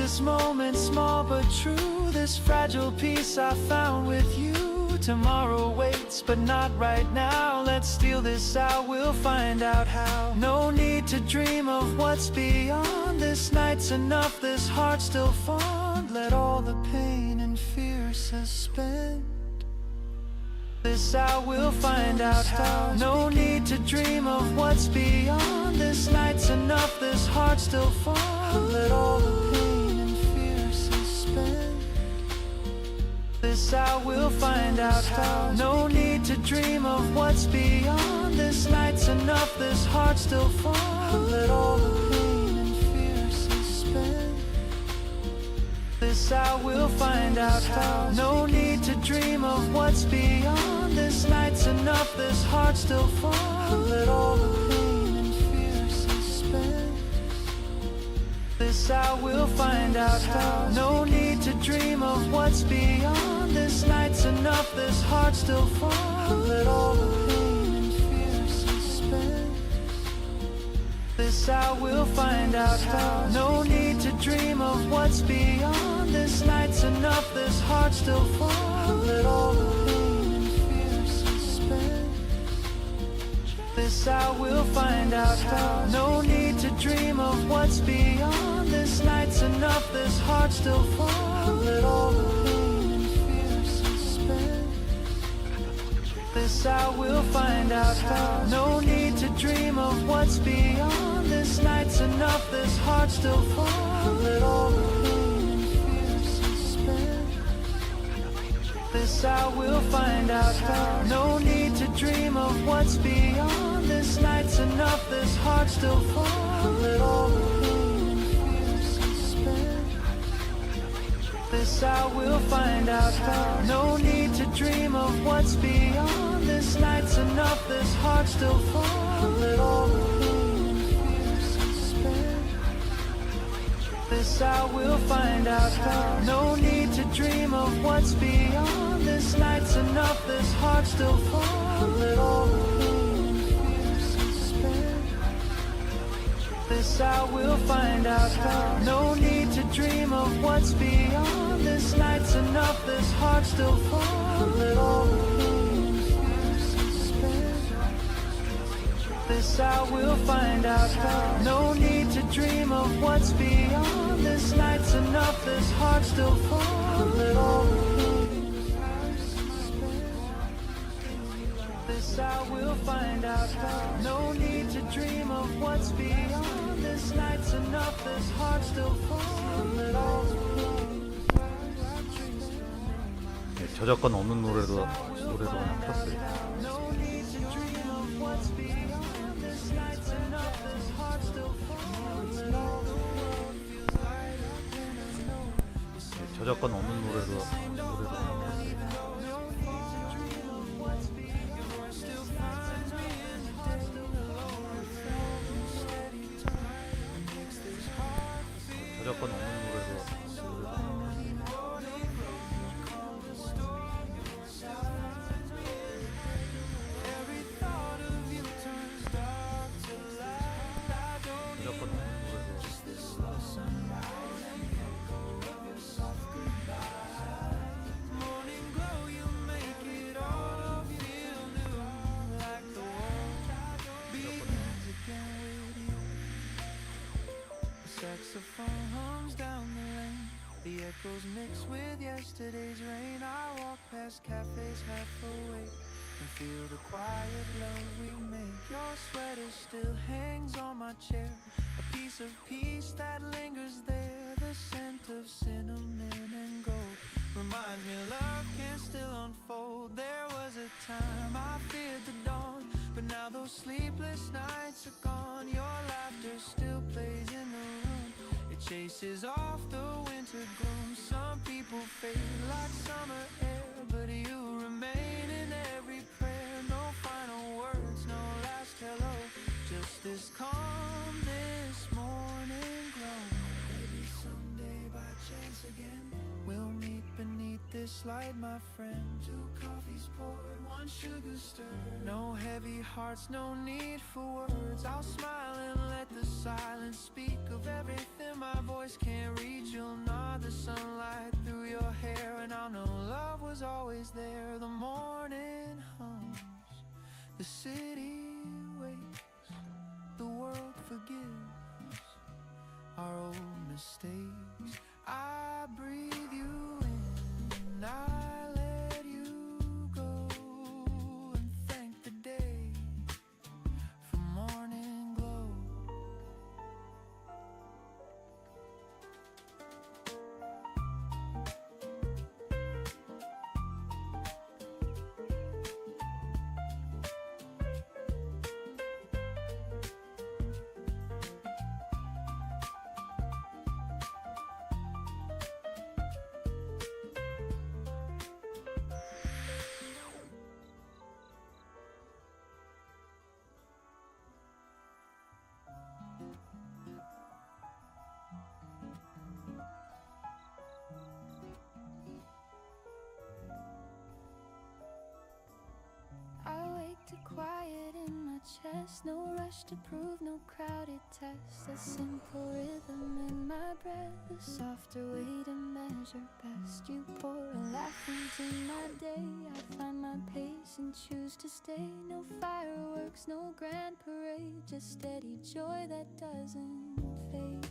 this moment, small but true, this fragile piece I found with you. Tomorrow waits, but not right now. Let's steal this out, we'll find out how. No need to dream of what's beyond. This night's enough, this heart's still fond. Let all the pain and fear suspend. This out, we'll find out how. No need to dream of what's beyond. This night's enough, this heart's still fond. Let all the pain and fear suspend. This out, we'll find out how. No need to dream of what's beyond. This night's enough, this heart's still fond. Let all the pain and fear suspend. This out, we'll find out how. No need to dream of what's beyond. This night's enough, this heart's still fond. Let all the pain and fear suspend. This out, we'll find out how. No need to dream of what's beyond. This night's enough, this heart's still fond. Let all the pain and fear suspend. This out, we'll find out how. No need to dream of what's beyond. This night's enough, this heart's still fond. Let all the pain and fear suspend. This out, we'll find out how. No need to dream of what's beyond. This night's enough, this heart's still fond. Let all the pain and fear suspend. This out, we'll find out how. No need to dream of what's beyond. This night's enough, this heart's still fond. Let all the pain and fear suspend. This out, we'll find out how. No need to dream of what's beyond. This night's enough, this heart's still fond. Let all the pain and fear suspend. This out, we'll find out how. No need to dream of what's beyond. This night's enough, this heart's still fond. Let all the pain and fear suspend. This out, we'll find out how. No need to dream of what's beyond. This night's enough, this heart's still fond. Let all the pain and fear suspend. This out, we'll find out how. No need to dream of what's beyond. This night's enough, this heart's still fond. Let all the pain and fear suspend. This out, we'll find out how. No need to dream of what's beyond. This night's enough, this heart's still fond. Let all the pain and fear suspend. This out, we'll find out how. No need to dream of what's beyond. This night's enough, this heart's still fond. Let all the pain. 네, 저작권 없는 노래도 그냥 켰어요. No need to dream of what's beyond. This night's enough, this heart's still fond. Let all the world feel lighter than I know. 네, 저작권 없는 노래도 그냥 켰어요. 저작권 없는 노래도 Saxophone hums down the lane. The echoes mix with yesterday's rain. I walk past cafes half awake and feel the quiet love we make. Your sweater still hangs on my chair, a piece of peace that lingers there. The scent of cinnamon and gold reminds me love can still unfold. There was a time I feared the dawn, but now those sleepless nights are gone. Your laughter still plays in the room. It chases off the winter gloom. Some people fade like summer air, but you remain in every prayer. No final words, no last hello, just this calm, this morning glow. Maybe someday by chance again we'll meet beneath this light, my friend. 2 coffees poured, 1 sugar stirred. No heavy hearts, no need for words. I'll smile and let the silence speak of everything my voice can't reach. You'll nod the sunlight through your hair, and I'll know love was always there. The morning hums, the city wakes, the world forgives our old mistakes. I breathe you in, I let you go, and thank the day for morning glow. I wake to quiet in my chest. No rush to prove, no crowded test. A simple rhythm in my breath, a softer way to measure best. You pour a laugh into my day, I find my pace and choose to stay. No fireworks, no grand parade, just steady joy that doesn't fade.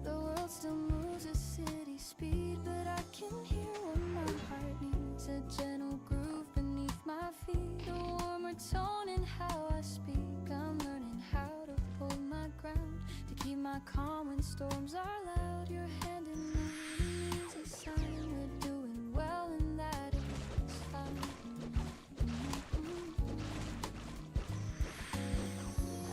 The world still moves at city speed, but I can hear what my heart needs. A gentle groove beneath my feet, a warmer tone in how I speak. I'm learning how to hold my ground, to keep my calm when storms are loud. Your hand in mine is a sign we're doing well, and that is fine.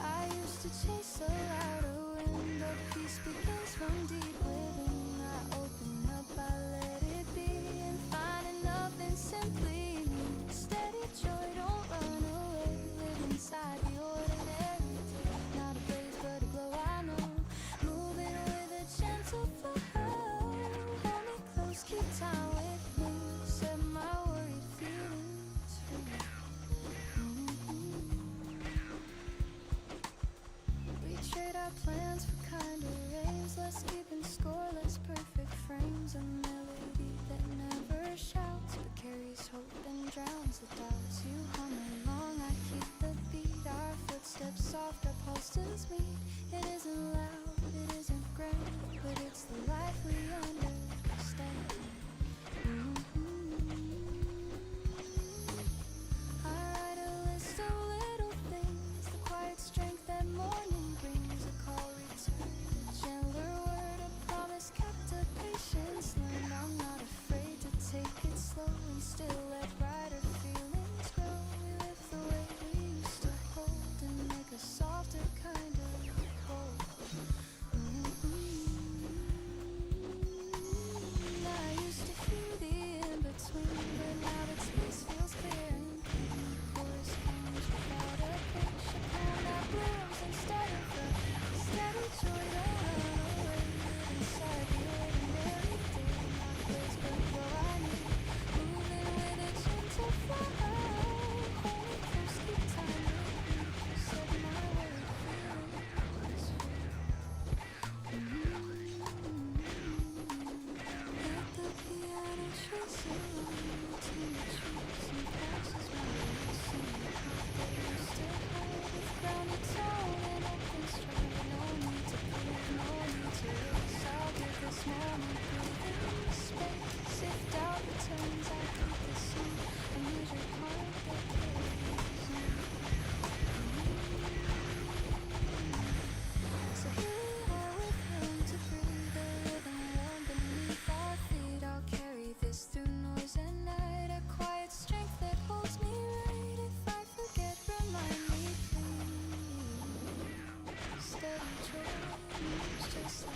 I used to chase a louder wind, but peace begins from deep within. I open up, I let it be, and find enough in simply me. Steady joy, don't run away, live inside the ordinary day. Not a blaze, but a glow I know, moving with a gentle flow. Hold me close, keep time with me, set my worried feelings free. We trade our plans for kinder rains, less keeping score, less perfect frames. A melody that never shouts, but carries hope and drowns the doubts. You hum along, I keep the beat, our footsteps soft, our pulses meet. It isn't loud, it isn't grand, but it's the life we understand. I write a list of little things, the quiet strength that morning brings. A call returned, a gentler word, a promise kept, a patience learned. I'm not afraid to take it slow and still let brighter feelings grow. We lift the way we used to hold and make a softer kind of hope. I used to fear the in-between, but now that space feels clear and clean. Chorus comes without a pitch, a poem that blooms instead of a steady joy. Don't run away, live inside the ordinary day. Not place, but what I need, moving with a gentle flow. Hold me close, keep time with me, set my worried feelings free. Let the piano trace along between the trees and passes my way. Sing how they used to hide, with grounded tone and open stride. No need to prove, no need to race. I'll give this moment breathing space. Sift out the turns, I keep the song, a measured heart that carries me. So here I with room to breathe, a rhythm warm beneath our feet. I'll carry this through noise and night, a quiet strength that holds me right. If I forget, remind me please. Steady joy moves just like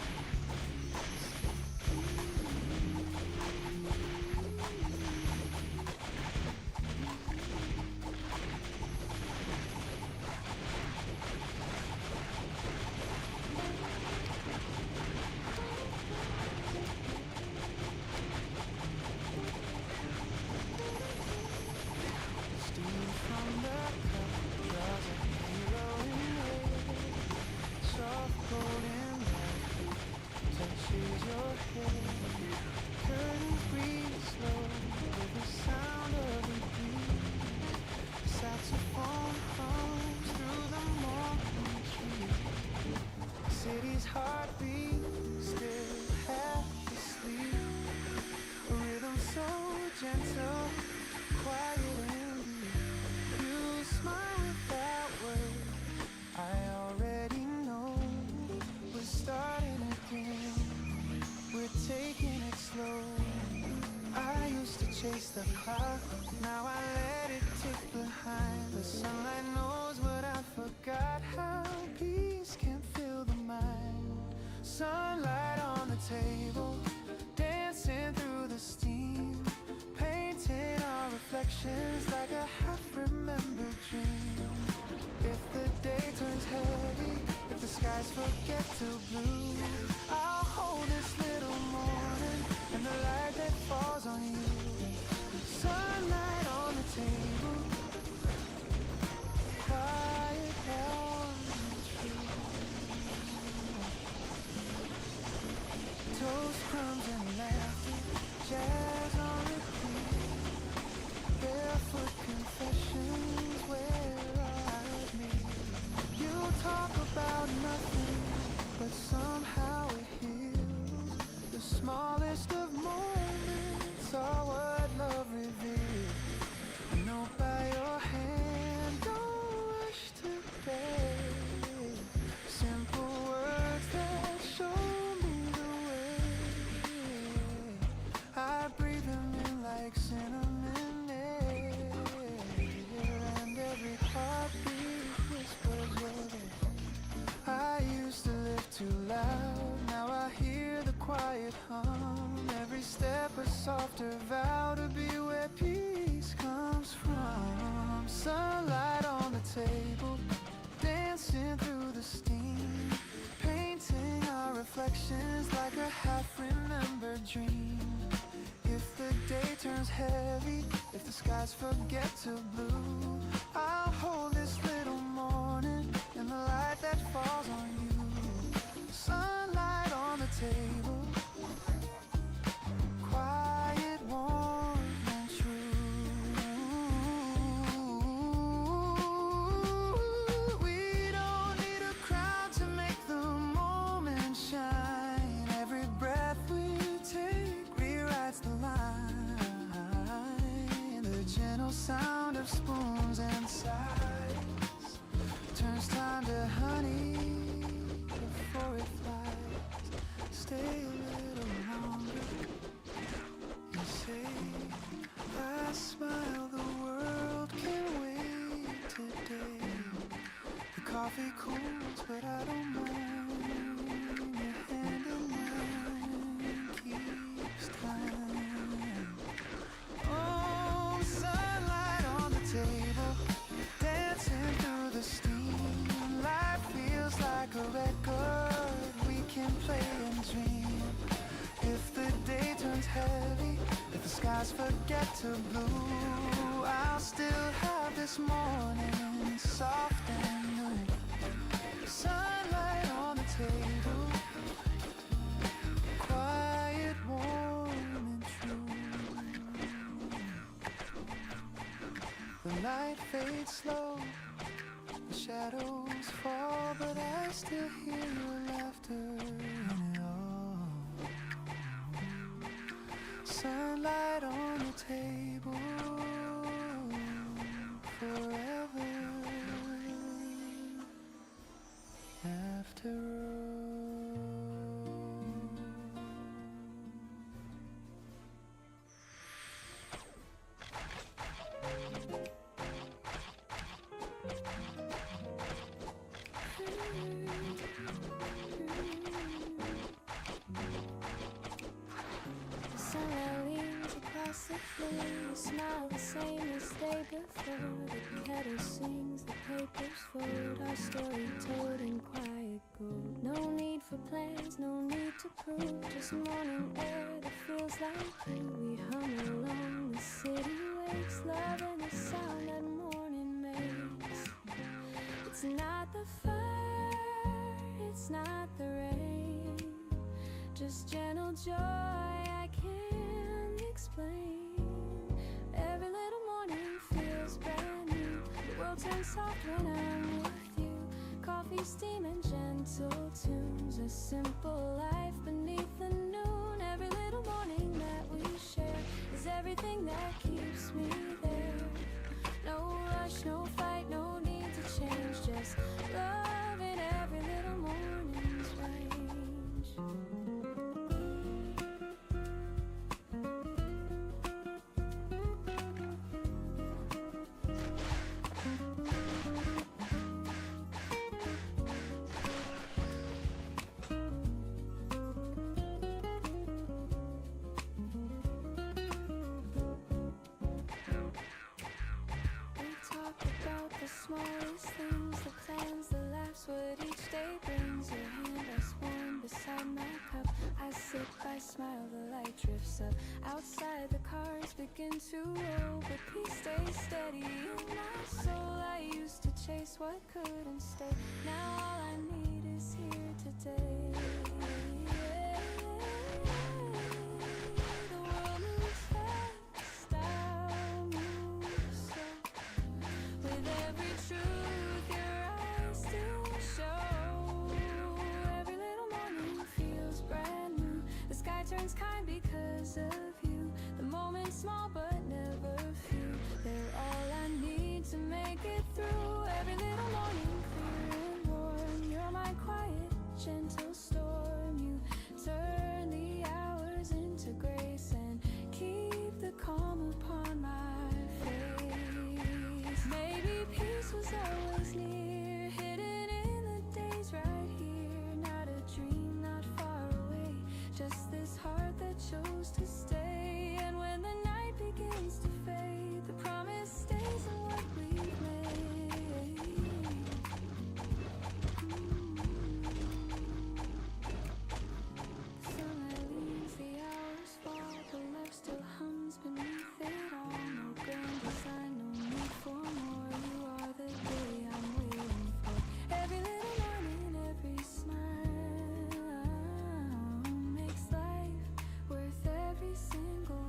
Steam from the cup, draws a halo in red. heartbeat, still half asleep. A rhythm so gentle, quiet and deep. You smile without words, I already know. We're starting again, we're taking it slow. I used to chase the clock, now I let it tick behind. The sunlight knows what I forgot, how peace can fill the mind. Sunlight on the table, dancing through the steam, painting our reflections like a half-remembered dream. If the day turns heavy, if the skies forget to blue, I'll hold this little morning and the light that falls on you. Sunlight on the table, quiet, warm, and true. Toast, crumbs, and laughter, jazz on repeat. Barefoot confessions where I've meet. You talk about nothing, but somehow it heals. The smallest of moments are what love reveals. A note by your hand, don't rush to bed. Simple words that show me the way. I breathe them in like cinnamon air, and every heartbeat whispers your name. I used to live too loud, now I hear the quiet hum. Every step a softer vow to be where peace comes from. Sunlight on the table, dancing through the steam, painting our reflections like a half-remembered dream. If the day turns heavy, if the skies forget to blue, I'll hold this little morning and the light that falls on you. Sunlight on the table, quiet, warm, and true. We don't need a crowd to make the moment shine. Every breath we take rewrites the line. The gentle sound of spoons and sighs turns time to honey before it flies. Stay a little longer, you say. I smile, the world can wait today. The coffee cools, but I don't mind. Your hand in mine keeps time. Oh, sunlight on the table, dancing through the steam. Life feels like a record we can play and dream. If the day turns heavy, if the skies forget to blue, I'll still have this morning soft and new. Sunlight on the table, quiet, warm, and true. The night fades slow, the shadows fall, but I still hear your laughter in it all. Sunlight on the table, forever after all. The sunlight leans across the floor. You smile the same as day before. The kettle sings, the papers fold. Our story told in quiet gold. No need for plans, no need to prove. Just morning air that feels like you. We hum along, the city wakes. Love and the sound that morning makes. It's not the fire, it's not the rain, just gentle joy I can't explain. Every little morning feels brand new. The world turns soft when I'm with you. Coffee coffee, steam, and gentle tunes. A simple life beneath the noon. Every little morning that we share is everything that keeps me there. No rush, no fight, no need to change. Just love in every little morning's range. Smallest things, the plans, the laughs, what each day brings. Your hand rests warm beside my cup. I sit by, smile, the light drifts up. Outside the cars begin to roll, but peace stays steady in my soul. I used to chase what couldn't stay. Now all I need is here today. The world moves fast, I'll move slow. With every truth your eyes still show. Every little morning feels brand new. The sky turns kind because of you. The moment's small but never few. They're all I need to make it through. Every little morning clear and warm. You're my quiet, gentle storm. You turn the hours into grace and keep the calm upon my face. Maybe peace was always near, hidden in the days right here. Not a dream, not far away, just this heart that chose to stay. And when the night begins to fade, the promise stays in what we've made. Sunlight leaves, the hours fall, but life still hums beneath it all. No grand design, no need for more. You are the day I'm waiting for. Every little morning, every smile makes life worth every single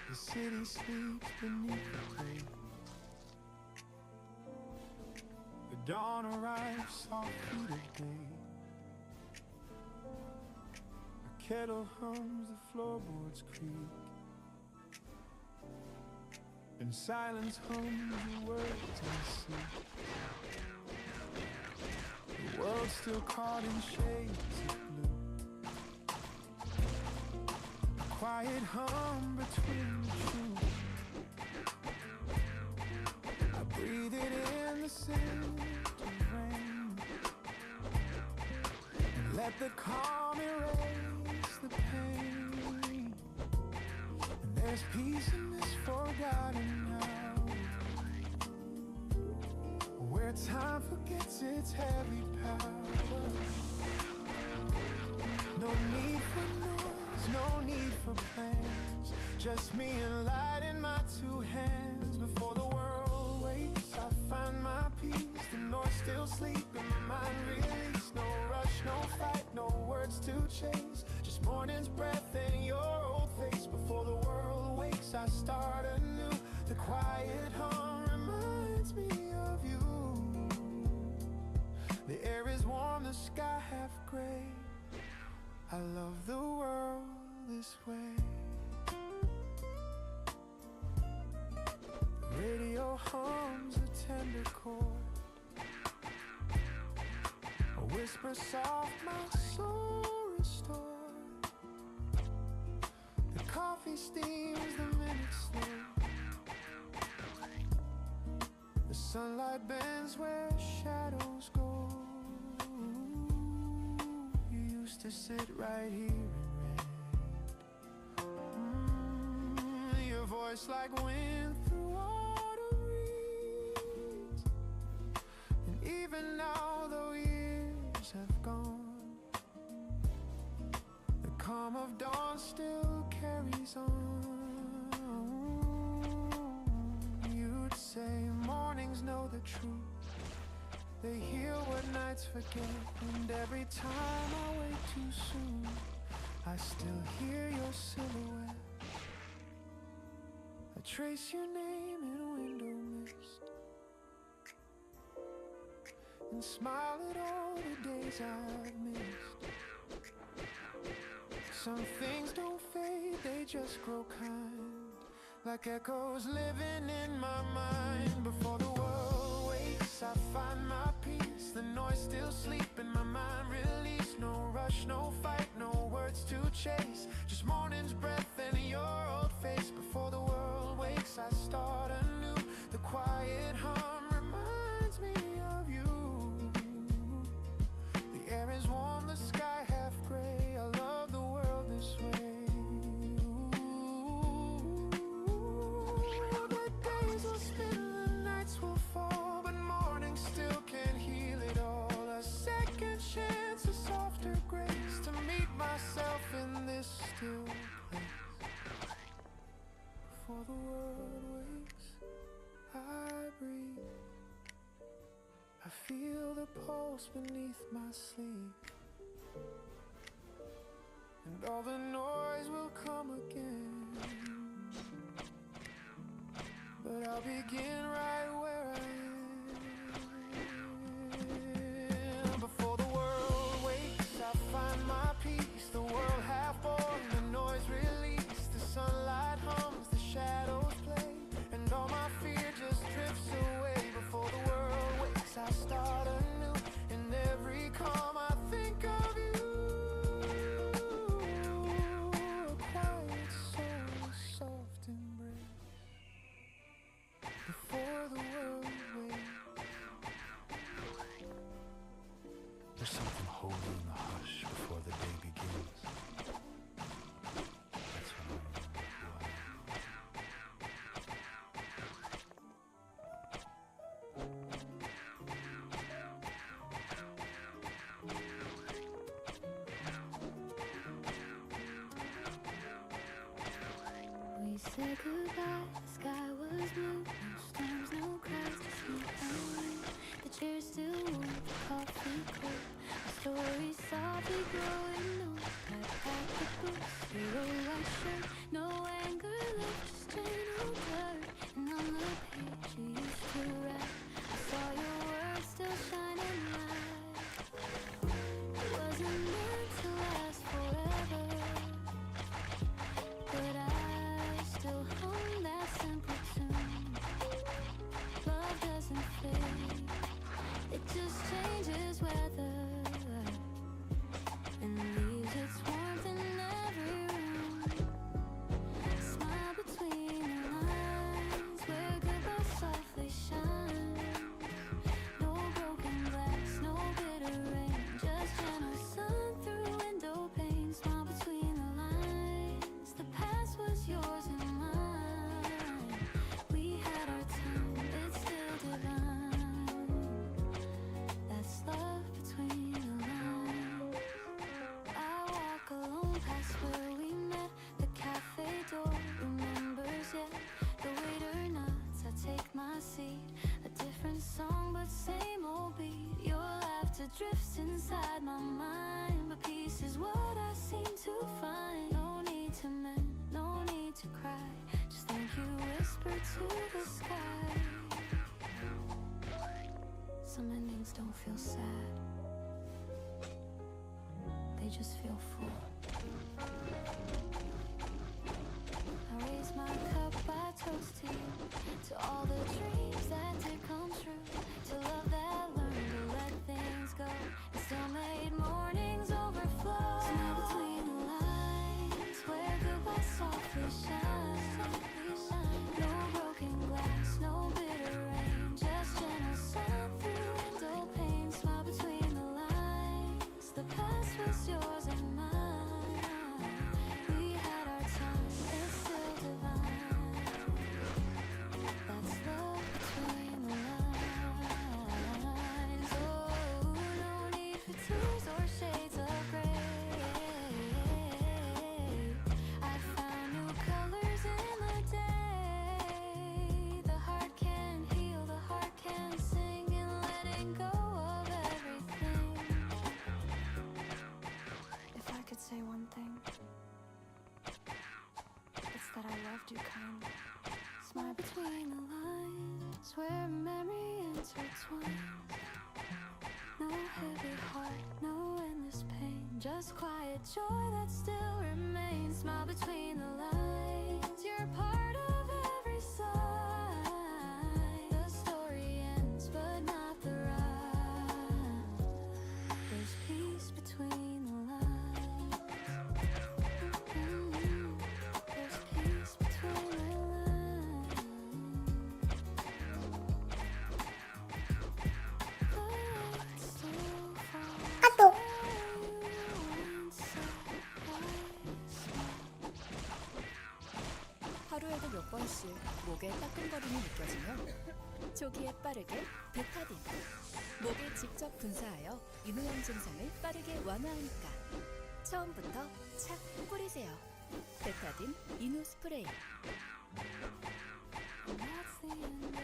The city sleeps beneath the grave. The dawn arrives softly today. A kettle hums, the floorboards creak, and silence hums the words I seek. The world's still caught in shades of blue. Quiet hum between the two. I breathe it in the scent of rain, and let the calm erase the pain. And there's peace in this forgotten hour, where time forgets its heavy power. No need for noise, no need for plans, just me and light in my two hands. Before the world wakes, I find my peace. The noise still sleep in my mind release. No rush, no fight, no words to chase, just morning's breath and your old face. Before the world wakes, I start anew. The quiet hum reminds me of you. The air is warm, the sky half gray. I love the world this way. The radio hums a tender chord, a whisper soft, my soul restored. The coffee steams, the minutes slow. The sunlight bends where shadows go. You used to sit right here and read voice like wind through water reeds. And even now, though years have gone, the calm of dawn still carries on. You'd say mornings know the truth, they heal what nights forget. And every time I wait too soon, I still hear your silhouette. I trace your name in window mist and smile at all the days I've missed. Some things don't fade, they just grow kind, like echoes living in my mind. Before the world wakes, I find my peace. The noise still sleep in my mind, release. No rush, no fight, no words to chase, just morning's breath and your old face. Before the world wakes, I start anew. The quiet hum reminds me of you. The air is warm, the sky half gray. I love the world this way. The days will spin, the nights will fall, but morning still can't heal it all. A second chance, a softer grace, to meet myself in this still place. Before the world wakes, I breathe. I feel the pulse beneath my sleeve, and all the noise will come again. But I'll begin right where I am. Before the world wakes, I find my peace. The world half born, the noise released. The sunlight hums, the shadows play, and all my fear just drifts away. Before the world wakes, I start anew. In every calm, I think of you. A quiet soul, a soft embrace. Before the world wakes, there's something holy in the hush before the day begins. That's when I remember who I am. We said goodbye, the sky was blue. No storms, no cries, just me and you. The chairs still warm, the coffee cold. Our stories softly growing old. I packed the books, zero white shirt. No anger left, just plain old dirt. And on the page you used to write, I saw your words still shining light. It wasn't meant to last forever, but I still hum that simple tune. Love doesn't fade, it just changes weather and leaves its warmth in every room. Smile between the lines where goodbye softly shines. No broken glass, no bitter rain, just gentle sun through window pane. Smile between the lines, the past was yours and mine. We had our time, it's still divine. That's love between the lines. I walk alone past where we met, the cafe door remembers yet. The waiter nods, I take my seat. A different song but same old beat. Your laughter drifts inside my mind, but peace is what I seem to find. No need to mend, no need to cry, just thank you whisper to the sky. Some endings don't feel sad, they just feel full. I raise my cup, I toast to you, to all the dreams that did come true, to love that learned to let things go and still made mornings overflow. Smile between the lines where goodbye softly shines. No broken glass, no bitter rain, just gentle sun through window pane. Smile between the lines, the past was yours and mine. We had our time, it's still divine. you kind? Smile between the lines where memory intertwines. No heavy heart, no endless pain, just quiet joy that still remains. Smile between the lines, you're part of every sign. The story ends, but not the rhyme. There's peace between the lines. There's peace between the lines. The light still falls 하루에도 몇 번씩 목에 따끔거림이 느껴지면 조기에 빠르게 베타딘. 목에 직접 분사하여 이노염 증상을 빠르게 완화하니까 처음부터 착 뿌리세요. 베타딘 이노 스프레이. And that's the end of it.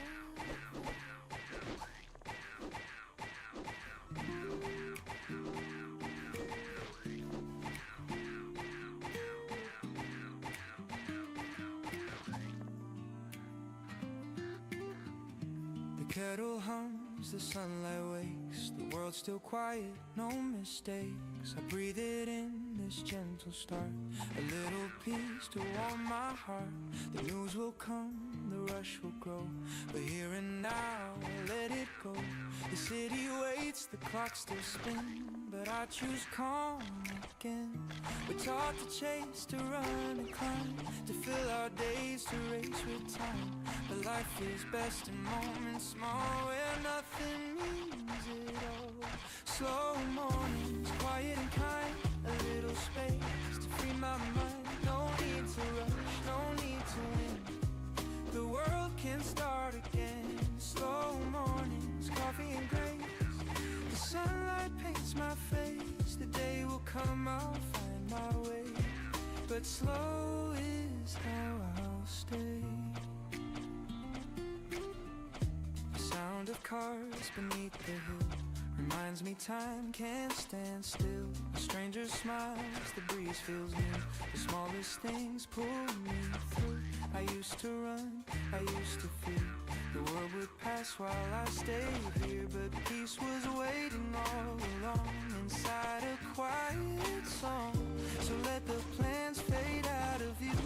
The kettle hums, the sunlight wakes, the world's still quiet, no mistakes. I breathe it in, this gentle start, a little peace to warm my heart. The news will come, the rush will grow, but here and now, I let it go. The city waits, the clock still spins, but I choose calm again. We're taught to chase, to run and climb, to fill our days, to race with time. But life is best in moments small, where nothing means it all. Slow mornings, quiet and kind, a little space to free my mind. No need to rush, no need to win. The world can start again. Slow mornings, coffee and grace. The sunlight paints my face. The day will come, I'll find my way. But slow is how I'll stay. The sound of cars beneath the hill reminds me time can't stand still. A stranger smiles, the breeze feels new. The smallest things pull me through. I used to run, I used to fear the world would pass while I stayed here. But peace was waiting all along inside a quiet song. So let the plans fade out of view.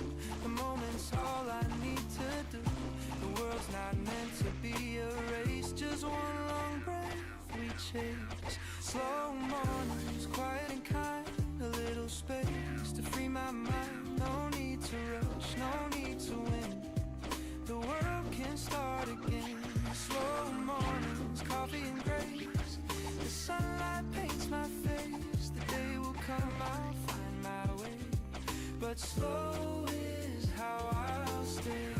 The moment's all I need to do. The world's not meant to be a race, just one long breath we chase. Slow mornings, quiet and kind, a little space to free my mind. No need to rush, no need to win. The world can start again. Slow mornings, coffee and grace. The sunlight paints my face. The day will come, I'll find my way. But slow is how I'll stay.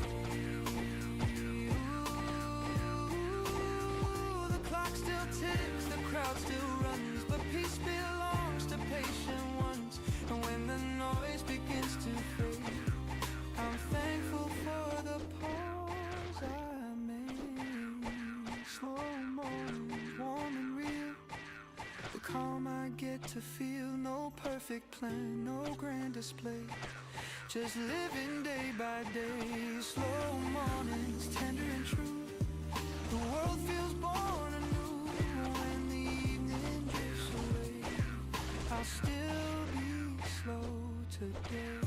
The clock still ticks, the crowd still runs, but peace belongs to patient ones. And when the noise begins to fade, I'm thankful for the pause I made. Slow mornings, warm and real. The calm I get to feel. No perfect plan, no grand display, just living day by day. Slow mornings, tender and true. The world feels born anew when the evening drifts away. I'll still be slow today.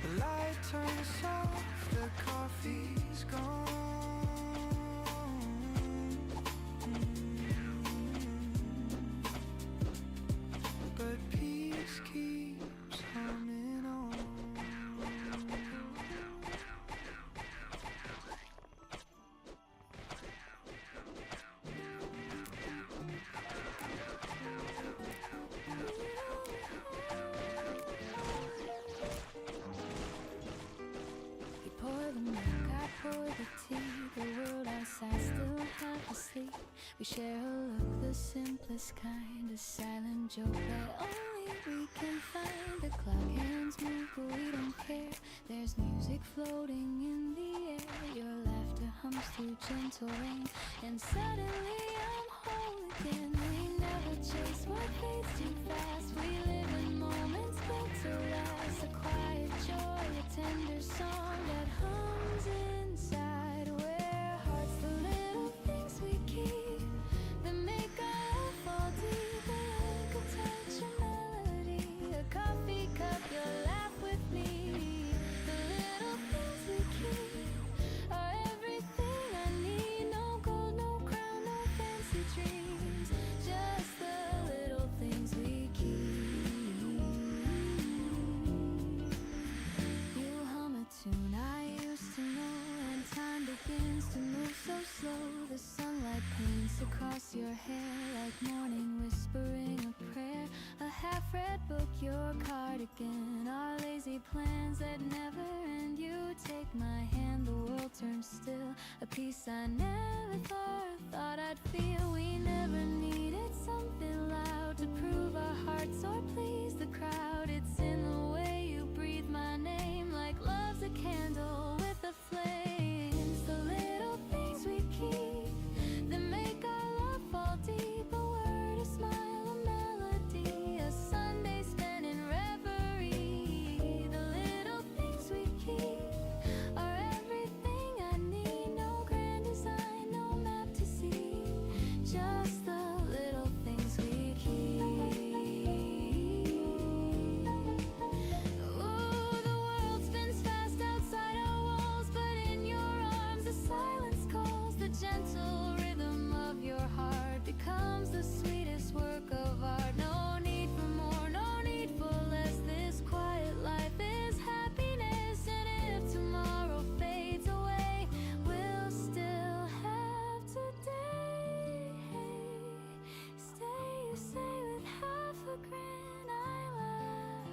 The light turns soft, the coffee's gone. But peace keeps humming on. You pour the milk, I pour the tea. The world outside still half asleep. We share a look, the simplest kind, a silent joke that only we can find. The clock hands move, but we don't care. There's music floating in the air. Your laughter hums through gentle rain, and suddenly I'm whole again. We never change. scrapbook, your cardigan, our lazy plans that never end. You take my hand, the world turns still. A peace I never thought I'd feel. We never needed something loud to prove our hearts or please the crowd. It's in the way you breathe my name, like love's a candle with a flame. It's the little things we keep that make our love fall deep. A word, a smile, a melody, a Sunday spent in reverie. The little things we keep are everything I need. No grand design, no map to see, just the little things we keep. Ooh, the world spins fast outside our walls, but in your arms the silence calls. The gentle rhythm of your heart becomes the sweetest work of art. No need for more, no need for less. This quiet life is happiness, and if tomorrow fades away, we'll still have today. Stay, you say with half a grin. I laugh,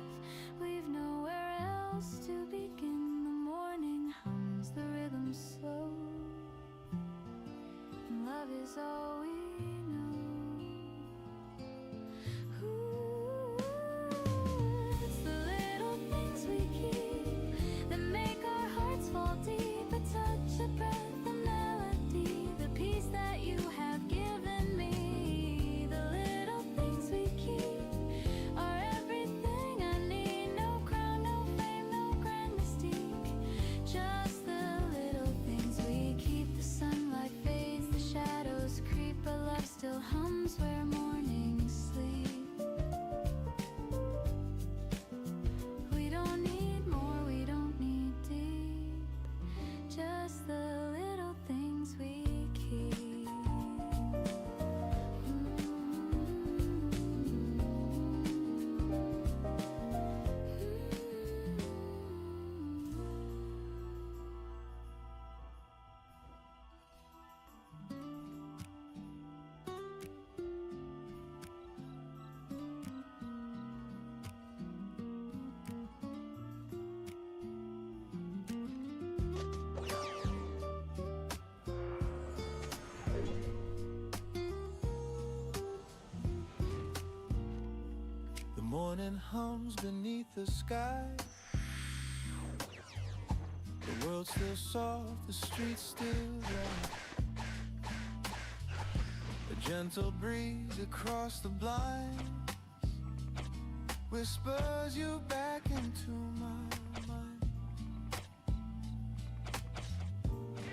we've nowhere else to begin. The morning hums, the rhythm slow, and love is all we know. Ooh, it's the little things we keep that make our hearts fall deep. A touch, a breath, a melody, the peace that you have given me. The little things we keep are everything I need. No crown, no fame, no grand mystique, just the little things we keep. The sunlight fades, the shadows creep, but love still hums where mornings sleep. We don't need more, we don't need deep, just the little things we keep. The morning hums beneath the sky. The world's still soft, the streets still dry. A gentle breeze across the blinds whispers you back into my mind.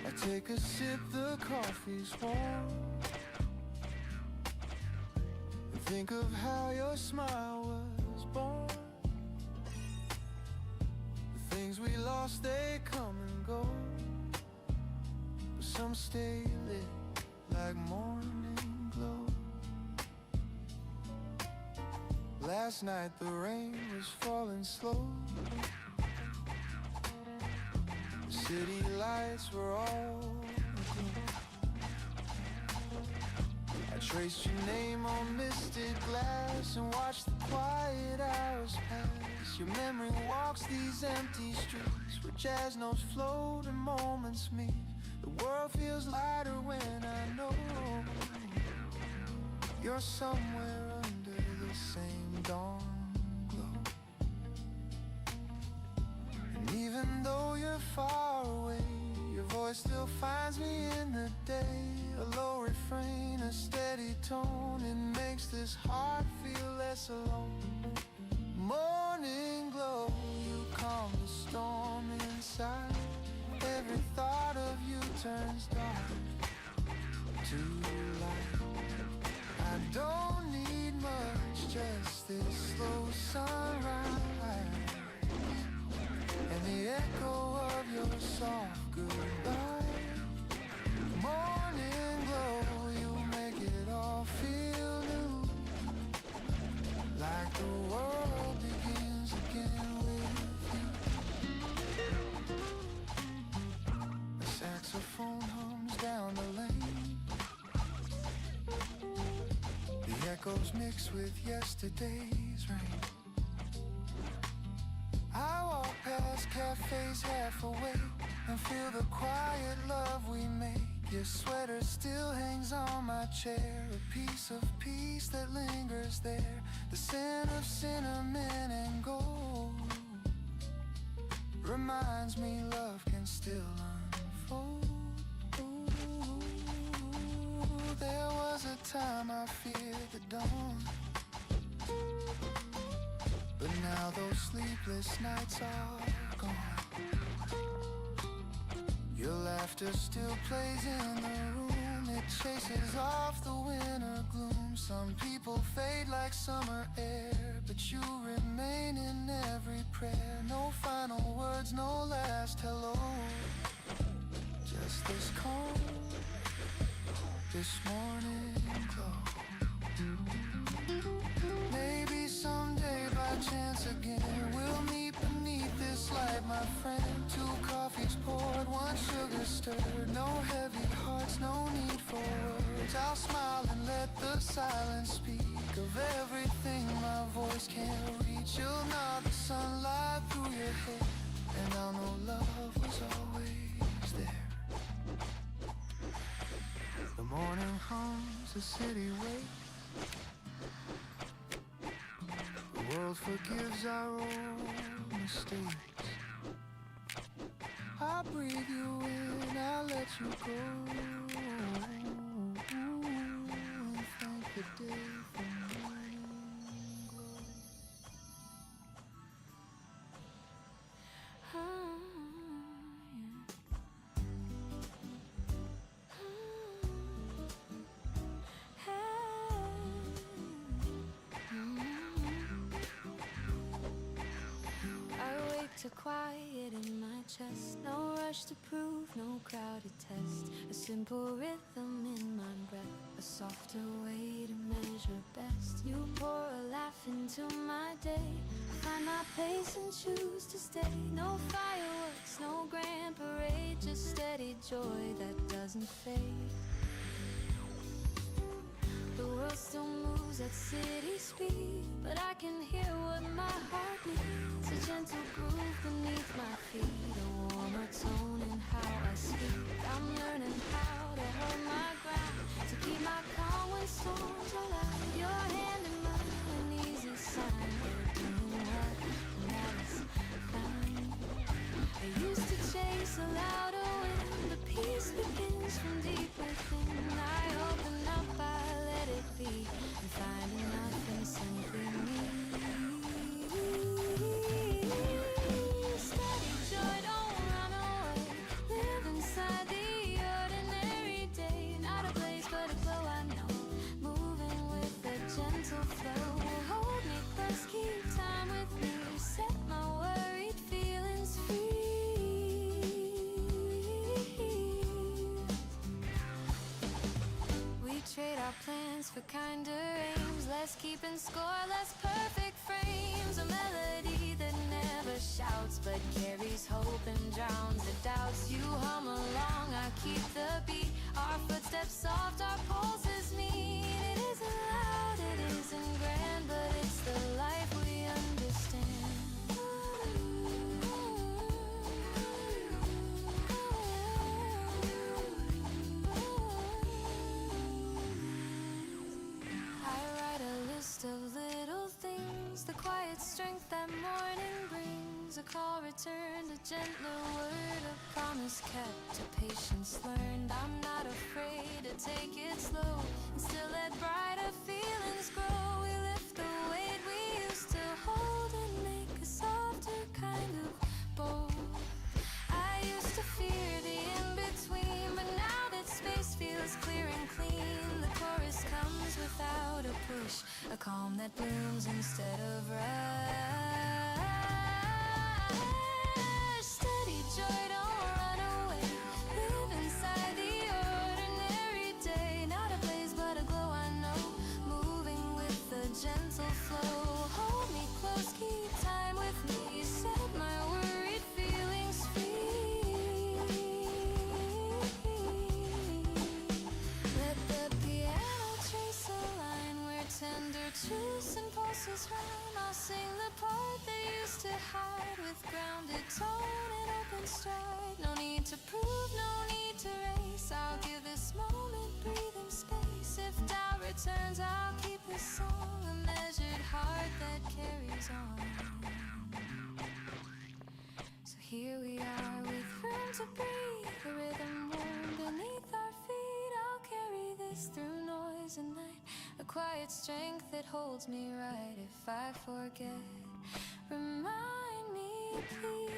I take a sip, the coffee's warm, and think of how your smile was born. The things we lost, they come and go, but some stay lit like morning glow. Last night the rain was falling slow. The city lights were all aglow. I traced your name on misted glass and watched the quiet hours pass. Your memory walks these empty streets where jazz notes float and moments meet. The world feels lighter when I know you're somewhere under the same dawn glow. And even though you're far away, your voice still finds me in the day. A low refrain, a steady tone, it makes this heart feel less alone. Morning glow, you calm the storm inside. Every thought of you turns dark to light. I don't need much, just this slow sunrise and the echo of your soft goodbye. Morning glow, you make it all feel new, like the world begins again with you. The saxophone hums down the lane, the echoes mix with yesterday's rain. I walk past cafes half awake and feel the quiet love we make. Your sweater still hangs on my chair, a piece of peace that lingers there, the scent of cinnamon and gold reminds me love can still unfold. Ooh, there was a time I feared the dawn, but now those sleepless nights are gone. Your laughter still plays in the room, it chases off the winter gloom. Some people fade like summer air, but you remain in every prayer. No final words, no last hello, just this calm, this morning glow. Maybe someday by chance again we'll meet beneath this light, my friend. 2 coffees poured, 1 sugar stirred. No heavy hearts, no need for words. I'll smile and let the silence speak of everything my voice can't reach. You'll nod the sunlight through your hair, and I'll know love was always there. The morning hums, the city waits. The world forgives our own mistakes. I breathe you in, I let you go. And thank the day for morning glow. To quiet in my chest, no rush to prove, no crowded test. A simple rhythm in my breath, a softer way to measure best. You pour a laugh into my day, I find my place and choose to stay. No fireworks, no grand parade, just steady joy that doesn't fade. The world still moves at city speed, but I can hear what my heart needs. A gentle groove beneath my feet, a warmer tone in how I speak. I'm learning how to hold my ground, to keep my calm when storms are loud. Your hand in mine, an easy sign, we're doing what matters fine. I used to chase a louder wind, but peace begins from deep within. I open up, I let it be, and finding nothing simply me. Steady joy, don't run away. Live inside the ordinary day. Not a blaze, but a glow I know. Moving with a gentle flow. Hold me close, keep time with me. Set my worried feelings free. We trade our plans for kinder aims, less keeping score, less perfect frames. A melody that never shouts but carries hope and drowns the doubts. You hum along, I keep the beat. Our footsteps soft, our pulses meet. It isn't loud, it isn't grand, but it's the life we understand. I write a list of little things, the quiet strength that morning brings. A call returned, a gentler word, a promise kept, a patience learned. I'm not afraid to take it slow and still let brighter feelings grow. We lift the weight we used to hold and make a softer kind of bold. I used to fear the in-between, but now that space feels clear and clean, the chorus comes without a push, a calm that blooms instead of rush. Steady joy, don't run away. Live inside the ordinary day. Not a blaze, but a glow I know. Moving with a gentle flow. Hold me close, keep time with me. Set my worried feelings free. Let the piano trace a line where 10 truce and pulses rhyme. I'll sing the part that used to hide with grounded tone and open stride. No need to prove, no need to race. I'll give this moment breathing space. If doubt returns, I'll keep this song a measured heart that carries on. So here we are with room to breathe, a rhythm warm beneath our feet. I'll carry this through noise and night, a quiet strength that holds me right. If I forget, remind me please.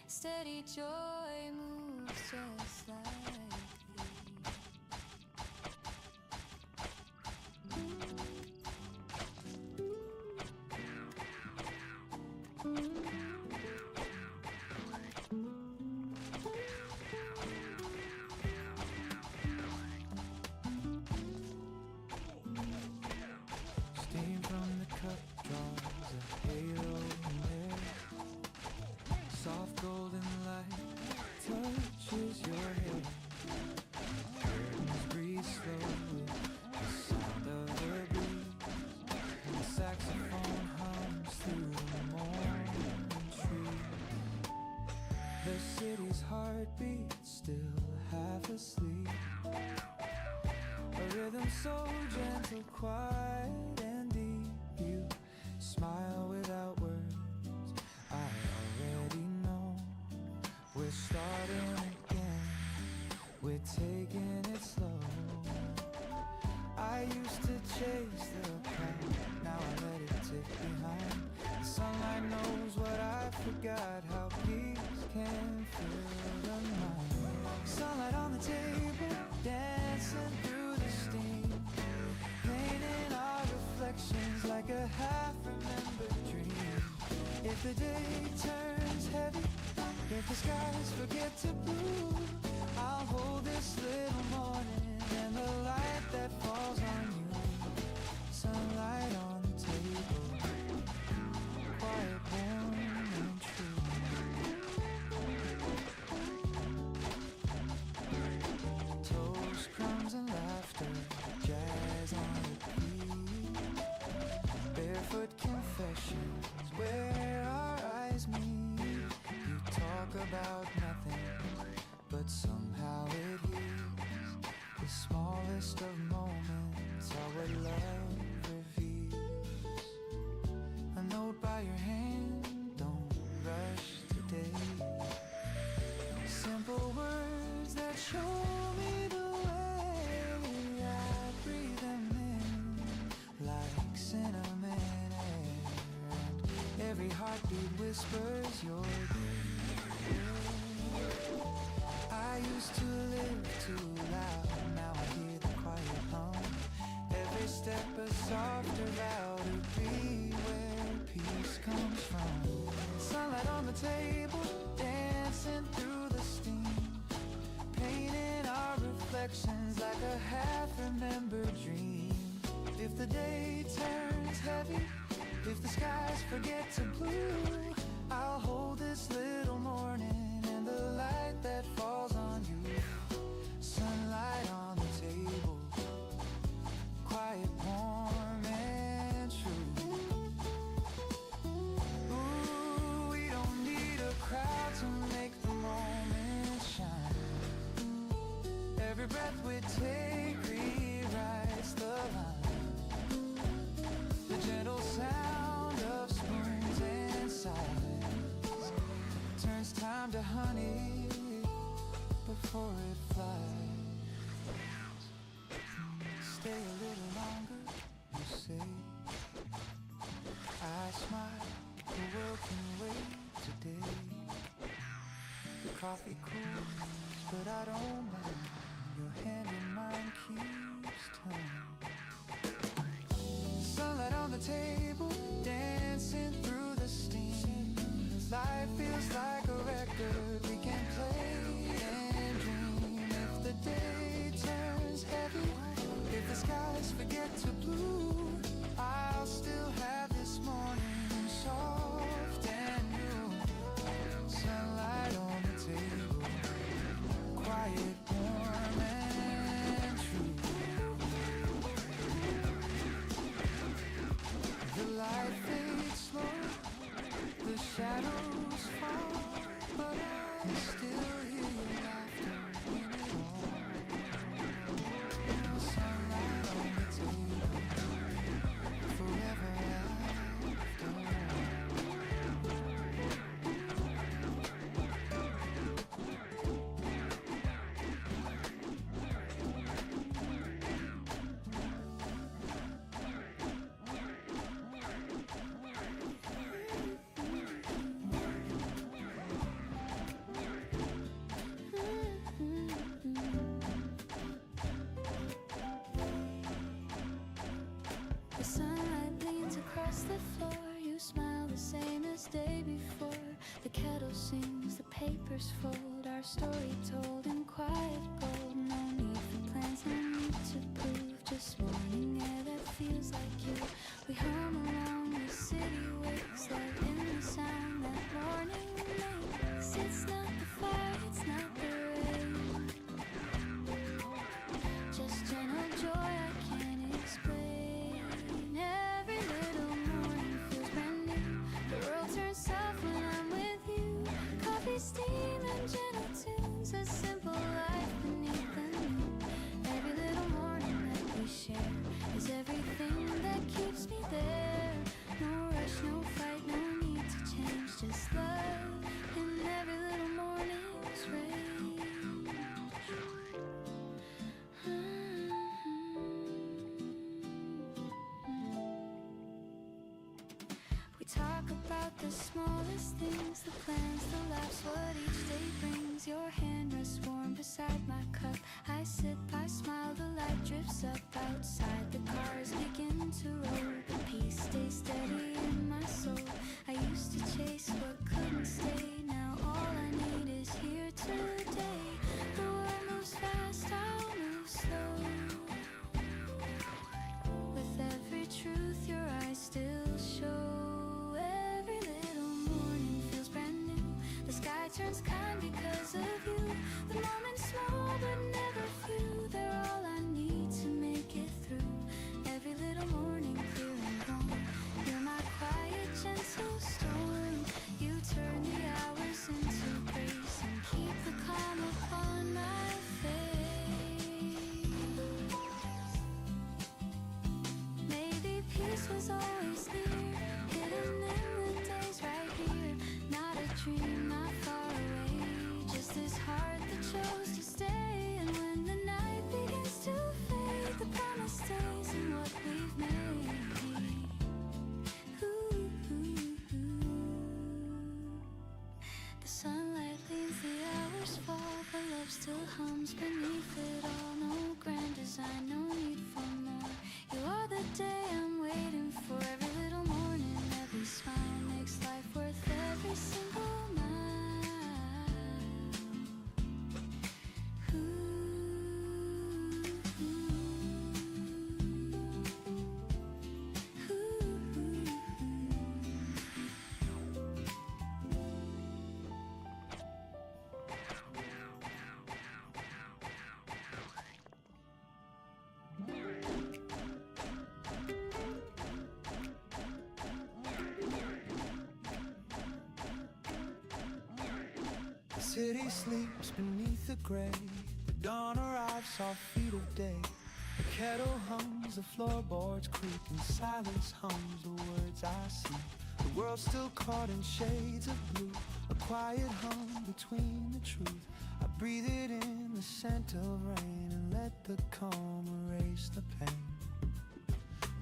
Steady joy moves just like Steam from the cup draws a halo in air. Soft golden light touches your hair. Curtains breathe slowly, the sound of the breeze. The saxophone hums through the morning trees. The city's heartbeat still half asleep. A rhythm so gentle, quiet and deep. You smile without words, I already know. We're starting again, we're taking it slow. I used to chase the crowd, now I let it tick behind. The sunlight knows what I forgot, how peace can fill the mind. Sunlight on the table, dancing through the steam, painting our reflections like a half-remembered dream. If the day turns heavy, if the skies forget to blue, I'll hold this little morning and the light that falls on you. Sunlight on the table, quiet, warm and true. Toast, crumbs and laughter, jazz on repeat. Barefoot confessions where our eyes meet. You talk about nothing, but somehow it heals. The smallest of moments are what love reveals. A note by your hand, don't rush today. Simple words that show me the way. I breathe them in like cinnamon air, and every heartbeat whispers your name. I used to live too loud, now I hear the quiet hum. Every step a softer vow to be where peace comes from. Sunlight on the table, dancing through the steam, painting our reflections like a half-remembered dream. If the day turns heavy, if the skies forget to blue, I'll hold this little morning and the light that falls on you. Sunlight on the table, quiet, warm and true. Ooh, we don't need a crowd to make the moment shine. Every breath we take rewrites the line. The gentle sound of spoons and sighs turns time to honey before it flies. Stay a little longer, you say. I smile, the world can wait today. The coffee cools, but I don't mind. Your hand in mine keeps turning. Sunlight on the table, dancing through the steam. Life feels like a record we can play and dream. If the day turns heavy, if the skies forget to blue, I'll still have this morning soft and new. Sunlight on the table, quiet sunlight leans across the floor. You smile the same as day before. The kettle sings, the papers fold. Our story told in quiet gold. No need for plans, no need to prove. Just morning air that feels like you. We hum along, the city wakes. Light in the sound that morning makes. It's not the fire, it's not the rain. Just gentle joy I can't explain. Every little morning feels brand new. The world turns soft when I'm with you. Coffee, steam, and gentle tunes. A simple life beneath the moon. Every little morning that we share is everything that keeps me there. No rush, no fight, no need to change. Just love in every little morning's rain. We talk about the smallest things, the plans, the laughs, what each day brings. Your hand rests warm beside my cup. I sip, I smile, the light drifts up. Outside the cars begin to roll. The peace stays steady in my soul. I used to chase what couldn't stay. Now all I need is here today. The world moves fast, I'll move slow. With every truth your eyes still show. Every little morning feels brand new. The sky turns kind because of you. The moments small but never few. They're all I need to make it through. Every little morning clear and warm. You're my quiet, gentle storm. You turn the hours into grace and keep the calm upon my face. Maybe peace was always near, hidden in the days right here. Not a dream, not far away. Just this heart that chose to stay. And when the night begins to fade, the promise stays in what we've made. Ooh, ooh, ooh. The sunlight leaves, the hours fall, but love still hums beneath it all. No grand design, no need for more. You are the day I'm waiting for. Every little morning, every smile makes life worth every single mile. Ooh, ooh, ooh, ooh. The city sleeps beneath the gray. The dawn arrives, soft feet of day. The kettle hums, the floorboards creak, and silence hums the words I see. The world's still caught in shades of blue, a quiet hum between the truth. I breathe it in, the scent of rain, and let the calm erase the pain.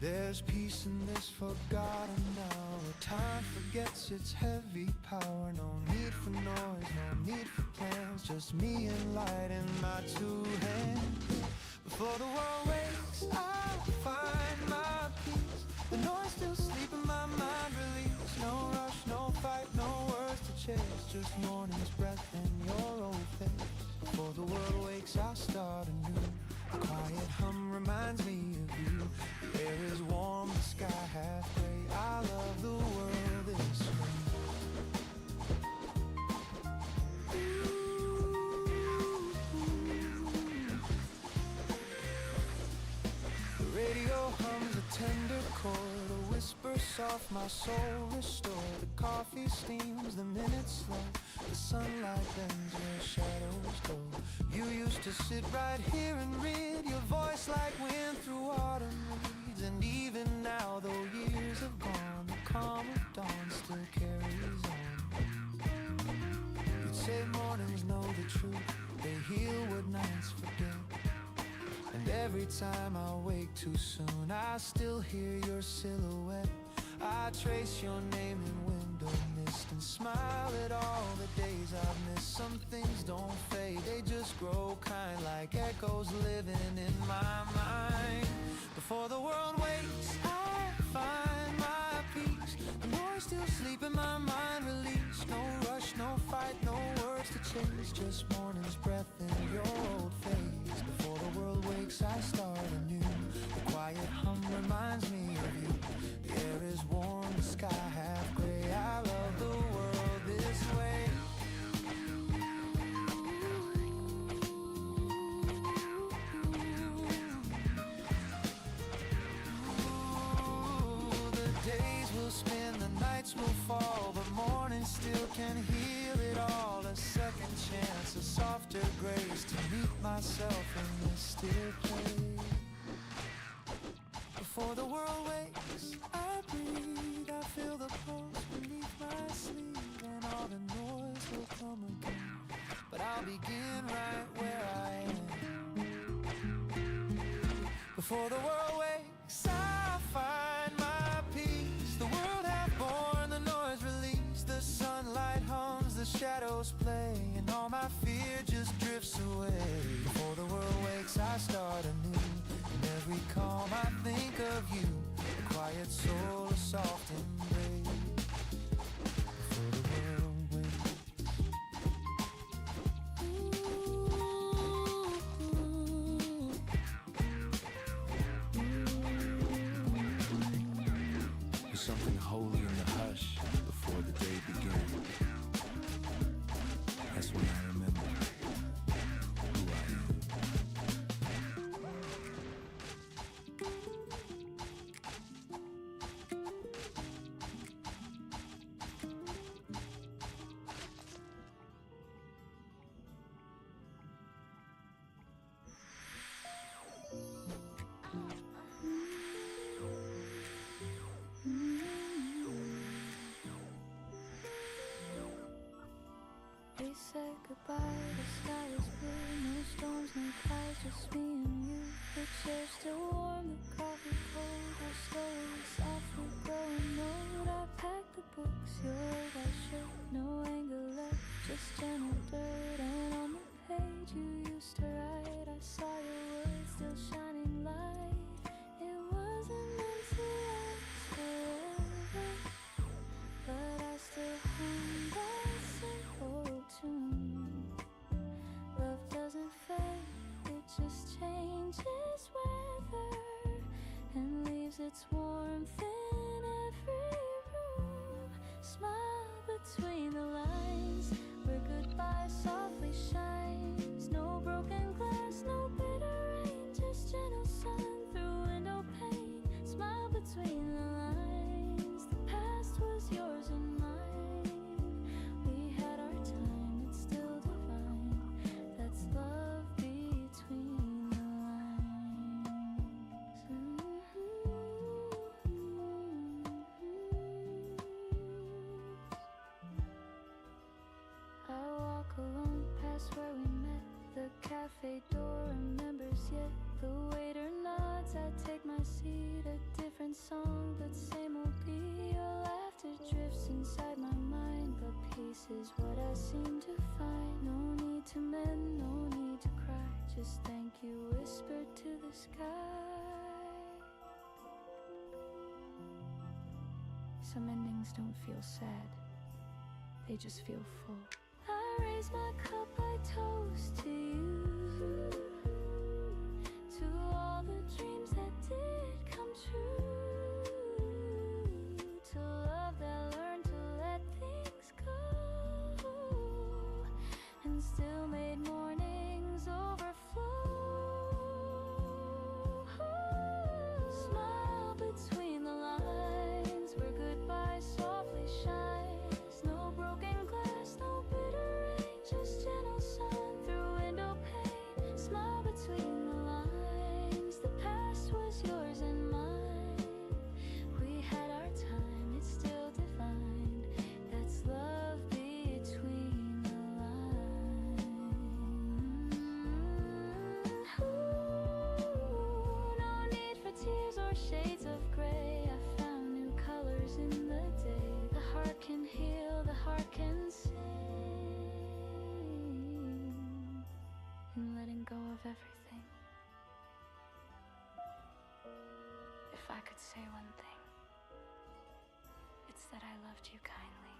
There's peace in this forgotten hour. Time forgets its heavy power. No need for noise, no need for plans. Just me and light in my two hands. Before the world wakes, I'll find my peace. The noise still sleep in my mind release. No rush, no fight, no words to chase. Just morning's breath in your old face. Before the world wakes, I'll start anew. A quiet hum reminds me of you. The air is warm, the sky half gray. I love the world this way. The radio hums a tender chord, a whisper soft, my soul restored. The coffee steams, the minutes slow. The sunlight bends where shadows go. You used to sit right here and read, your voice like wind through autumn reeds. And even now, though years have gone, the calm of dawn still carries on. You'd say mornings know the truth, they heal what nights forget. And every time I wake too soon, I still hear your silhouette. I trace your name in window mist and smile at all the days I've missed. Some things don't fade, they just grow kind, like echoes living in my mind. Before the world wakes, I chase, just morning's breath in your old face. Before the world wakes, I start anew. The quiet hum reminds me of you. The air is warm, the sky half gray. I love the world this way. Ooh, the days will spin, the nights will fall, but morning still can heal it all. A second chance, a softer grace to meet myself in this still place. Before the world wakes, I breathe, I feel the pulse beneath my sleeve, and all the noise will come again, but I'll begin right where I am. Before the world wakes, I find my peace. The world hath born, the noise released, the sunlight hums, the shadows play, and all my fear just drifts away. Before the world wakes, I start anew. In every calm I think of you, a quiet soul, a soft embrace. Before the world wakes. There's something holy in the hush before the day begins. That's when I remember who I am. We said goodbye, the sky is blue, no storms, no clouds, just me and you. The chair still warm, the coffee cold, our slowly, softly growing old. I packed the books, your white shirt, no anger left, just gentle dirt. And on the page you used to write, I saw your words still shining light. It wasn't meant to last forever, but I still hung that simple tune. Love doesn't fade, it just changes weather and leaves its warmth in every room. Smile between the lines where goodbye softly shines. No broken glass, no bitter rain, just gentle sun through window pane. Smile between the lines, the past was yours and mine. We had our time, it's still divine. That's love between the lines. I walk alone past where we met. The cafe door remembers yet. The waiter nods, I take my seat. A different song, but same old beat. Your laughter drifts inside my mind, but peace is what I seem to find. No need to mend, no need to cry. Just thank you whispered to the sky. Some endings don't feel sad, they just feel full. I raise my cup, I toast to you, to all the dreams that did come true, to love that learned to let things go, and still made mornings overflow. Smile between the lines where goodbye softly shines. No broken glass, no bitter rain, just gentle sun through window pane. Smile between the lines, the past was yours and mine. We had our time, it's still divine. That's love between the lines. Ooh, no need for tears or shades of gray. I found new colors in the day. The heart can heal, the heart can sing. And letting go of everything. If I could say one thing, it's that I loved you kindly.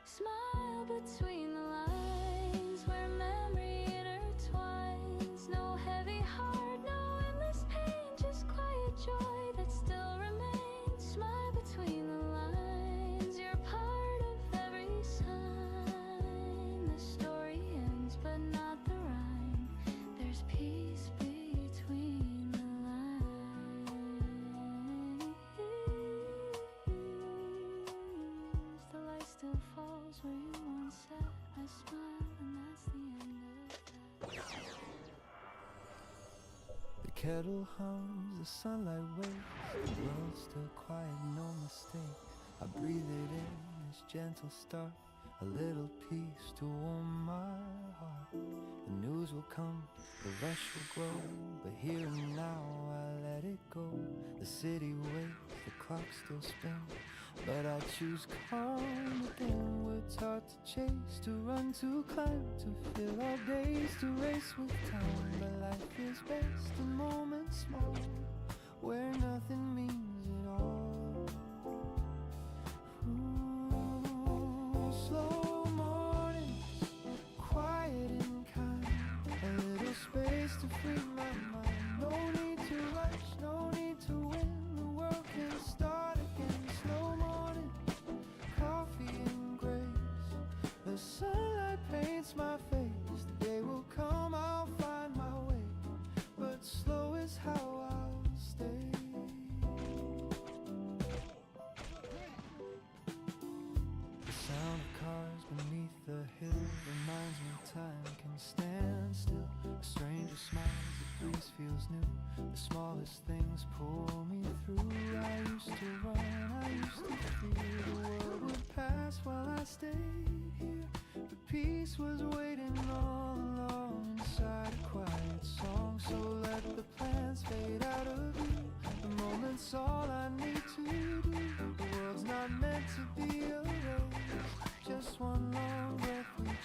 Smile between the lines. lines where memory intertwines. No heavy heart, no endless pain, just quiet joy that still remains. Smile between the lines, you're part of every sign. The story ends, but not the rhyme. There's peace between the lines. The light still falls where you once sat. I smile, and that's the end of that. The kettle hums, the sunlight waits, the world's still quiet, no mistake. I breathe it in, this gentle start, a little peace to warm my heart. The news will come, the rush will grow, but here and now I let it go. The city waits, the clock still spins, but I choose calm within. We're taught to chase, to run, to climb, to fill our days, to race with time. But life is best in moments small, where nothing means at all. Slow mornings, quiet and kind, a little space to free my mind. No need to rush, no need to win, the world can start again. Slow morning, coffee and grace, the sunlight paints my face. The day will come, I'll find my way, but slow is how I'll stay. The sound of cars beneath the hill reminds me time can stand still. A stranger smiles, the breeze feels new, the smallest things pull me through. I used to run, I used to fear the world would pass while I stayed here. The peace was waiting all along inside a quiet song. So let the plans fade out of view, the moment's all I need to do. The world's not meant to be a race, just one long breath we chase.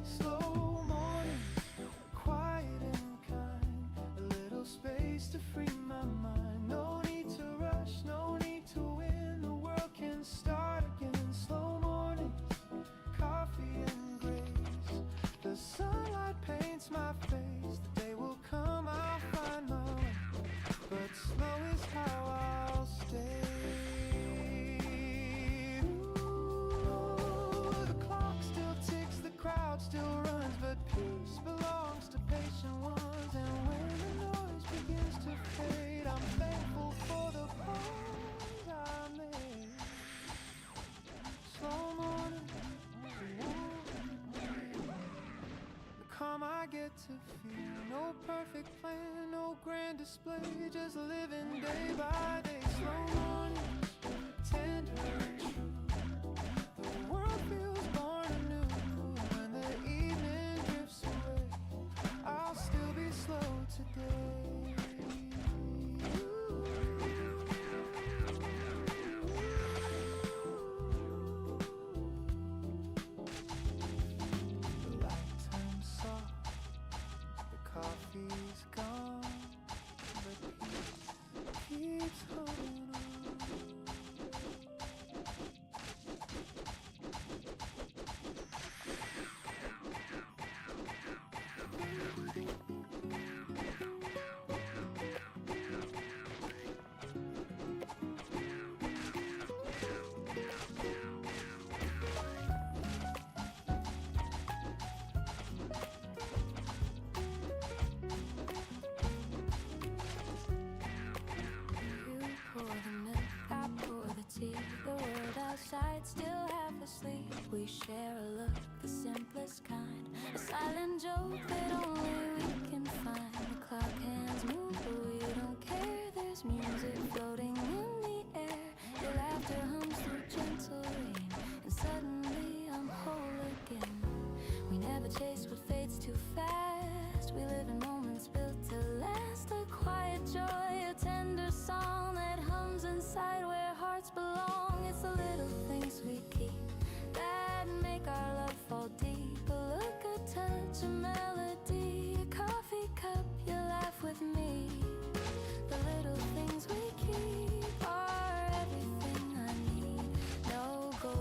Slow morning, quiet and kind, a little space to free my mind. No need to rush, no need to win, the world can start again. Slow morning, coffee and grace, the sunlight paints my face. The day will come, I'll find my way, but slow is how I'll stay. Ooh, the clock still ticks, the crowd still runs, but peace belongs to patient ones. And when the noise begins to fade, I'm thankful for the pause I made. Slow morning, the calm I get to feel. No perfect plan, no grand display, just living day by day. Slow morning, tender and true, the world feels born anew. When the evening drifts away, I'll still be slow today. The light turns soft, the coffee's gone, but peace keeps holding on. You pour the milk, I pour the tea. The world outside still half asleep. We share a look, the simplest kind, a silent joke that only we can find. The clock hands move, but we don't care. There's music floating in the air. Your laughter hums through gentle rain, and suddenly I'm whole again. We never chase what fades too fast. We live in moments built to last. A quiet joy, a tender song that hums inside where hearts belong. It's the little things we keep that make our love fall deep. A look, a touch, a melody, a coffee cup, you laugh with me. The little things we keep are everything I need. No gold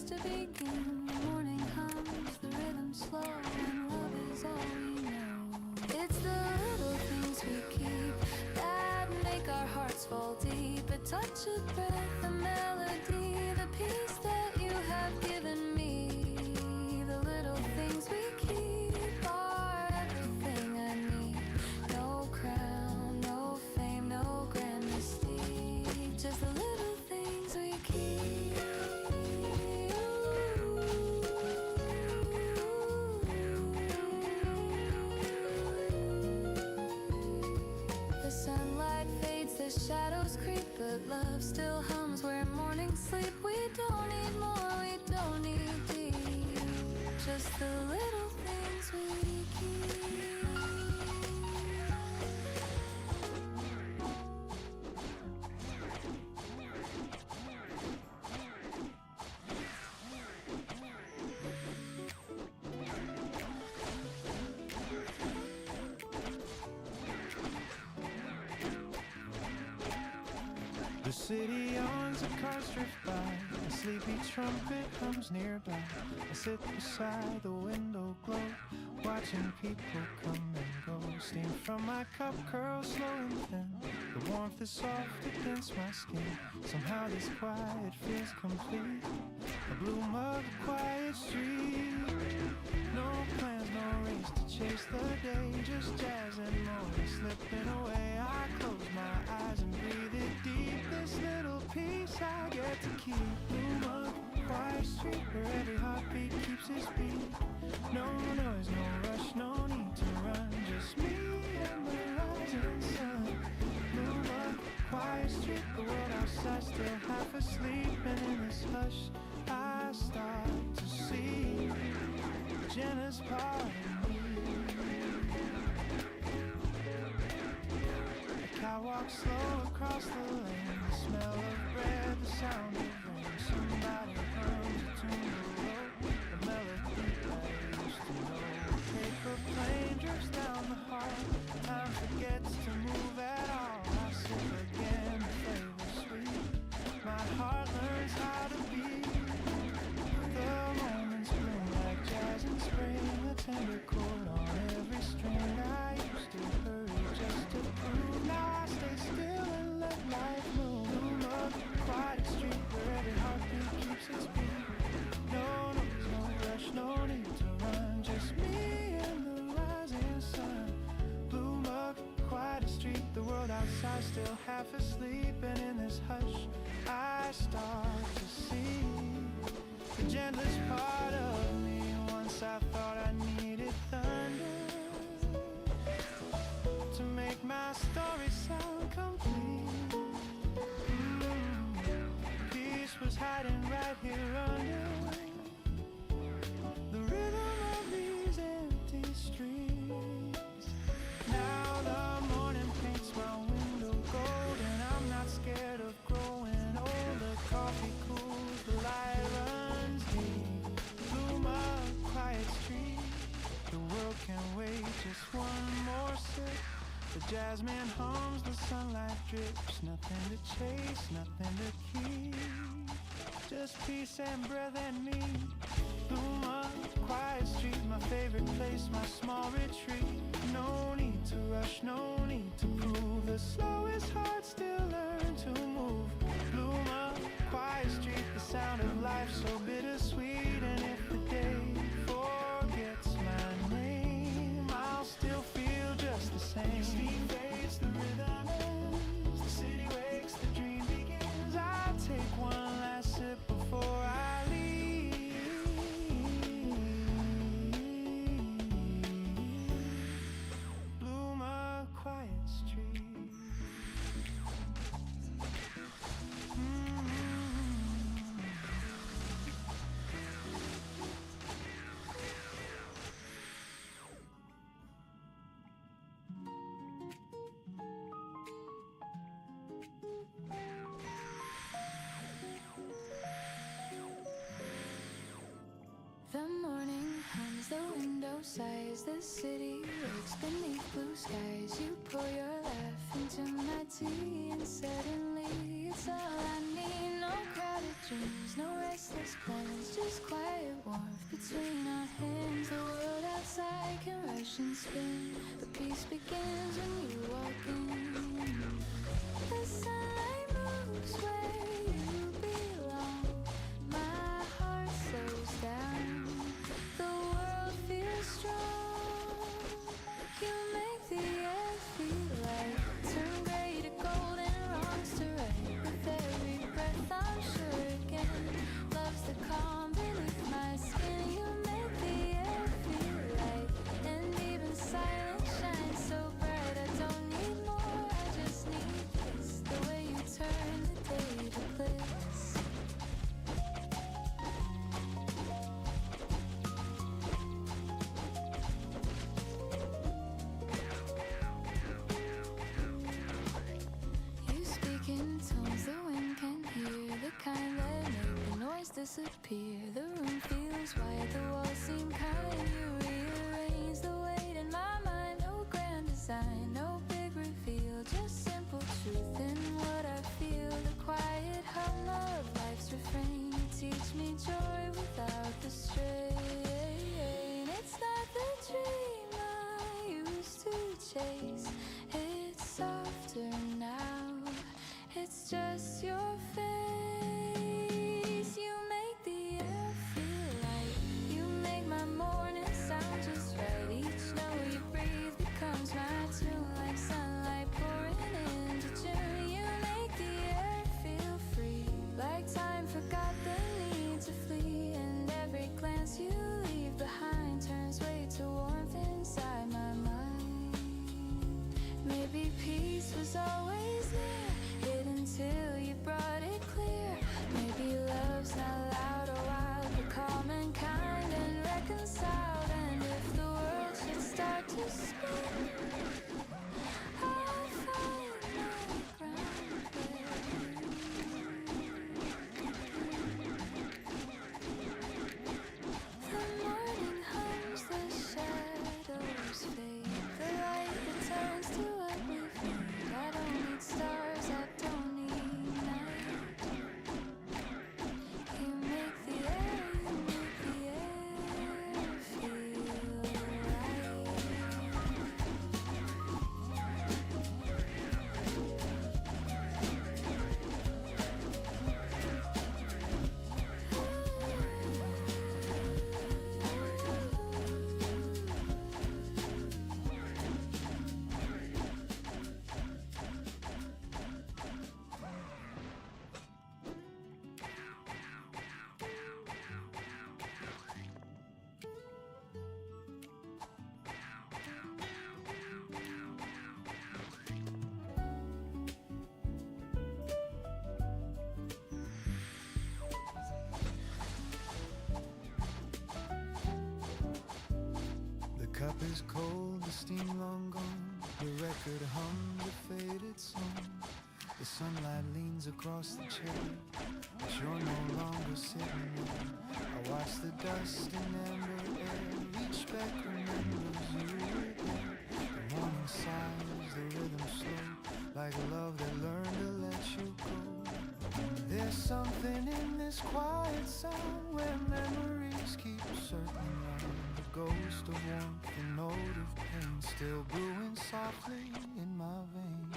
to begin. The morning hums, the rhythm slow, and love is all we know. It's the little things we keep that make our hearts fall deep. A touch of breath, a melody, the peace that you have given me. The little things we keep are everything I need. No crown, no fame, no grand mystique, just the little things we keep. The sunlight fades, the shadows creep, but love still hums where morning sleep. We don't need more, we don't need deep, just the little things we keep. The city yawns, the cars drift by, a sleepy trumpet hums nearby. I sit beside the window glow, watching people come and go. Steam from my cup curls slow and thin, the warmth is soft against my skin. Somehow this quiet feels complete, a blue mug, a quiet street. No plans, no race to chase the day, just jazz and morning slipping away. I close my eyes and breathe it deep. This little piece I get to keep. Blue mug, quiet street where every heartbeat keeps its beat. No noise, no rush, no need to run, just me and the rising sun. Blue mug, quiet street, the world outside still half asleep, and in this hush I start to see the generous part of me. A cow walks slow across the lane, the smell of bread, the sound of rain. Somebody hums a tune below, the melody that I used to know. A paper plane drifts down the hall, time forgets to move at all. I sip again, the flavor sweet, my heart learns how to beat. The moments bloom like jazz in spring, a tender chord on every string. I used to hurry just to prove, now I stay still and let life move. Blue mug, quiet street where every heartbeat keeps its beat. No noise, no rush, no need to run, just me and the rising sun. Blue mug, quiet street, the world outside still half asleep, and in this hush I start to see the gentlest part of me. Once I thought I needed thunder to make my story sound complete. Peace was hiding right here under the rhythm of these empty streets. Now the morning paints my window gold, and I'm not scared of growing old. The coffee cools, the light runs deep. Blue mug, quiet street, the world can wait just one more sip. The jasmine hums, the sunlight drips, nothing to chase, nothing to keep, just peace and breath and me. Blue mug, quiet street, my favorite place, my small retreat. No need to rush, no need to prove, the slowest heart still learn to move. Blue mug, quiet street, the sound of life so bittersweet. And if the day forgets my name, I'll still feel just the same. Steam fades, the rhythm ends, the city wakes, the dream begins. I'll take one last sip before I leave. Blue mug, quiet street. The morning hums, the window sighs, the city wakes beneath blue skies. You pour your laugh into my tea, and suddenly it's all I need. No crowded dreams, no restless plans, just quiet warmth between our hands. The world outside can rush and spin, but peace begins when you walk in. The sunlight moves where you belong. My heart slows down. The world feels strong. You make the air feel light. Turn gray to gold and wrongs to right. With every breath I'm sure again. Love's the calm beneath my skin. You make the air feel light. And even silence shines so bright. I don't need more, I just need this. The way you turn the day to bliss. You speak in tones the wind can hear, the kind that make the noise disappear. The room feels wide, the walls seem kind. You rearrange the weight in my mind. No grand design, no big reveal, just simple truth in what I feel. The quiet hum of life's refrain. You teach me joy without the strain. It's not the dream I used to chase. It's softer now. It's just your face. You make the air feel light. You make my morning sound just right. Each note you breathe becomes my tune, like sunlight pouring into June. You make the air feel free, like time forgot the need to flee. And every glance you leave behind turns weight to warmth inside my mind. Maybe peace was always there, hidden till you brought it clear. Maybe love's not loud or wild, but calm and kind and reconciled. And if the world should start to spin, I'll find my ground there. The morning hums, the shadows fade. The light returns to what we've made. I don't need stars, I don't need night. You make the air feel right. The cup is cold, the steam long gone. The record hums a faded song. The sunlight leans across the chair, but you're no longer sitting there. I watch the dust in amber air. Each speck remembers you were there. The morning sighs, the rhythm slow, like a love that learned to let you go. There's something in this quiet sound where memories keep circling round. The ghost of warmth, the note of pain, still brewing softly in my veins.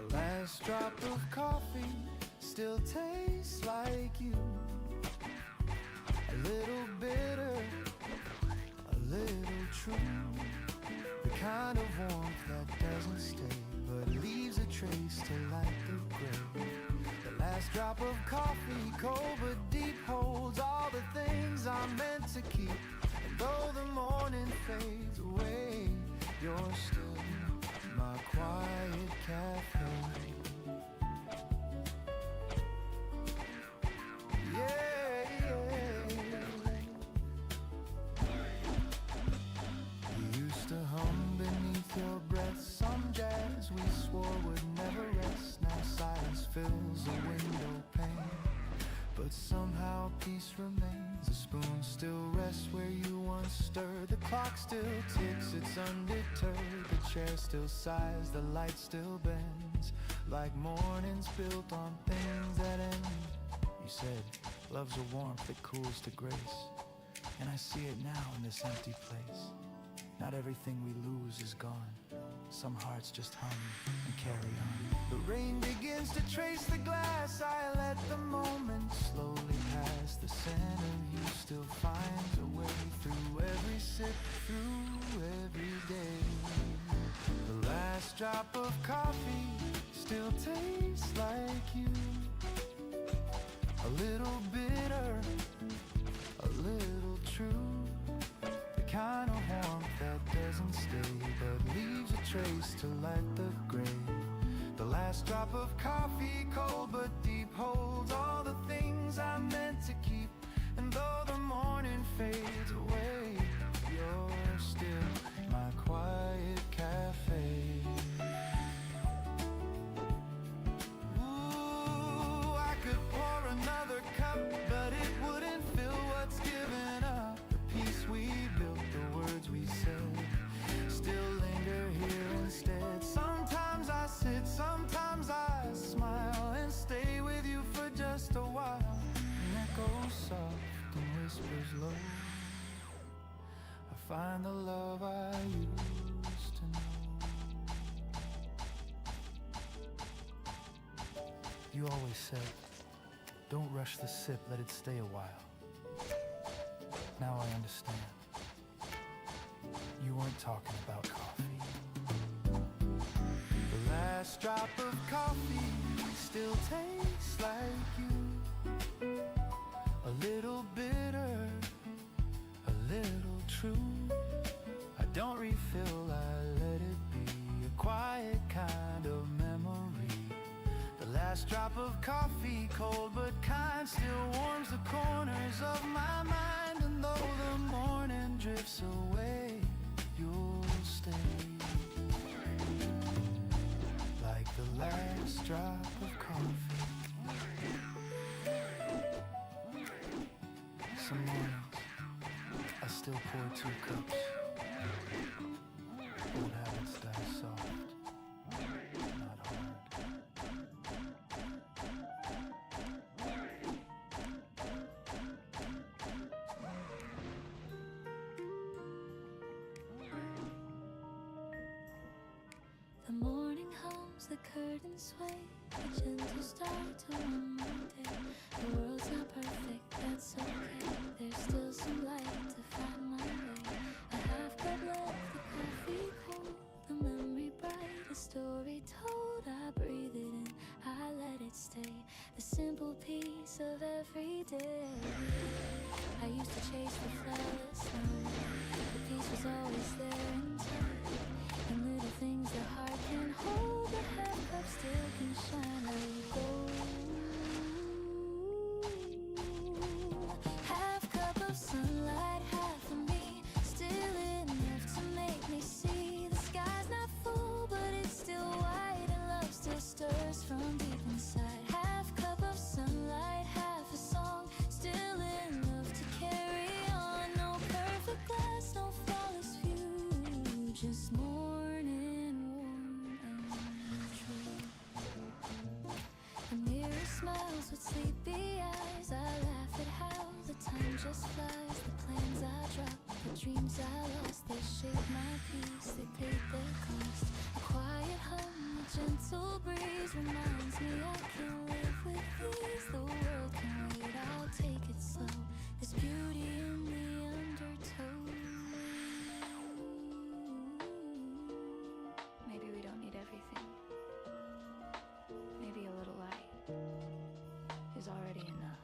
The last drop of coffee still tastes like you. A little bitter, a little true. The kind of warmth that doesn't stay, but leaves a trace to light the gray. The last drop of coffee, cold but deep, holds all the things I'm meant to keep. And though the morning fades away, you're still my quiet cafe. Yeah, yeah. You used to hum beneath your breath some jazz we swore would never rest. Now silence fills the window pane, but somehow peace remains. The spoon still rests where you once stirred. The clock still ticks, it's undeterred. The chair still sighs, the light still bends, like mornings built on things that end. You said Love's a warmth that cools to grace, and I see it now in this empty place. Not everything we lose is gone. Some hearts just hum and carry on. The rain begins to trace the glass. I let the moment slowly pass. The scent of you still finds a way through every sip, through every day. The last drop of coffee still tastes like you. A little bitter, a little true. The kind of warmth that doesn't stay, but leaves a trace to light the gray. The last drop of coffee, cold but deep, holds all the things I meant to keep. And though the morning fades away, you're still my quiet cafe. Ooh, I could pour another cup, but it wouldn't fill what's given up. The peace we built, the words we said, still linger here instead. Sometimes I sit, sometimes I smile, and stay with you for just a while. An echo soft and whispers low. I find the love I used to know. You always said, don't rush the sip, let it stay a while. Now I understand. You weren't talking about coffee. The last drop of coffee still tastes like you. A little bitter, a little true. I don't refill, I let it be. A quiet kind of memory. The last drop of coffee, cold but kind, still warms the corners of my mind. And though the morning drifts away, you'll stay. Like the last drop of coffee. Some mornings, I still pour 2 cups. Old habits die soft, not hard. The morning hums, the curtains sway, a gentle start to one more day. The world's not perfect, that's okay. There's still some light to find my way. A half cup left, the coffee cold, the memory bright, a story told. I breathe it in, I let it stay. The simple peace of every day. I used to chase the flawless snow. The peace was always there in time. And little things the heart can hold, but half cup still can shine like gold. Half cup of sunlight, half of me, still enough to make me see. The sky's not full, but it's still white, and love still stirs from deep inside. Half cup of sunlight, half a song, still enough to carry on. No perfect glass, no flawless view, just morning warm and true. The mirror smiles with sleepy eyes. I laugh at how the time just flies. The plans I dropped, the dreams I lost, they shape my peace, they paid their cost. A quiet hum, a gentle breeze reminds me I can live with these. The world can wait, I'll take it slow. There's beauty in the undertow. Maybe we don't need everything. Maybe a little light is already enough.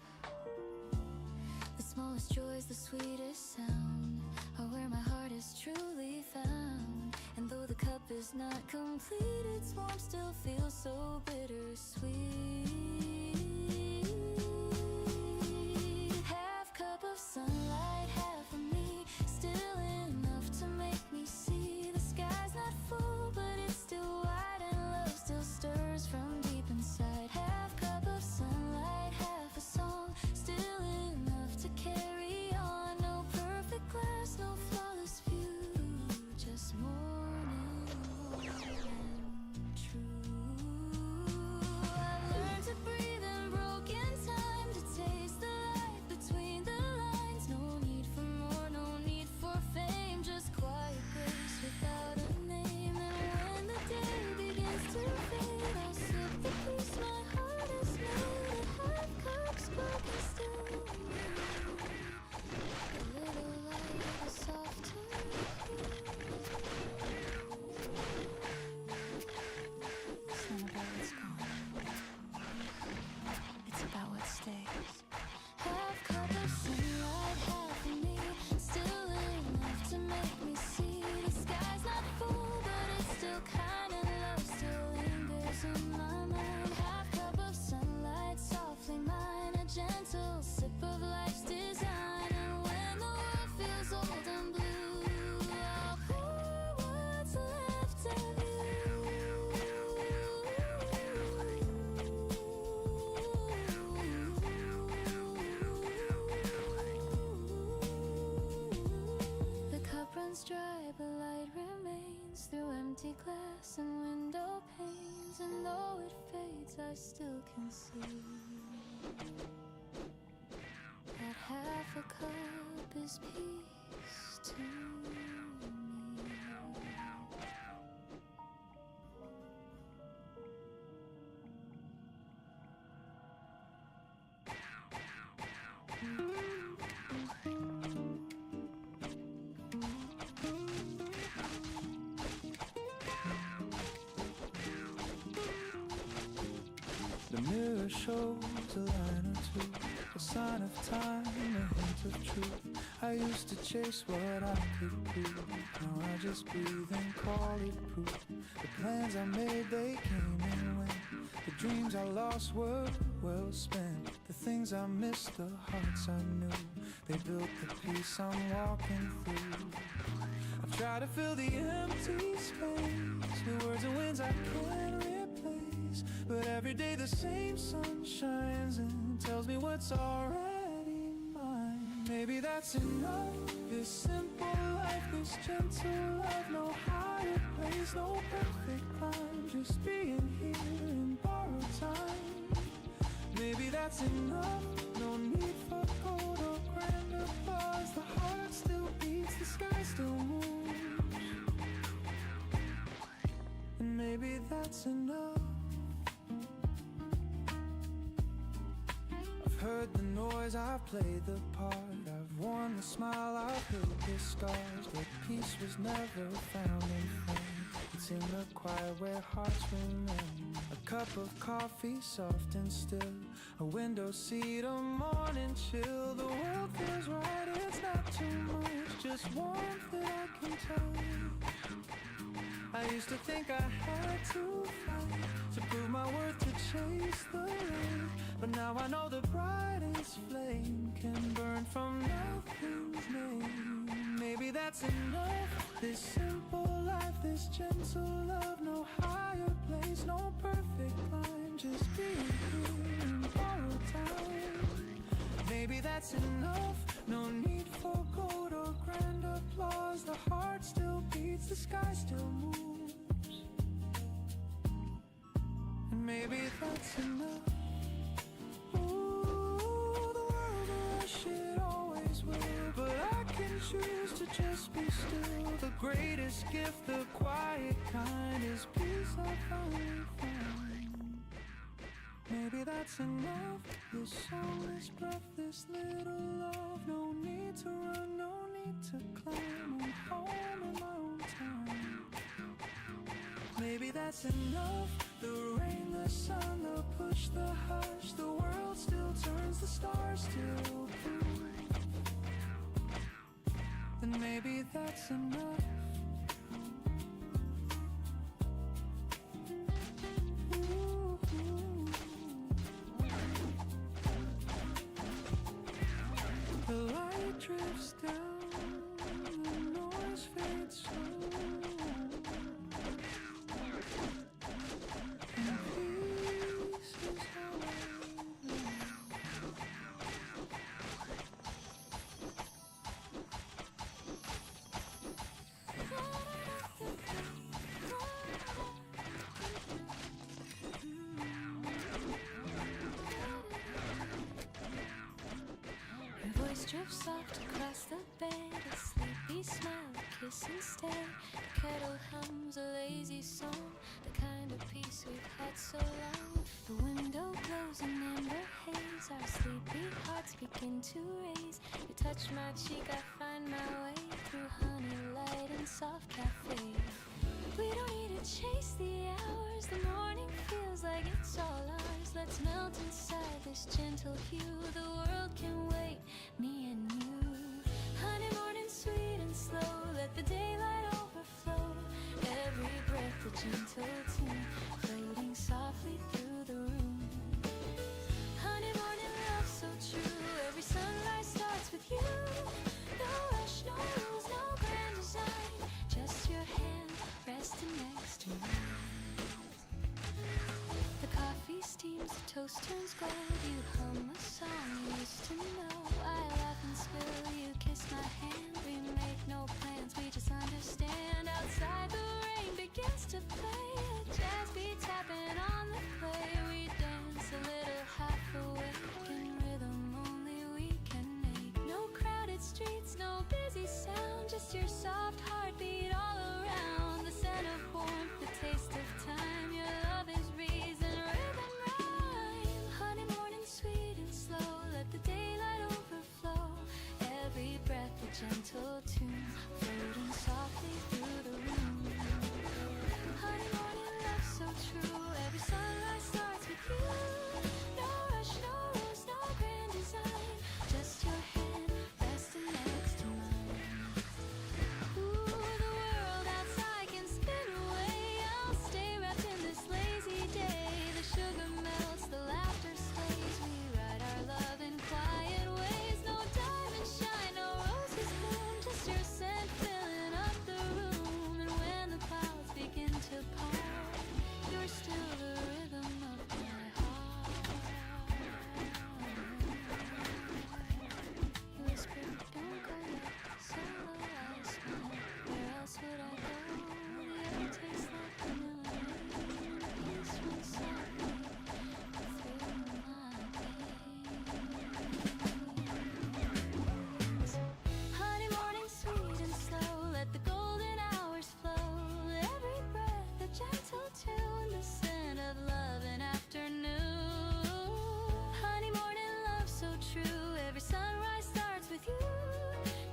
The smallest joys, the sweetest sound, are where my heart is truly found. And though the cup is not complete, its warmth still feels so bittersweet. Half cup of sunlight, half of me, still enough to make me see. The sky's not full, but it's still wide, and love still stirs from deep inside. Half cup of sunlight, half a song, still enough to carry on. No perfect glass, no flawless view, just morning and true. I've learned to breathe in broken empty glass and window panes, and though it fades, I still can see that half a cup is peace to me. The mirror shows a line or two, a sign of time, a hint of truth. I used to chase what I could prove. Now I just breathe and call it proof. The plans I made, they came and went. The dreams I lost were well spent. The things I missed, the hearts I knew, they built the peace I'm walking through. I've tried to fill the empty space with words and winds I can't replace, but every day the same sun shines and tells me what's already mine. Maybe that's enough. This simple life, this gentle love, no higher place, no perfect climb, just being here in borrowed time. Maybe that's enough. No need for gold or grand applause. The heart still beats, the sky still moves, and maybe that's enough. I've heard the noise, I've played the part, I've worn the smile, I've hid the scars, but peace was never found in fame. It's in the quiet where hearts remain. A cup of coffee, soft and still, a window seat, a morning chill. The world feels right, it's not too much, just warmth that I can touch. I used to think I had to fight to prove my worth, to chase the light, but now I know the brightest flame can burn from nothing's name. Maybe that's enough. This simple life, this gentle love, no higher place, no perfect climb, just being here in borrowed time. Maybe that's enough. No need for gold or grand applause. The heart still beats, the sky still moves, and maybe that's enough. Ooh, the world will rush, it always will, but I can choose to just be still. The greatest gift, the quiet kind, is peace I finally found. Maybe that's enough. This song, this breath, this little love. No need to run, no need to climb. I'm home in my own time. Maybe that's enough. The rain, the sun, the push, the hush. The world still turns, the stars still prove. Then maybe that's enough. Ooh. The light drifts down, the noise fades slow, and peace is how I live. Your voice drifts soft across the bed, a sleepy smile, a kiss instead. The kettle hums a lazy song, the kind of peace we've had so long. The window glows in amber haze, our sleepy hearts begin to raise. You touch my cheek, I find my way through honey, light, and soft cafe. We don't need to chase the hours, the morning feels like it's all ours. Let's melt inside this gentle hue, the world can wait, me and you. Honey, morning sweet and slow, let the daylight overflow. Every breath a gentle tune, floating softly through the room. Honey, morning love so true, every sunrise starts with you. No rush, no rules, no grand design, just your hand resting next to mine. The coffee steams, the toast turns gold. You hum a song you used to know. I laugh and spill, you kiss my hand. We make no plans, we just understand. Outside the rain begins to play. Jazz beat tapping on the play. We dance a little half awake in rhythm only we can make. No crowded streets, no busy sound, just your soft heartbeat all around. The scent of warmth, the taste of time. Your love is reason, rhythm, rhyme. Honey morning, sweet and slow. Let the daylight overflow. Every breath a gentle tune, floating softly through the room. Honey morning, love so true. Every sunrise starts with you. No rush, no rules, no grand design. Just your hand resting next to mine. Ooh, the world outside can spin away. I'll stay wrapped in this lazy day. The sugar melts, the laughter stays. We write our love in quiet ways. No diamond shine, no roses bloom. Just your scent filling up the room. And when the clouds begin to part, you're still the rhythm of my heart. You whisper, don't go yet, so low I smile. Where else would I go? The air tastes like vanilla. Peace runs softly through my veins. Honey morning, sweet and slow. Let the golden hours flow. Every breath a gentle tune. The scent of love in afternoon. Honey morning, love so true. Every sunrise starts with you.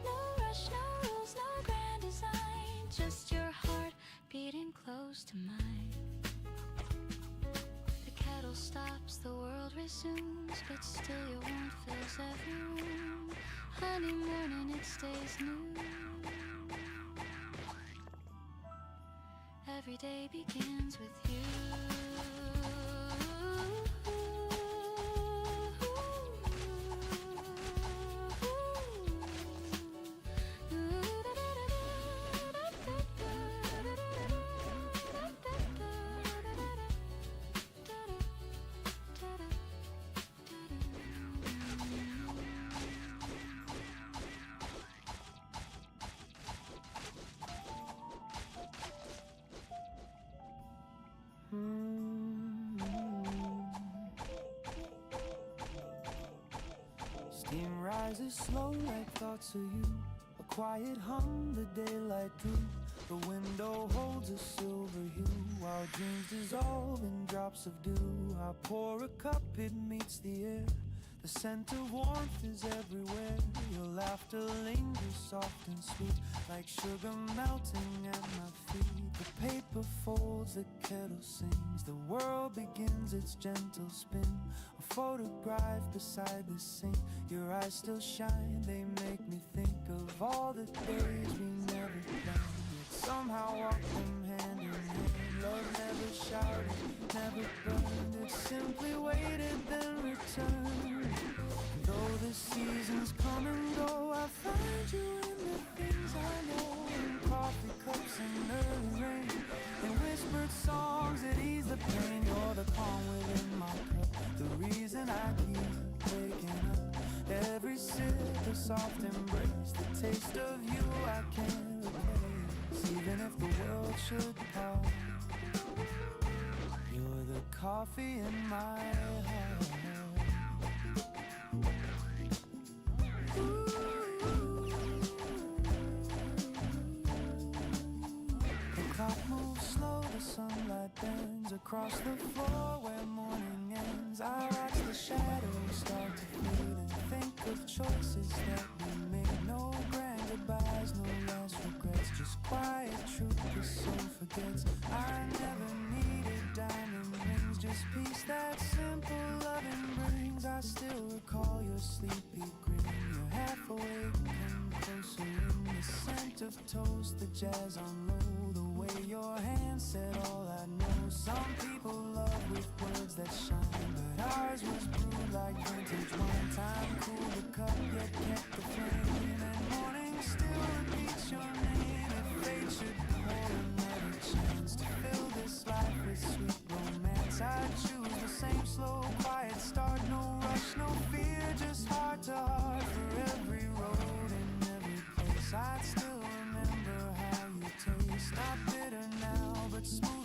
No rush, no rules, no grand design. Just your heart beating close to mine. The kettle stops, the world resumes, but still your warmth fills every room. Honey morning, it stays new. Every day begins with you. Steam rises slow like thoughts of you. A quiet hum, the daylight through. The window holds a silver hue, while dreams dissolve in drops of dew. I pour a cup, it meets the air. The scent of warmth is everywhere. Your laughter lingers soft and sweet, like sugar melting at my feet. The paper folds, the kettle sings. The world begins its gentle spin. A photograph beside the sink. Your eyes still shine, they make me think of all the days we never planned. Yet somehow walk them hand in hand. Love never shouted, never burned. It simply waited, then returned. Though the seasons come and go, I find you in the things I know. In coffee cups and early rain, in whispered songs that ease the pain. You're the calm within my cup, the reason I keep waking up. Every sip a soft embrace, the taste of you I can't replace. Even if the world should part, you're the coffee in my heart. The clock moves slow, the sunlight bends across the floor where morning ends. I watch the shadows start to fade and think of choices that we made. No grand goodbyes, no last regrets, just quiet truth the soul forgets. I never needed diamond rings, just peace that simple loving brings. I still recall your sleepy grin, you're half awake and closer in the scent of toast, the jazz on low, the way your hand said all I know. Some people love with words that shine, but ours was brewed like vintage wine. Time cooled the cup, yet kept the flame, and morning still repeats your name. If fate should pour another chance to fill this life with sweet romance, I'd choose the same slow, quiet start. No rush, no fear, just heart to heart. For every road and every place, I'd still remember how you taste. Not bitter now, but smooth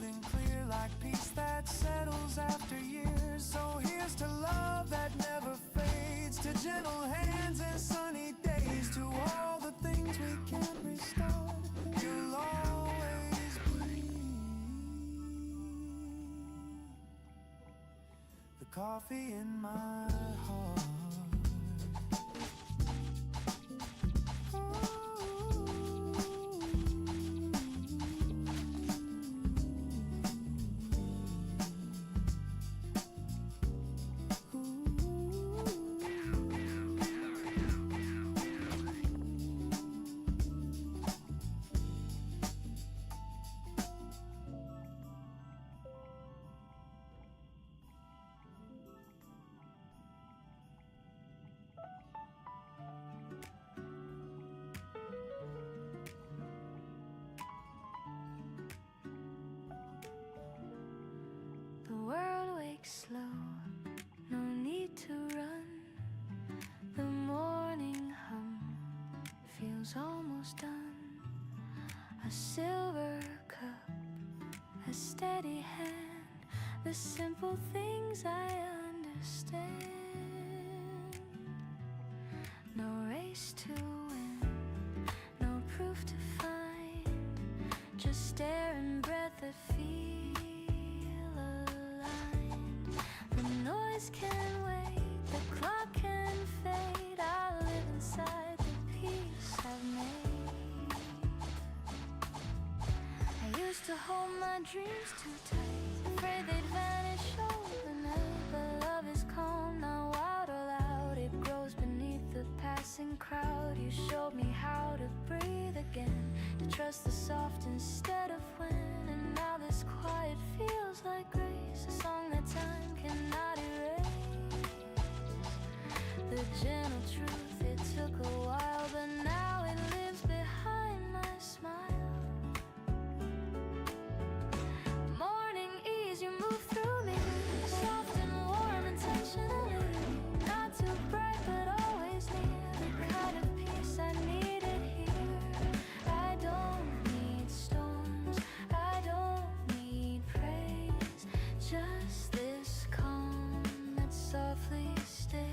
coffee in my heart. The world wakes slow, no need to run. The morning hum feels almost done. A silver cup, a steady hand, the simple things I understand. No race to win, no proof to find, just air and breath that feel aligned. The noise can wait, the clock can fade. I live inside the peace I've made. I used to hold my dreams too tight, afraid they'd vanish overnight. But love is calm, not wild or loud. It grows beneath the passing crowd. You showed me how to breathe again, to trust the soft instead of when. And now this quiet feels like grace, a song that time cannot erase. The gentle truth, it took a while, but now it lives behind my smile. Morning ease, you move through me, soft and warm intentionally. Not too bright, but always near, the kind of peace I needed here. I don't need storms, I don't need praise, just this calm that softly stays.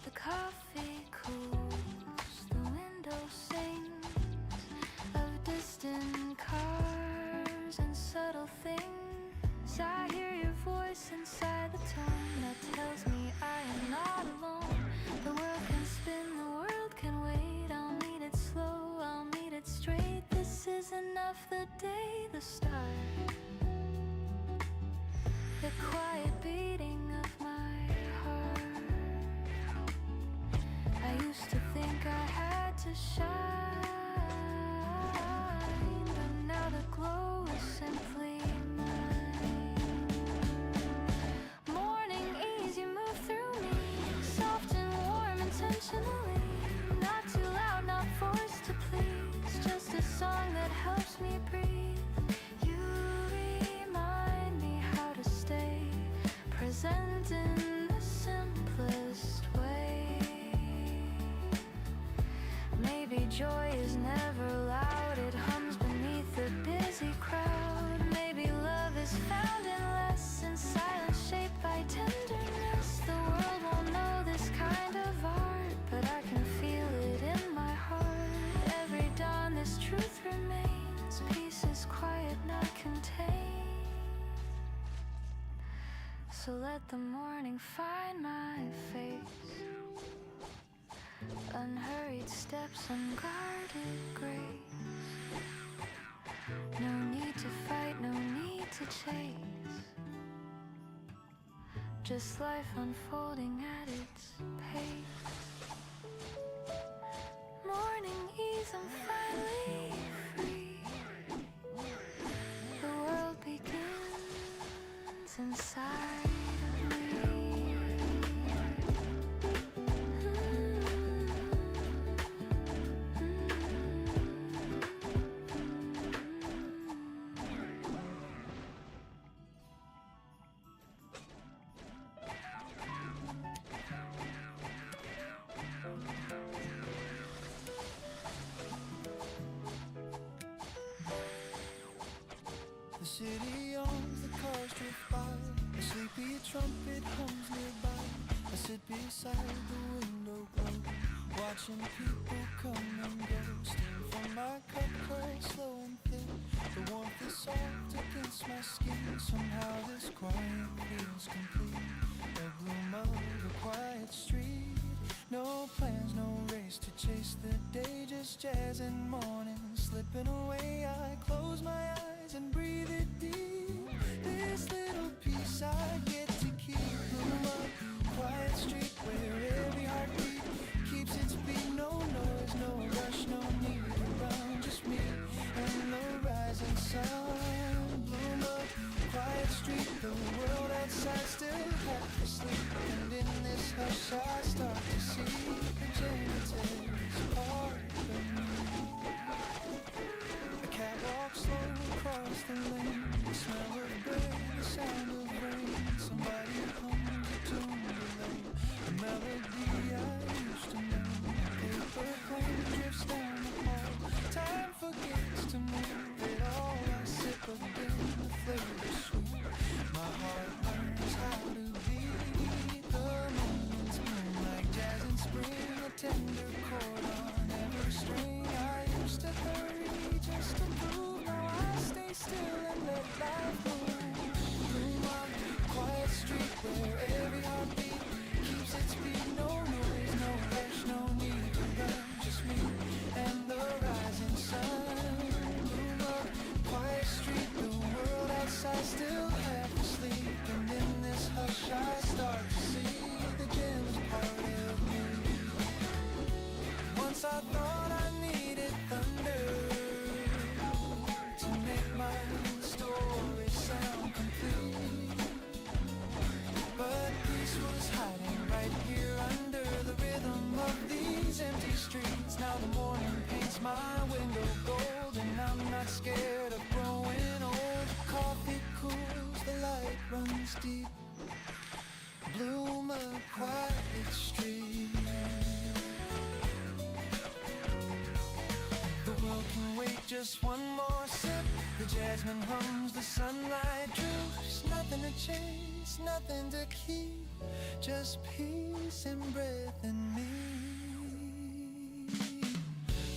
The coffee cools, the window sings of distant cars and subtle things. I hear your voice inside the tone that tells me I am not alone. The world can spin, the world can wait. I'll meet it slow, I'll meet it straight. This is enough, the day, the start, the quiet beating of my heart. I used to think I had to shine, but now the glow is simply mine. Morning ease, you move through me, soft and warm intentionally. Not too loud, not forced to please, just a song that helps me breathe. You remind me how to stay present in the simplest way. Maybe joy is never loud, it hums beneath the busy crowd. Maybe love is found in less, in silence shaped by tenderness. The world won't know this kind of art, but I can feel it in my heart. Every dawn this truth remains, peace is quiet, not contained. So let the morning find my face, unhurried steps, unguarded grace. No need to fight, no need to chase, just life unfolding at its pace. Morning ease, I'm finally free. The world begins inside of me. The city owns, the cars drift by, a sleepy trumpet hums nearby. I sit beside the window glow, watching people come and go. Steam from my cup curls slow and thin. The warmth is soft against my skin. Somehow this quiet feels complete. A gloom of a quiet street. No plans, no race to chase the day. Just jazz and morning slipping away. I close my eyes and breathe it deep. This little piece I get to keep. Gloom of quiet street where every heartbeat keeps its beat. No noise, no rush, no need to run. Just me and the rising sun. Bloom up, quiet street. The world outside still half asleep. And in this hush I start to see the genitals part of me. A cat walks slow across the lane. The smell of bread, the sound of rain. Somebody hums a tune below. A melody I used to know. Paper plane drifts down the hall. Time forgets to move it all. I sip again, the flavor sweet. My heart learns how to beat. The moments bloom like jazz in spring. A tender chord on every string. I used to hurry just to prove. Now I stay still and let life move. Bloom on quiet street where every heartbeat keeps its beat. No noise, no rush, no need to run. Just me and the rising sun. Bloom up quiet street. The world outside still half asleep. And in this hush I start to see the gems part of me. Once I thought I needed thunder to make my story sound complete. But peace was hiding right here under the rhythm of these empty streets. Now the morning paints my window gold, and I'm not scared of growing old. Coffee cools, the light runs deep. Bloom a quiet street. The world can wait just one more sip. The jasmine hums, the sunlight droops. Nothing to chase, nothing to keep. Just peace and breath in me.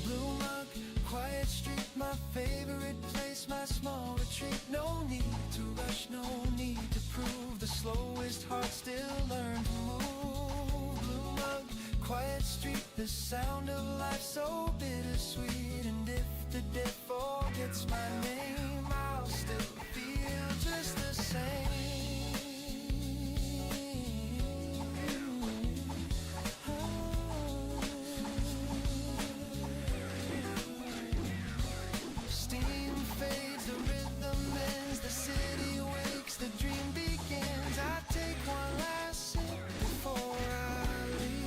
Bloom up, quiet street, my favorite place, my small retreat. No need to rush, no need to prove. The slowest heart still learn to move. Bloom up, quiet street, the sound of life so bittersweet. And if the dead forgets my name, I'll still feel just the same. Steam fades, the rhythm ends, the city wakes, the dream begins. I take one last sip before I leave.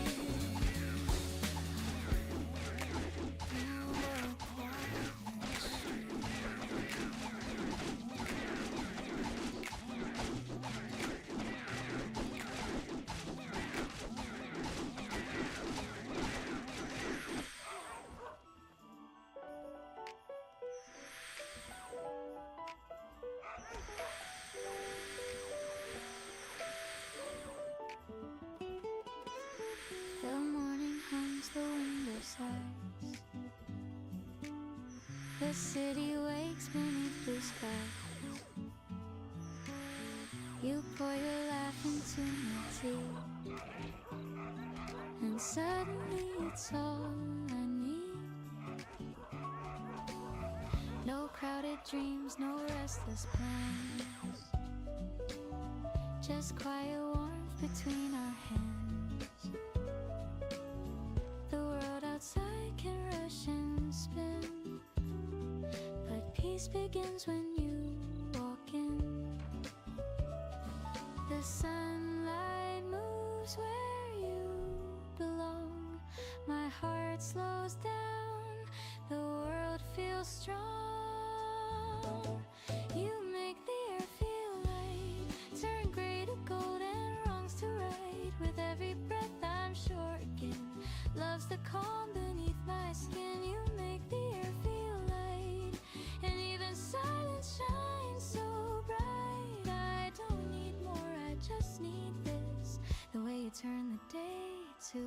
The morning hums the window sighs. The city wakes beneath blue skies. You pour your laugh into my tea, and suddenly it's all I need. No crowded dreams, no restless plans. Just quiet warmth between our hands. The world outside can rush and spin, but peace begins when you walk in. The sunlight moves where you belong. My heart slows down, the world feels strong. You make the air feel light, turn gray to gold and wrongs to right. With every breath I'm shortened, love's the calm beneath my skin. You make the air feel light, and even silence shines so bright. I don't need more, I just need this, the way you turn the day to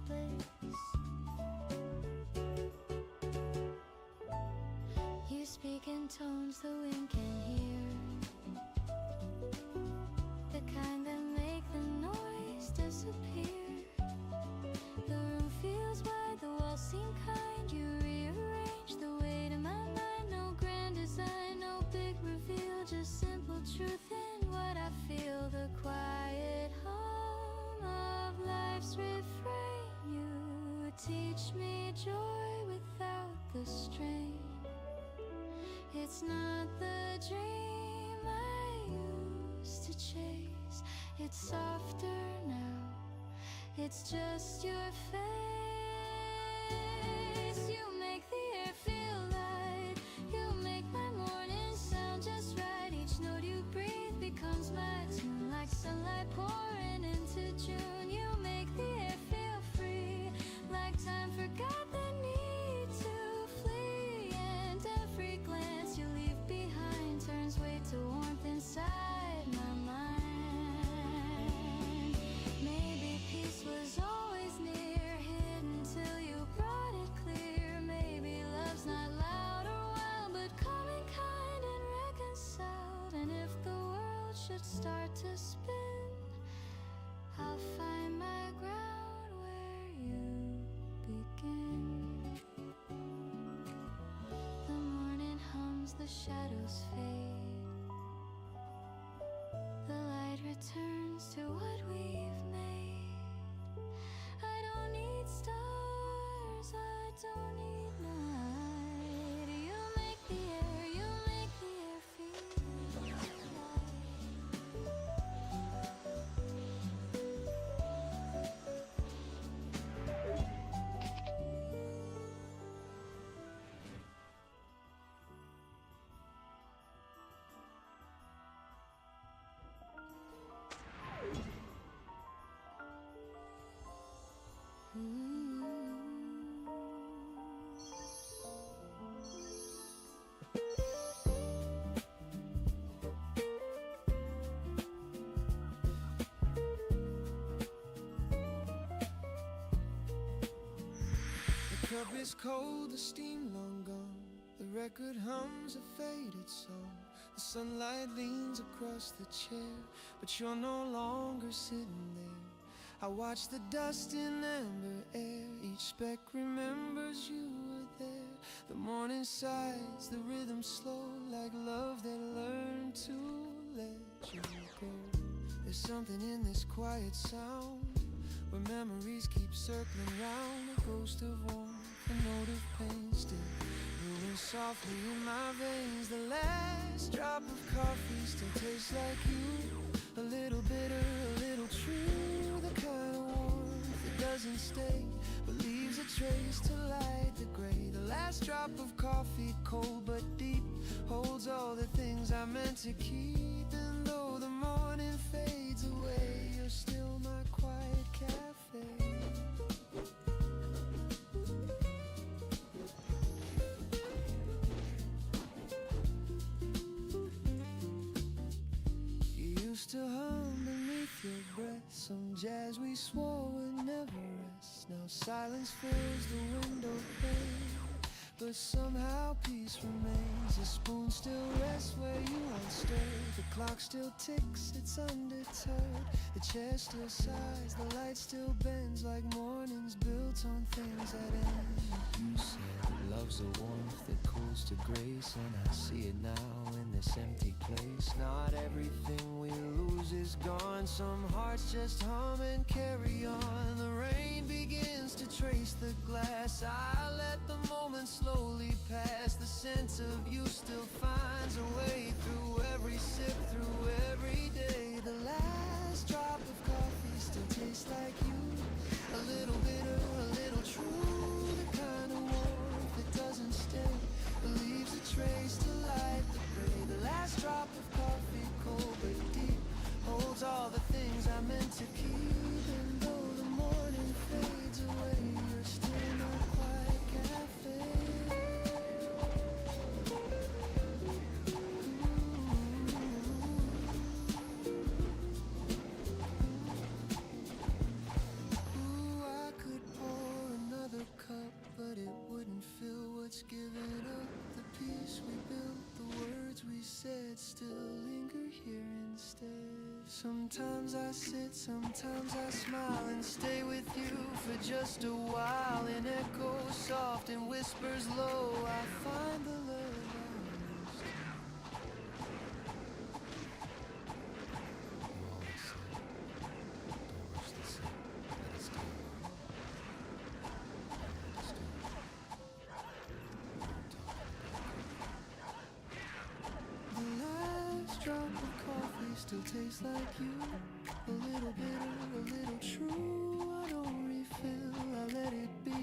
bliss. speak in tones the wind can hear, the kind that make the noise disappear. The room feels wide, the walls seem kind. You rearrange the weight in my mind. No grand design, no big reveal, just simple truth in what I feel. The quiet hum of life's refrain. You teach me joy without the strain. It's not the dream I used to chase. It's softer now. It's just your face. You make the air feel light. You make my morning sound just right. Each note you breathe becomes my tune, like sunlight pouring into June. You make the air feel free, like time forgot the need to flee. And every glance you leave behind turns weight to warmth inside my mind. Maybe peace was always near, hidden till you brought it clear. Maybe love's not loud or wild, but calm and kind and reconciled. And if the world should start to spin, I'll find my ground where you begin. The morning hums, the shadows fade. The light returns to what we've made. I don't need stars, I don't need night. You make the air, you make the air feel light. The cup is cold, the steam long gone. The record hums a faded song. The sunlight leans across the chair, but you're no longer sitting there. I watch the dust in amber air. Each speck remembers you were there. The morning sighs, the rhythm slow, like love that learned to let you go. There's something in this quiet sound, where memories keep circling round. A ghost of warmth, a note of pain still brewing softly in my veins. The last drop of coffee still tastes like you. A little bitter, a little true. The kind of warmth that doesn't stay, but leaves a trace to light the gray. The last drop of coffee, cold but deep, holds all the things I meant to keep. And though the morning fades away, you're still my quiet cafe. You used to hum beneath your breath some jazz we swore would never rest. Now silence fills the window pane, but somehow peace remains. The spoon still rests where you once stood. The clock still ticks, it's undeterred. The chair still sighs, the light still bends, like mornings built on things that end. You said love's a warmth that cools to grace, and I see it now in this empty place. Not everything we lose is gone. Some hearts just hum and carry on. The rain begins to trace the glass. I let the moment slowly pass. The scent of you still finds a way through every sip, through every day. The last drop of coffee still tastes like you. A little bitter, a little true. The kind of warmth that doesn't stay, but leaves a trace to light the gray. The last drop of coffee, cold but deep, holds all the things I meant to keep. And though the morning fades away, you're still my quiet cafe. Ooh, I could pour another cup, but it wouldn't fill what's giving up the peace place we built, the words we said still linger here instead. Sometimes I sit, sometimes I smile and stay with you for just a while. In echoes soft and whispers low, I find the love I used to. You always say, don't rush the sun, let it stay warm. I understand. The last drop of coffee still tastes like you. A little bitter, a little true. I don't refill, I let it be.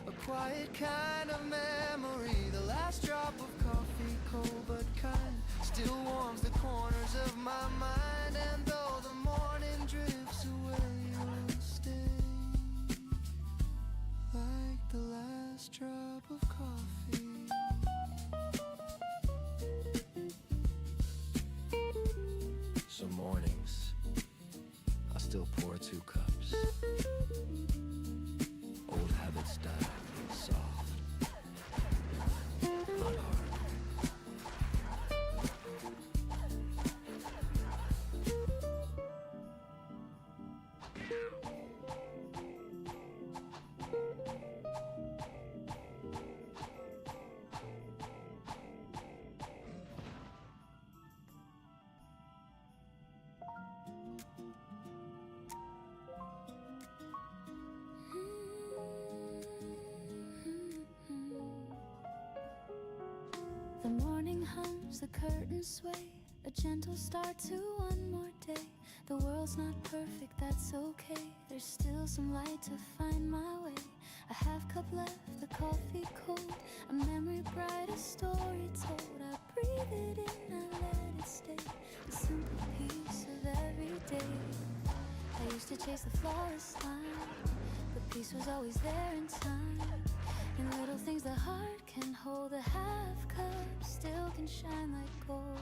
A quiet kind of memory. The last drop of coffee, cold but kind, still warms the corners of my mind. And though the morning drifts away, you'll stay. Like the last drop of coffee. Some mornings, I still pour 2 cups. Old habits die, soft, not hard. The morning hums, the curtains sway, a gentle start to one more day. The world's not perfect, that's okay. There's still some light to find my way. A half cup left, the coffee cold, a memory bright, a story told. I breathe it in, I let it stay, a simple piece of every day. I used to chase the flawless line, but peace was always there in time. In little things the heart can hold, a half cup still can shine like gold.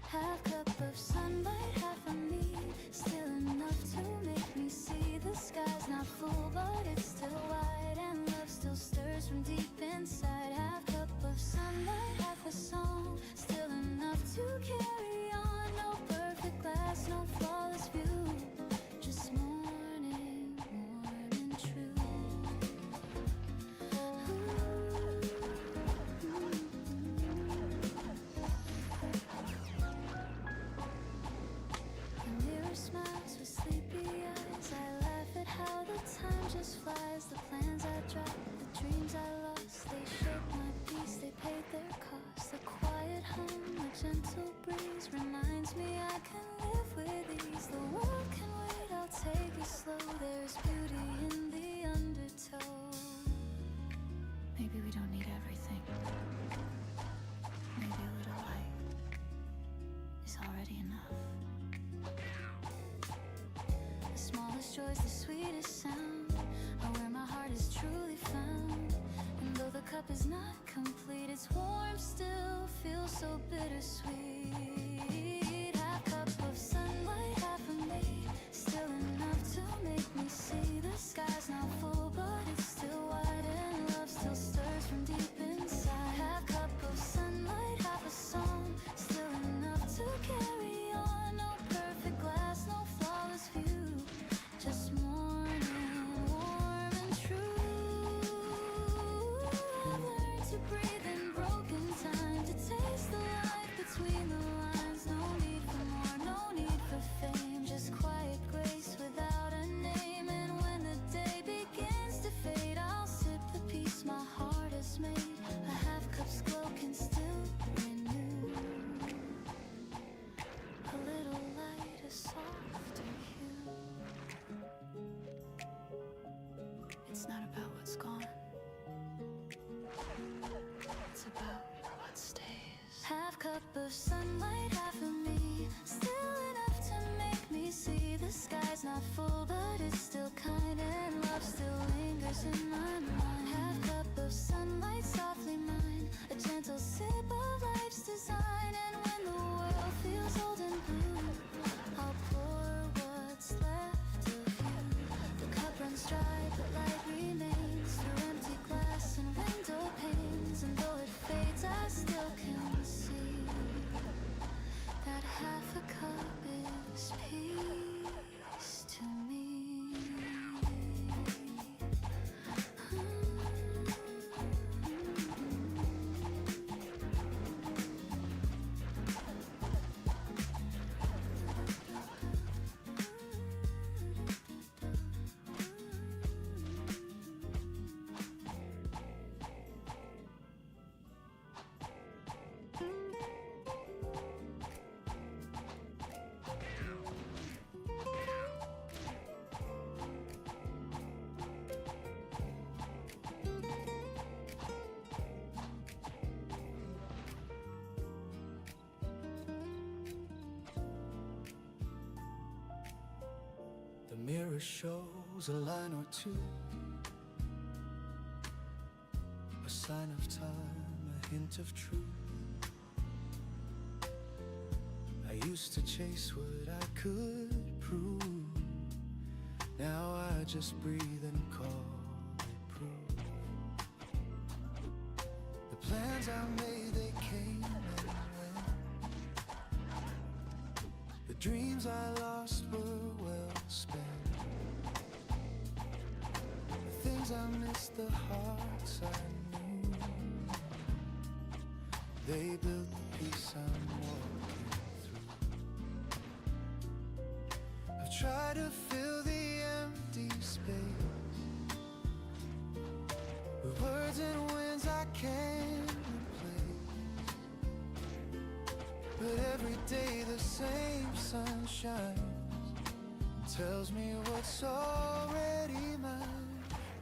Half cup of sunlight, half of me, still enough to make me see. The sky's not full, but it's still wide, and love still stirs from deep inside. Half cup of sunlight, half a song, still enough to carry on. No perfect glass, no flawless view, just morning, warm and true. The mirror smiles with sleepy eyes. I laugh at how the time just flies. The plans I dropped, the dreams I lost, they shaped my peace, they paid their cost. The quiet hum, a gentle breeze reminds me I can live with ease. The world can wait, I'll take it slow. There's beauty in the undertow. Maybe we don't need everything. Maybe a little light is already enough. The smallest joy's the sweetest sound, or where my heart is truly found. And though the cup is not complete, its warmth still feels so bittersweet. Half cup of sunlight, half of me, still enough to make me see. The sky's not full, but it's still wide, and love still stirs from deep inside. Half cup of sunlight, half a song, still enough to carry on. No perfect glass, no flawless view, just morning, warm and true. I've learned to breathe in broken time, to taste the light between the lines. No need for more, no need for fame, just quiet grace without a name. And when the day begins to fade, I'll sip the peace my heart has made. A half cup's glow can still renew a little light, a softer hue. It's not about what's gone, it's about what stays. Half cup of sunlight, half of me, still enough to make me see. The sky's not full, but it's still kind, and love still lingers in my mind. Half cup of sunlight, softly mine, a gentle sip of life's design. And when the world feels old and blue, I'll pour what's left of you. The cup runs dry, but light remains through empty glass and window panes. And though it fades, I mirror shows a line or two, a sign of time, a hint of truth. I used to chase what I could prove. Now I just breathe and call it proof. The plans I made, they came and went. The dreams I lost were well spent. The things I missed, the hearts I knew, they built the peace I'm walking through. I've tried to fill the empty space with words and winds I can't replace. But every day the same sun shines and tells me what's already mine.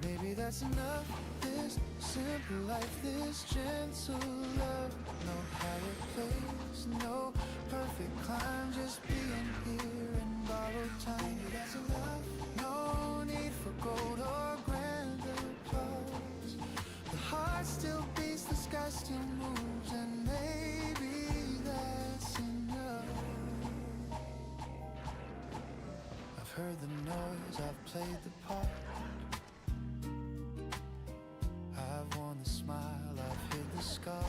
Maybe that's enough, this simple life, this gentle love. No higher place, no perfect climb, just being here in borrowed time. Maybe that's enough, no need for gold or grand applause. The heart still beats, the sky still moves, and maybe that's enough. I've heard the noise, I've played the part, I've worn the smile, I've hid the scars.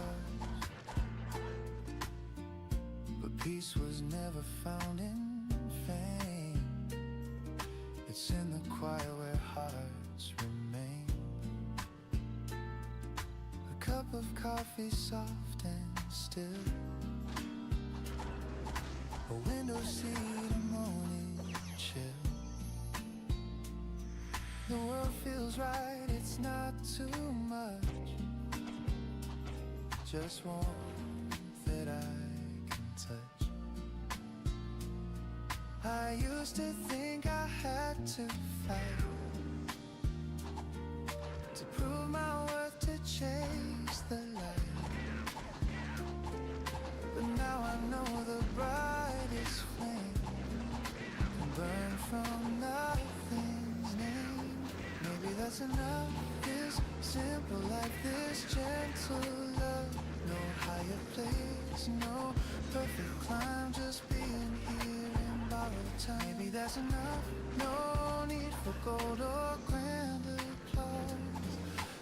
But peace was never found in fame. It's in the quiet where hearts remain. A cup of coffee soft and still, a window seat, a morning chill. The world feels right, it's not too much, just warmth that I can touch. I used to think I had to fight to prove my worth, to chase the light. But now I know the brightest flame can burn from nothing's name. Maybe that's enough, this simple life, this gentle love. No higher place, no perfect climb, just being here in borrowed time. Maybe that's enough, no need for gold or grand applause.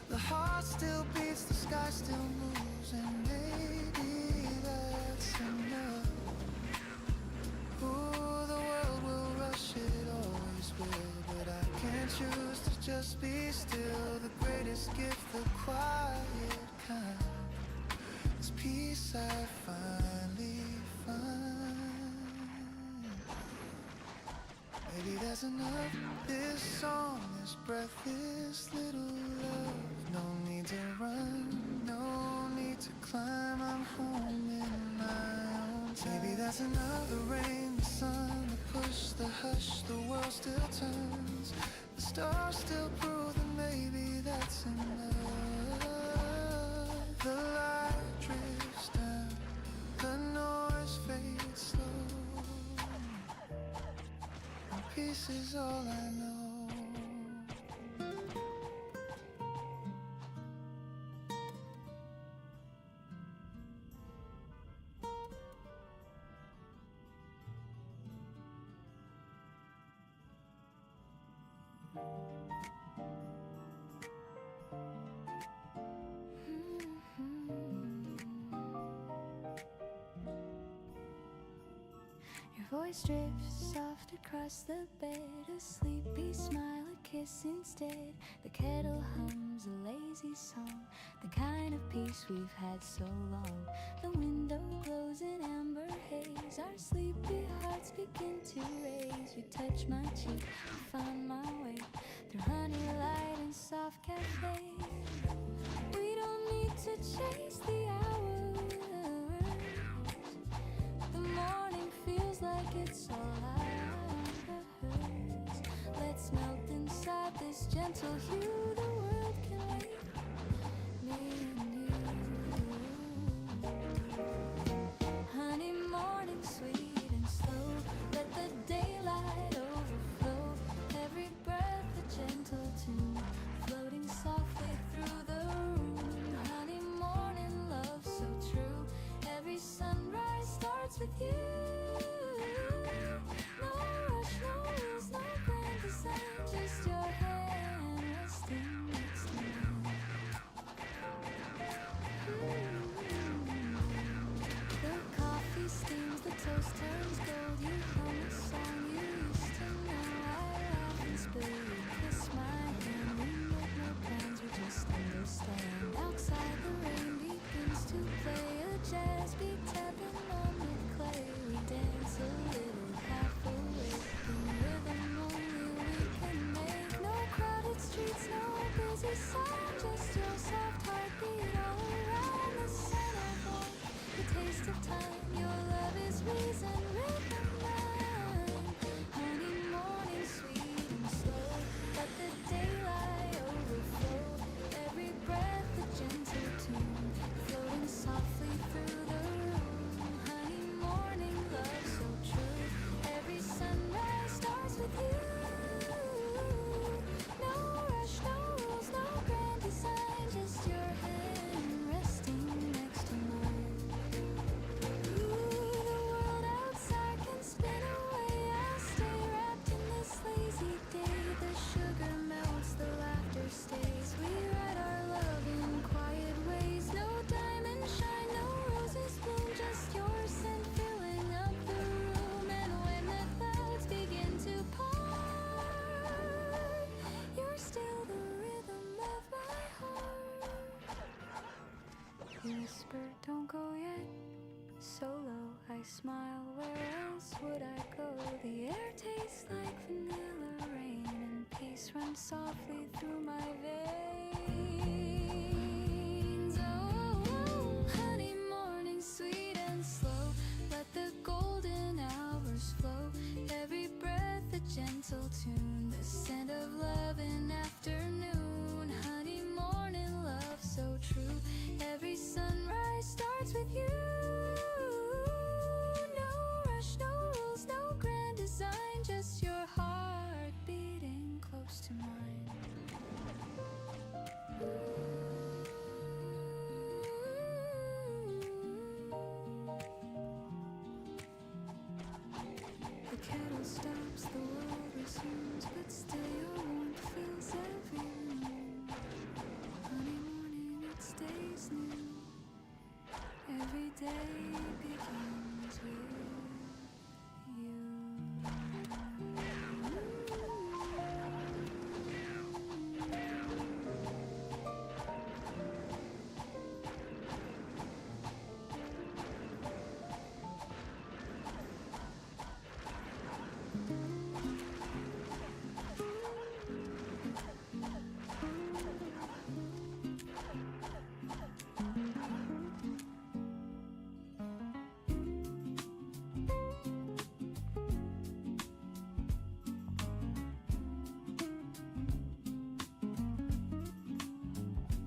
The heart still beats, the sky still moves, and maybe that's enough. Ooh, the world will rush, it always will, but I can't choose to just be still. The greatest gift, the quiet kind, is peace I finally find. Maybe that's enough, this song, this breath, this little love. No need to run, no need to climb, I'm home in my own time. Maybe that's enough, the rain, the sun, the push, the hush, the world still turns, the stars still prove that maybe that's enough. The light drifts down, the noise fades slow, and peace is all I know. Your voice drifts soft across the bed, a sleepy smile, a kiss instead. The kettle hums a lazy song, the kind of peace we've had so long. The window glows in amber haze, our sleepy hearts begin to raise. You touch my cheek, I find my way through honey light and soft cafe. We don't need to chase the hours, the morning feels like it's all ours. Let's melt inside this gentle hue, the world can wait, me and you. Honey, morning sweet and slow, let the daylight overflow. with you. No rush, no rules, no grand design, just your hand resting next to mine. The coffee steams, the toast turns gold. You hum a song you used to know. I laugh and spill, you kiss my hand. We make no plans, we just understand. Outside the rain begins to play a jazz beat, tapping on the clay. We dance a little, half awake, in rhythm only we can make. No crowded streets, no busy sound, just your soft heartbeat all around. The scent of home, the taste of time. Your love is reason, rhythm mine. Honey morning, sweet and slow. Let the daylight overflow. Every breath a gentle tune, floating softly through the room. Honey morning, love so true. Every sunrise starts with you. No rush, no rules, no grand design, just your hand resting next to mine. Ooh, the world outside can spin away. I'll stay wrapped in this lazy day. The sugar melts, the laughter stays. We write our love in quiet ways. No diamond shine, no roses bloom, just your scent filling up the room. And when the clouds begin to part, you're still the rhythm of my heart. You whisper, don't go yet. Solo, I smile, where else would I go? The air tastes like vanilla rain, and peace runs softly through my veins. Oh, honey morning, sweet and slow. Let the golden hours flow. Every breath a gentle tune, the scent of love in afternoon. Honey morning, love so true. Every sunrise starts with you. No rush, no rules, no grand design, just your heart beating close to mine. The kettle stops, the world resumes, but still your warmth fills every room. Honey morning, it stays new. Every day begins with you.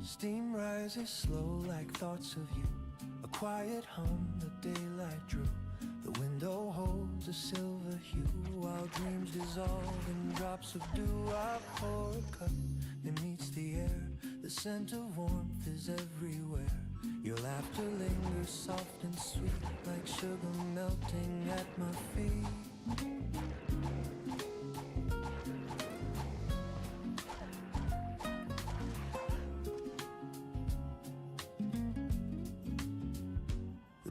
Steam rises slow like thoughts of you. A quiet hum the daylight drew. The window holds a silver hue, while dreams dissolve in drops of dew. I pour a cup, it meets the air. The scent of warmth is everywhere. Your laughter lingers soft and sweet, like sugar melting at my feet.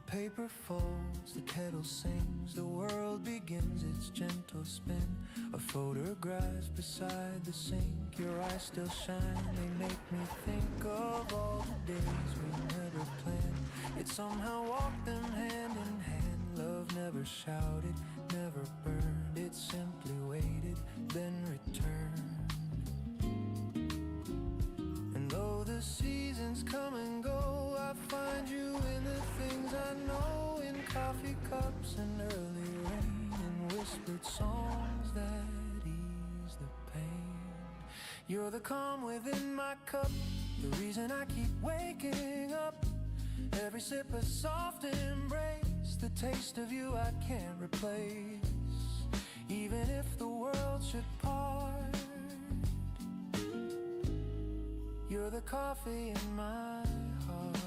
Paper folds, the kettle sings, the world begins its gentle spin. A photograph beside the sink, your eyes still shine, they make me think of all the days we never planned, yet somehow walked them hand in hand. Love never shouted, never burned, it simply waited, then returned. And though the seasons come and go, I find you in the things I know, in coffee cups and early rain, and whispered songs that ease the pain. You're the calm within my cup, the reason I keep waking up. Every sip a soft embrace, the taste of you I can't replace. Even if the world should part, you're the coffee in my heart.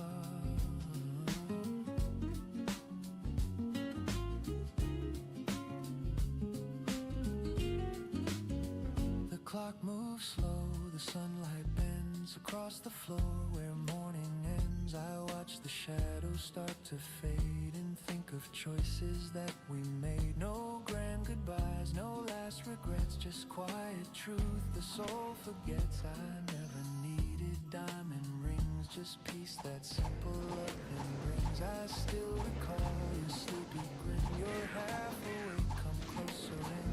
the sunlight bends across the floor where morning ends. I watch the shadows start to fade and think of choices that we made. No grand goodbyes, no last regrets, just quiet truth the soul forgets. I never needed diamond rings, just peace that simple loving brings. I still recall your sleepy grin, you're half awake, come closer in.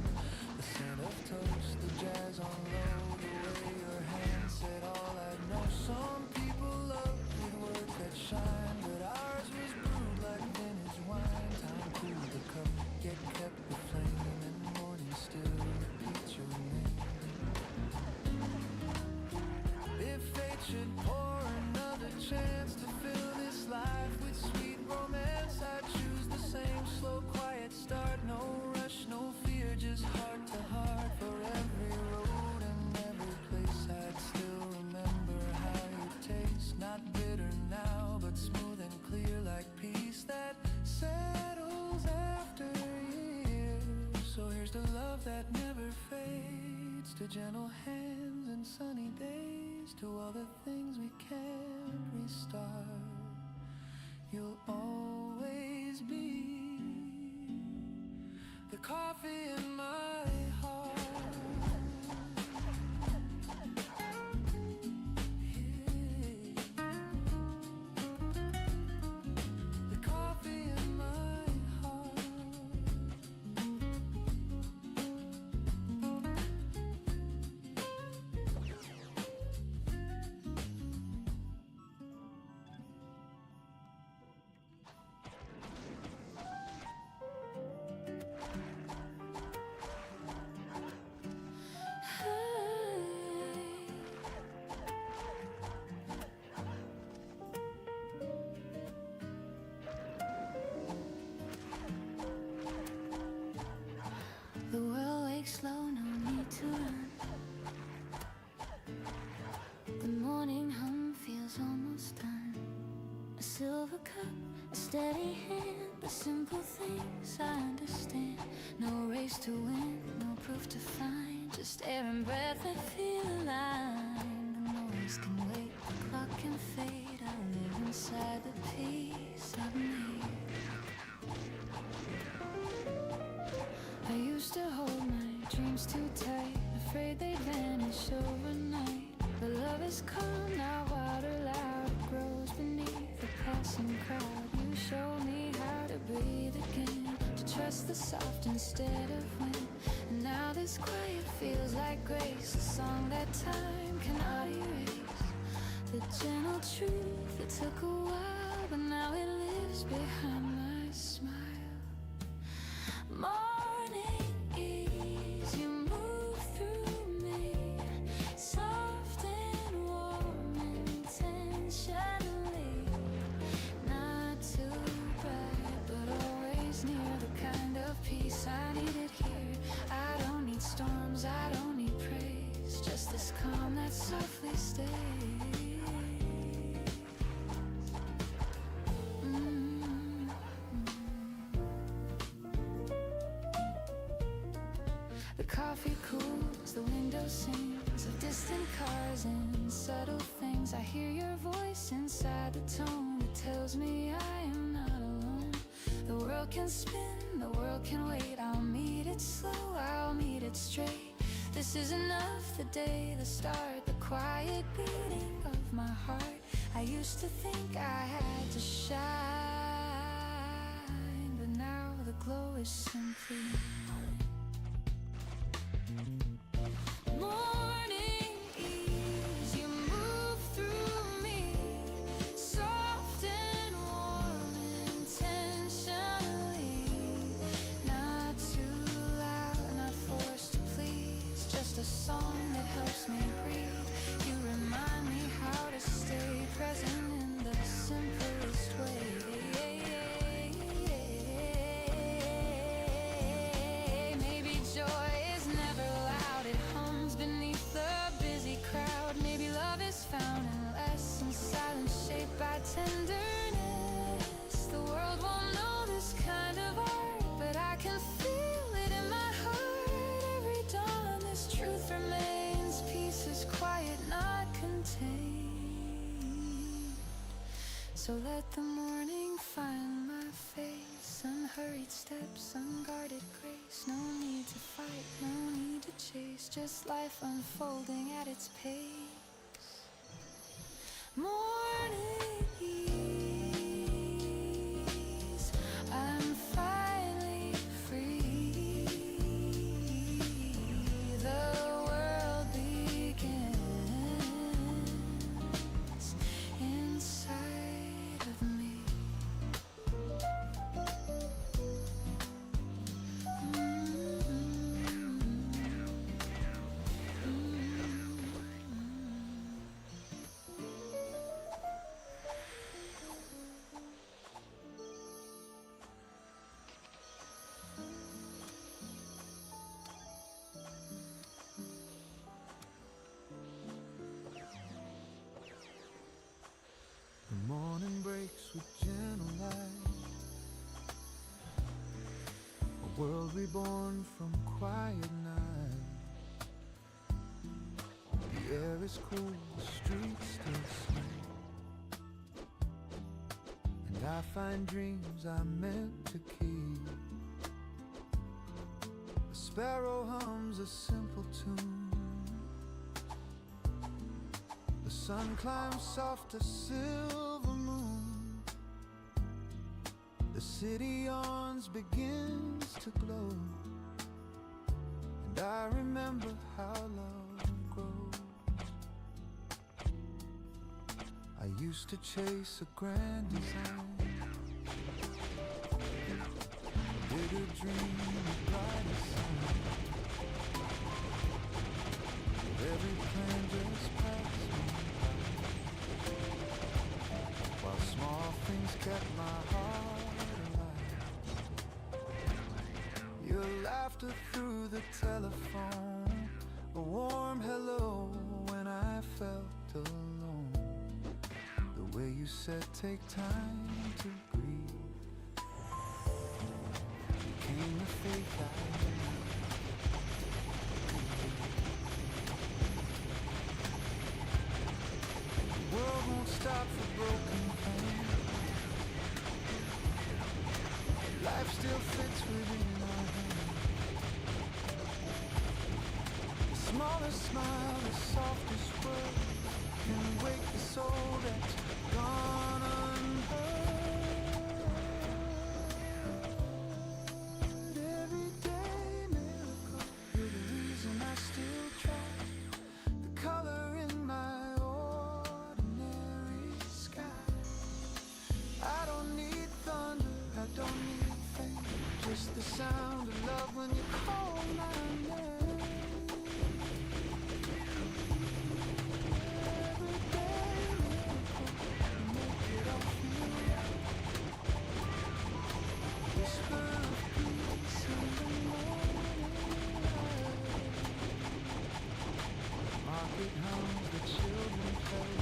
The scent of toast, the jazz on low, the way your hand said all I know. Some people love with words that shine, but ours was brewed like vintage wine. Time cooled the cup, yet kept the flame, and morning still repeats your name. If fate should pour another chance to fill this life with sweet romance, I'd choose the same slow, quiet start. No rush, no fear, just heart to heart. For every road and every place, I'd still remember how you taste. Not bitter now, but smooth and clear like peace that settles after years. So here's to love that never fades, to gentle hands and sunny days, to all the things we can't restart. You'll always be the coffee in my heart. The coffee in my heart. The world wakes slow, no need to run. The morning hum feels almost done. A silver cup, a steady hand, the simple things I understand. No race to win, no proof to find, just air and breath that feel aligned. The noise can wait, the clock can fade. I live inside the peace I've made. I used to hold my dreams too tight, afraid they'd vanish overnight. But love is calm now, water loud, it grows beneath the passing crowd. You showed me how to breathe again, to trust the soft instead of wind. And now this quiet feels like grace, a song that time cannot erase. The gentle truth, it took a while, but now it lives behind my smile. Morning ease, you move through me, soft and warm intentionally. Not too bright, but always near, the kind of peace I needed here. I don't need storms, I don't need praise, just this calm that softly stays. The coffee cools, the window sings of distant cars and subtle things. I hear your voice inside the tone that tells me I am not alone. The world can spin, the world can wait. I'll meet it slow, I'll meet it straight. This is enough, the day, the start, the quiet beating of my heart. I used to think I had to shine, but now the glow is simply mine. Morning ease, you move through me, soft and warm intentionally. Not too loud, not forced to please, just a song that helps me breathe. You remind me how to stay present in the simplest. So let the morning find my face. Unhurried steps, unguarded grace. No need to fight, no need to chase. Just life unfolding at its pace. Morning ease, I'm finally free. The world begins inside of me. The morning breaks with gentle light, a world reborn from quiet night. The air is cool, the streets still sleep, and I find dreams I'm meant to keep. A sparrow hums a simple tune, the sun climbs soft as silver moon. The city yawns, begins to glow, and I remember how love grows. I used to chase a grand design, a bigger dream, a brighter sign. But every plan just passed me, while small things kept my heart alive. Your laughter through the telephone, a warm hello when I felt alone. The way you said take time to breathe became the faith I need. The world won't stop for broken plans. Life still fits within our hands. The smallest smile, the softest word can wake the soul that's gone unheard. Every day miracle, you're the reason I still try. The color in my ordinary sky. I don't need thunder, I don't need fame, just the sound of love when you call my name. Every day miracle, you make it all feel right. Whisper of peace in the morning light. Market hums, the children play.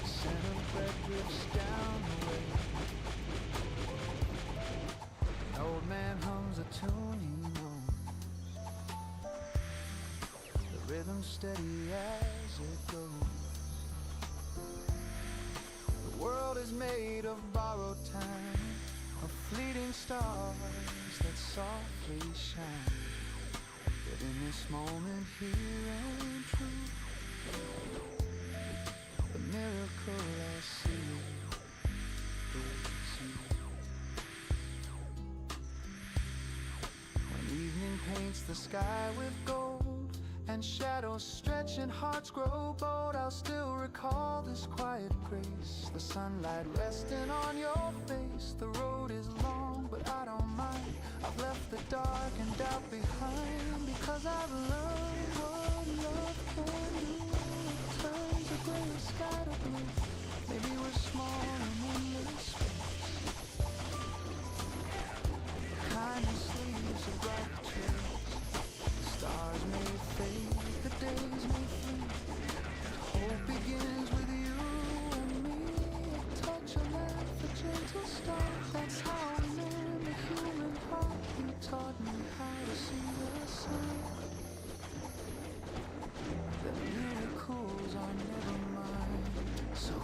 The scent of bread drifts down the way. An old man hums a tune he knows, the rhythm steady as it goes. The world is made of borrowed time, of fleeting stars that softly shine. But in this moment here and true, the miracle I see is you. When evening paints the sky with gold, and shadows stretch and hearts grow bold, I'll still recall this quiet grace, the sunlight resting on your face. The road is long, but I don't mind. I've left the dark and doubt behind, because I've learned what love can do. It turns a gray sky to blue. Maybe we're small and endless space. Kindness leaves a bright trace. Stars may fade, the days may flee. Hope begins with you and me. A touch, a laugh, a gentle start. That's how I learned the human heart. You taught me how to see the sun. That miracles are never mine. So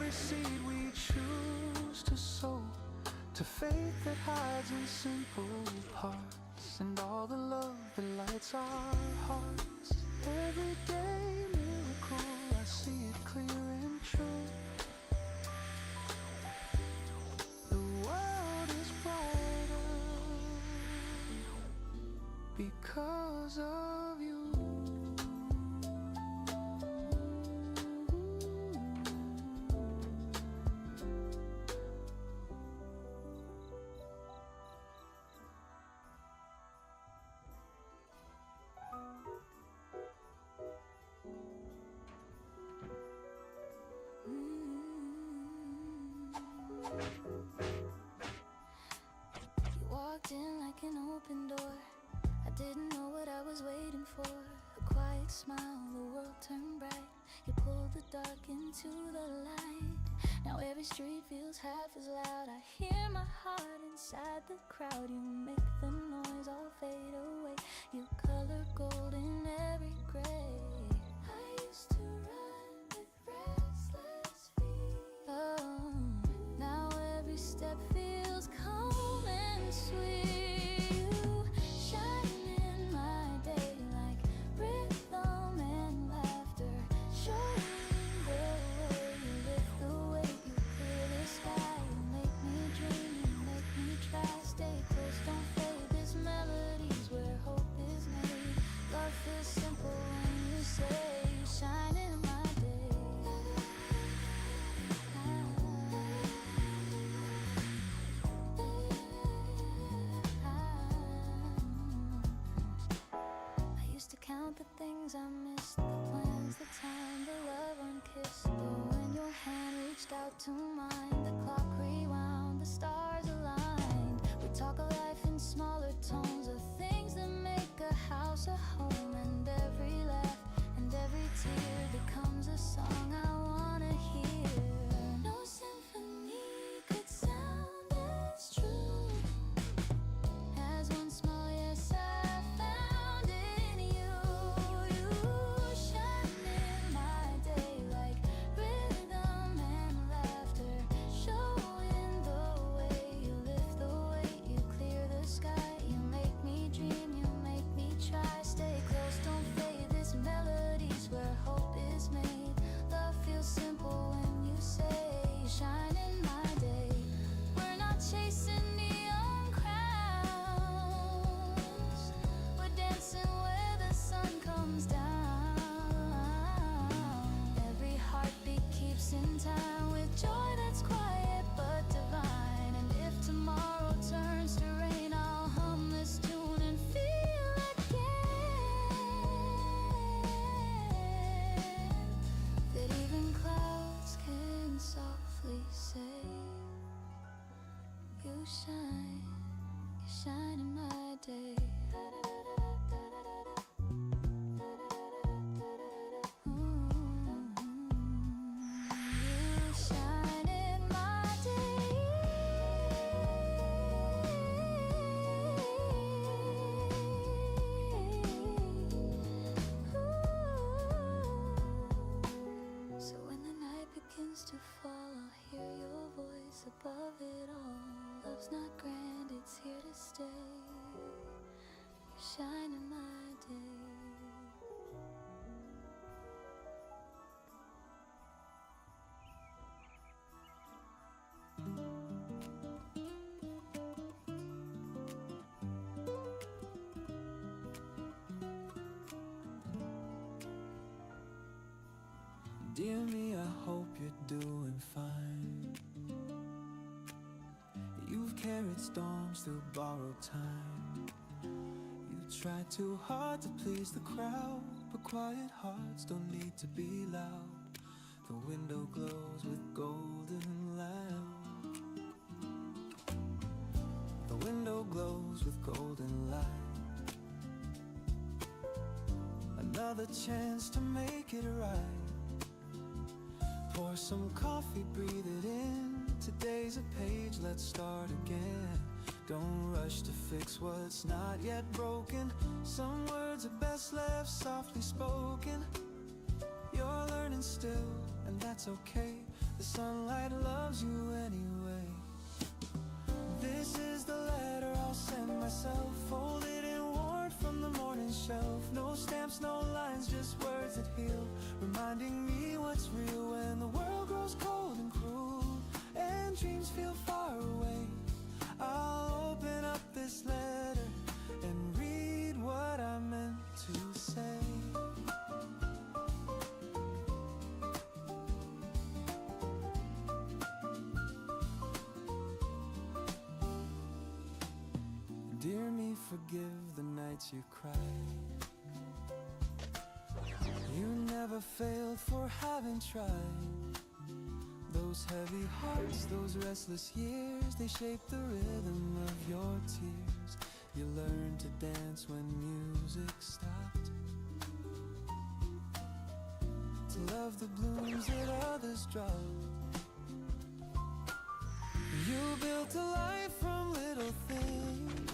every seed we choose to sow, to faith that hides in simple parts, and all the love that lights our hearts. Everyday miracle, I see it clear and true. The world is brighter because of you. You walked in like an open door. I didn't know what I was waiting for. A quiet smile, the world turned bright. You pulled the dark into the light. Now every street feels half as loud. I hear my heart inside the crowd. You make the noise all fade away. You color gold in every gray. I used to run with restless feet. Oh, now every step feels calm and sweet. You shine in my day like rhythm and laughter, showing the way you lift the weight, you clear the sky, you make me dream, you make me try. Stay close, don't fade. This melody's where hope is made. Love feels simple when you say you shine in my day. I used to count the things I missed, the plans, the time, the love unkissed. But when your hand reached out to mine, the clock rewound, the stars aligned. We talk of life in smaller tones, of things that make a house a home. And every laugh and every tear becomes a song I wanna hear. No symphony could sound as true as one small yes I found in you. You shine in my day like rhythm and laughter, showing the way you lift the weight, you clear the sky, you make me dream, you make me try. Stay close, don't fade. This melody's where hope is made. Love feels simple when you say you shine in my day. We're not chasing neon crowns, we're dancing where the sun comes down. Every heartbeat keeps in time with joy that's quiet but divine. And if tomorrow turns to rain, I'll hum this tune and feel again that even clouds can softly say, you shine in my day. You shine in my day. So when the night begins to fall, I'll hear your voice above it all. Love's not grand, it's here to stay. You shine in my day. Dear me, I hope you're doing fine. You've carried storms through borrowed time. You try too hard to please the crowd, but quiet hearts don't need to be loud. The window glows with golden light. The window glows with golden light. Another chance to make it right. Pour some coffee, breathe it in. Today's a page, let's start again. Don't rush to fix what's not yet broken. Some words are best left softly spoken. You're learning still, and that's okay. The sunlight loves you anyway. This is the letter I'll send myself, folded and worn from the morning shelf. No stamps, no lines, just words that heal, reminding me what's real when the world grows cold and cruel and dreams feel far away. I'll open up this letter and read what I meant to say. Dear me, forgive the nights you cried. You never failed for having tried. Those heavy hearts, those restless years, they shape the rhythm of your tears. You learned to dance when music stopped, to love the blooms that others dropped. You built a life from little things,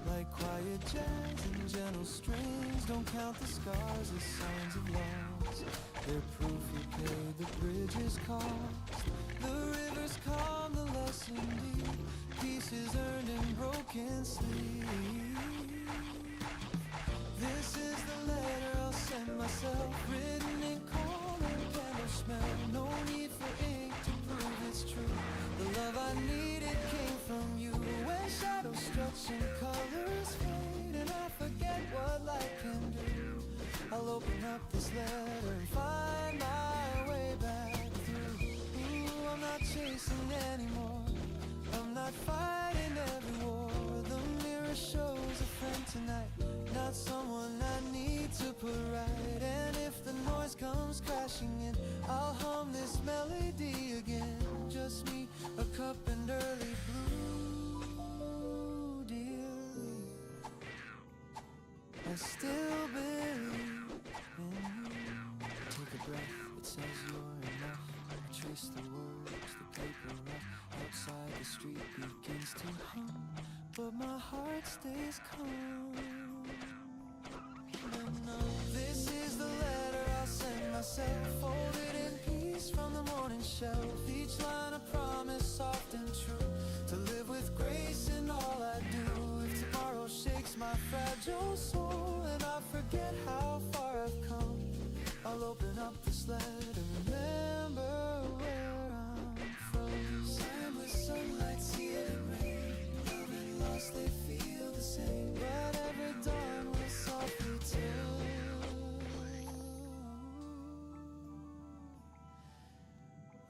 like quiet jazz and gentle strings. Don't count the scars as signs of loss, they're proof you paid the bridge's cost. The rivers calm, the lesson deep, pieces earned in broken sleep. This is the letter I'll send myself, written in calm and candle smell. No need for ink to prove it's true. The love I needed came from you. When shadows stretch and colors fade, and I forget what light can do, I'll open up this letter and find my way back through. Ooh, I'm not chasing anymore, I'm not fighting every war. The mirror shows a friend tonight, not someone I need to put right. And if the noise comes crashing in, I'll hum this melody again. Just me, a cup and early blue, dearly. I still believe in you. Take a breath, it says you're enough. I trace the words, the paper rough. Outside the street begins to hum, but my heart stays calm. This is the letter I'll send myself, folded in peace from the morning shelf. Each line a promise, soft and true, to live with grace in all I do. If tomorrow shakes my fragile soul and I forget how far I've come, I'll open up this letter, remember where I'm from. Signed with sunlight, sea and rain, love and loss, they feel the same. But every dawn will softly tell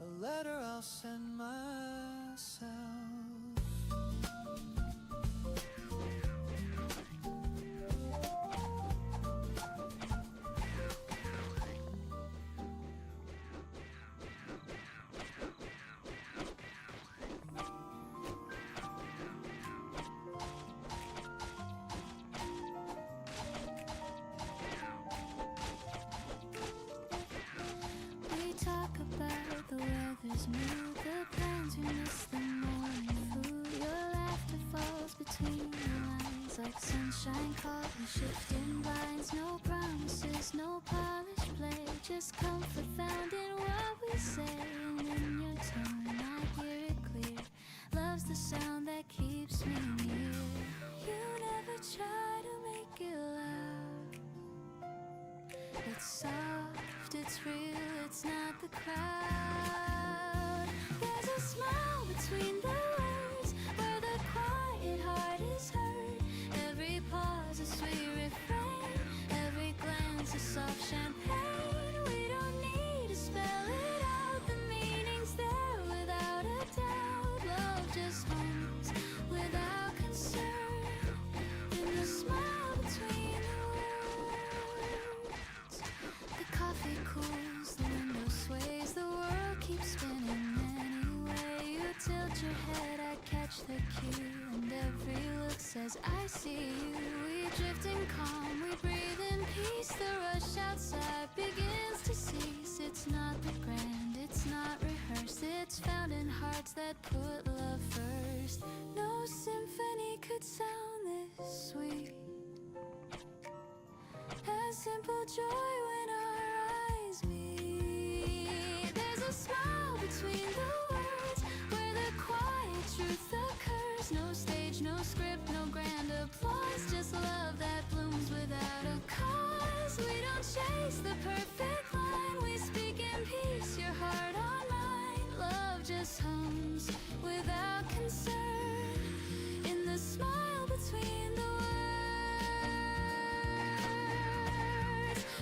a letter I'll send myself. We talk about the weather's mood, the plans we miss, the morning food. Your laughter falls between the lines like sunshine caught in shifting blinds. No promises, no polished play, just comfort found in what we say. And in your tone I hear it clear, love's the sound that keeps me near. You never try to make it loud, it's soft, it's real, it's not the crowd. There's a smile between the words, where the quiet heart is heard. Every pause a sweet refrain, every glance a soft champagne. We don't need to spell it out, the meaning's there without a doubt. Love just homes without concern, in the smile between the words. The coffee cools, the window sways, the world keeps spinning anyway. You tilt your head, I catch the cue, and every look says I see you. We drift in calm, we breathe in peace. The rush outside begins to cease. It's not the grand, it's not rehearsed, it's found in hearts that put love first. No symphony could sound this sweet, a simple joy when our eyes chase the perfect line. We speak in peace, your heart on mine. Love just hums without concern in the smile between the words.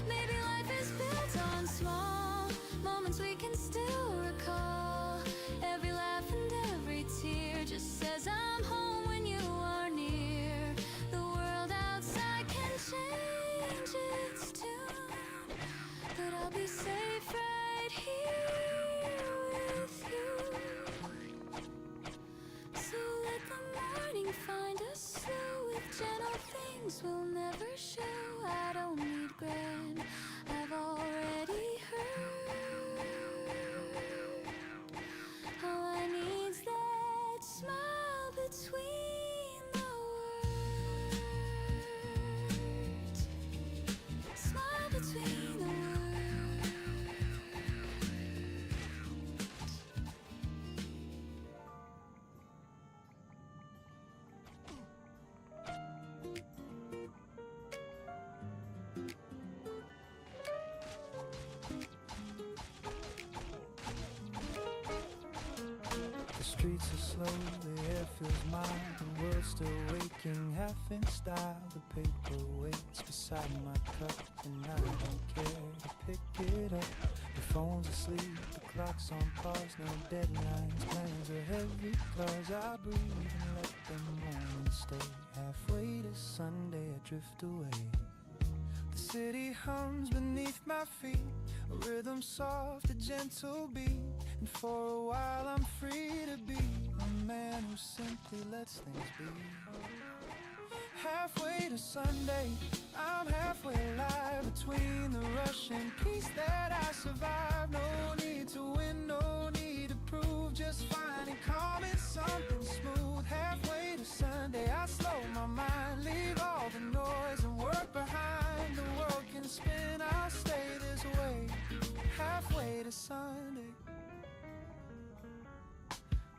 Maybe life is built on small moments we can still recall. Every laugh and every tear just says I'm home when you are near. The world outside can change its tune, but I'll be safe right here with you. So let the morning find us slow with gentle things we'll never show. I don't need grand, I've already heard. All I need's that smile between the words. Smile between the words. The streets are slow, the air feels mild, the world's still waking, half in style. The paper waits beside my cup, and I don't care to pick it up. The phone's asleep, the clock's on pause, no deadlines, plans are heavy, cause I breathe and let the moment stay. Halfway to Sunday, I drift away. The city hums beneath my feet, a rhythm soft, a gentle beat. And for a while I'm free to be a man who simply lets things be. Halfway to Sunday, I'm halfway alive. Between the rush and peace that I survive. No need to win, no need to prove, just finding calm in something smooth. Halfway to Sunday, I slow my mind, leave all the noise and work behind. The world can spin, I'll stay this way. Halfway to Sunday.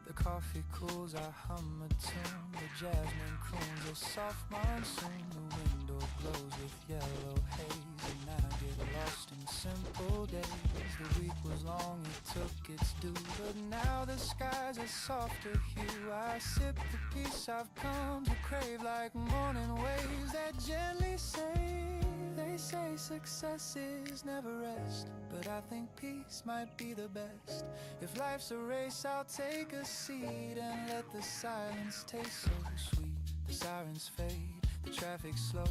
The coffee cools, I hum a tune. The jasmine croons a soft monsoon. The window glows with yellow haze, and I get lost in simple days. The week was long, it took its due, but now the skies are softer hue. I sip the peace I've come to crave, like morning waves that gently say. They say success is never rest, but I think peace might be the best. If life's a race, I'll take a seat and let the silence taste so sweet. The sirens fade, the traffic slows,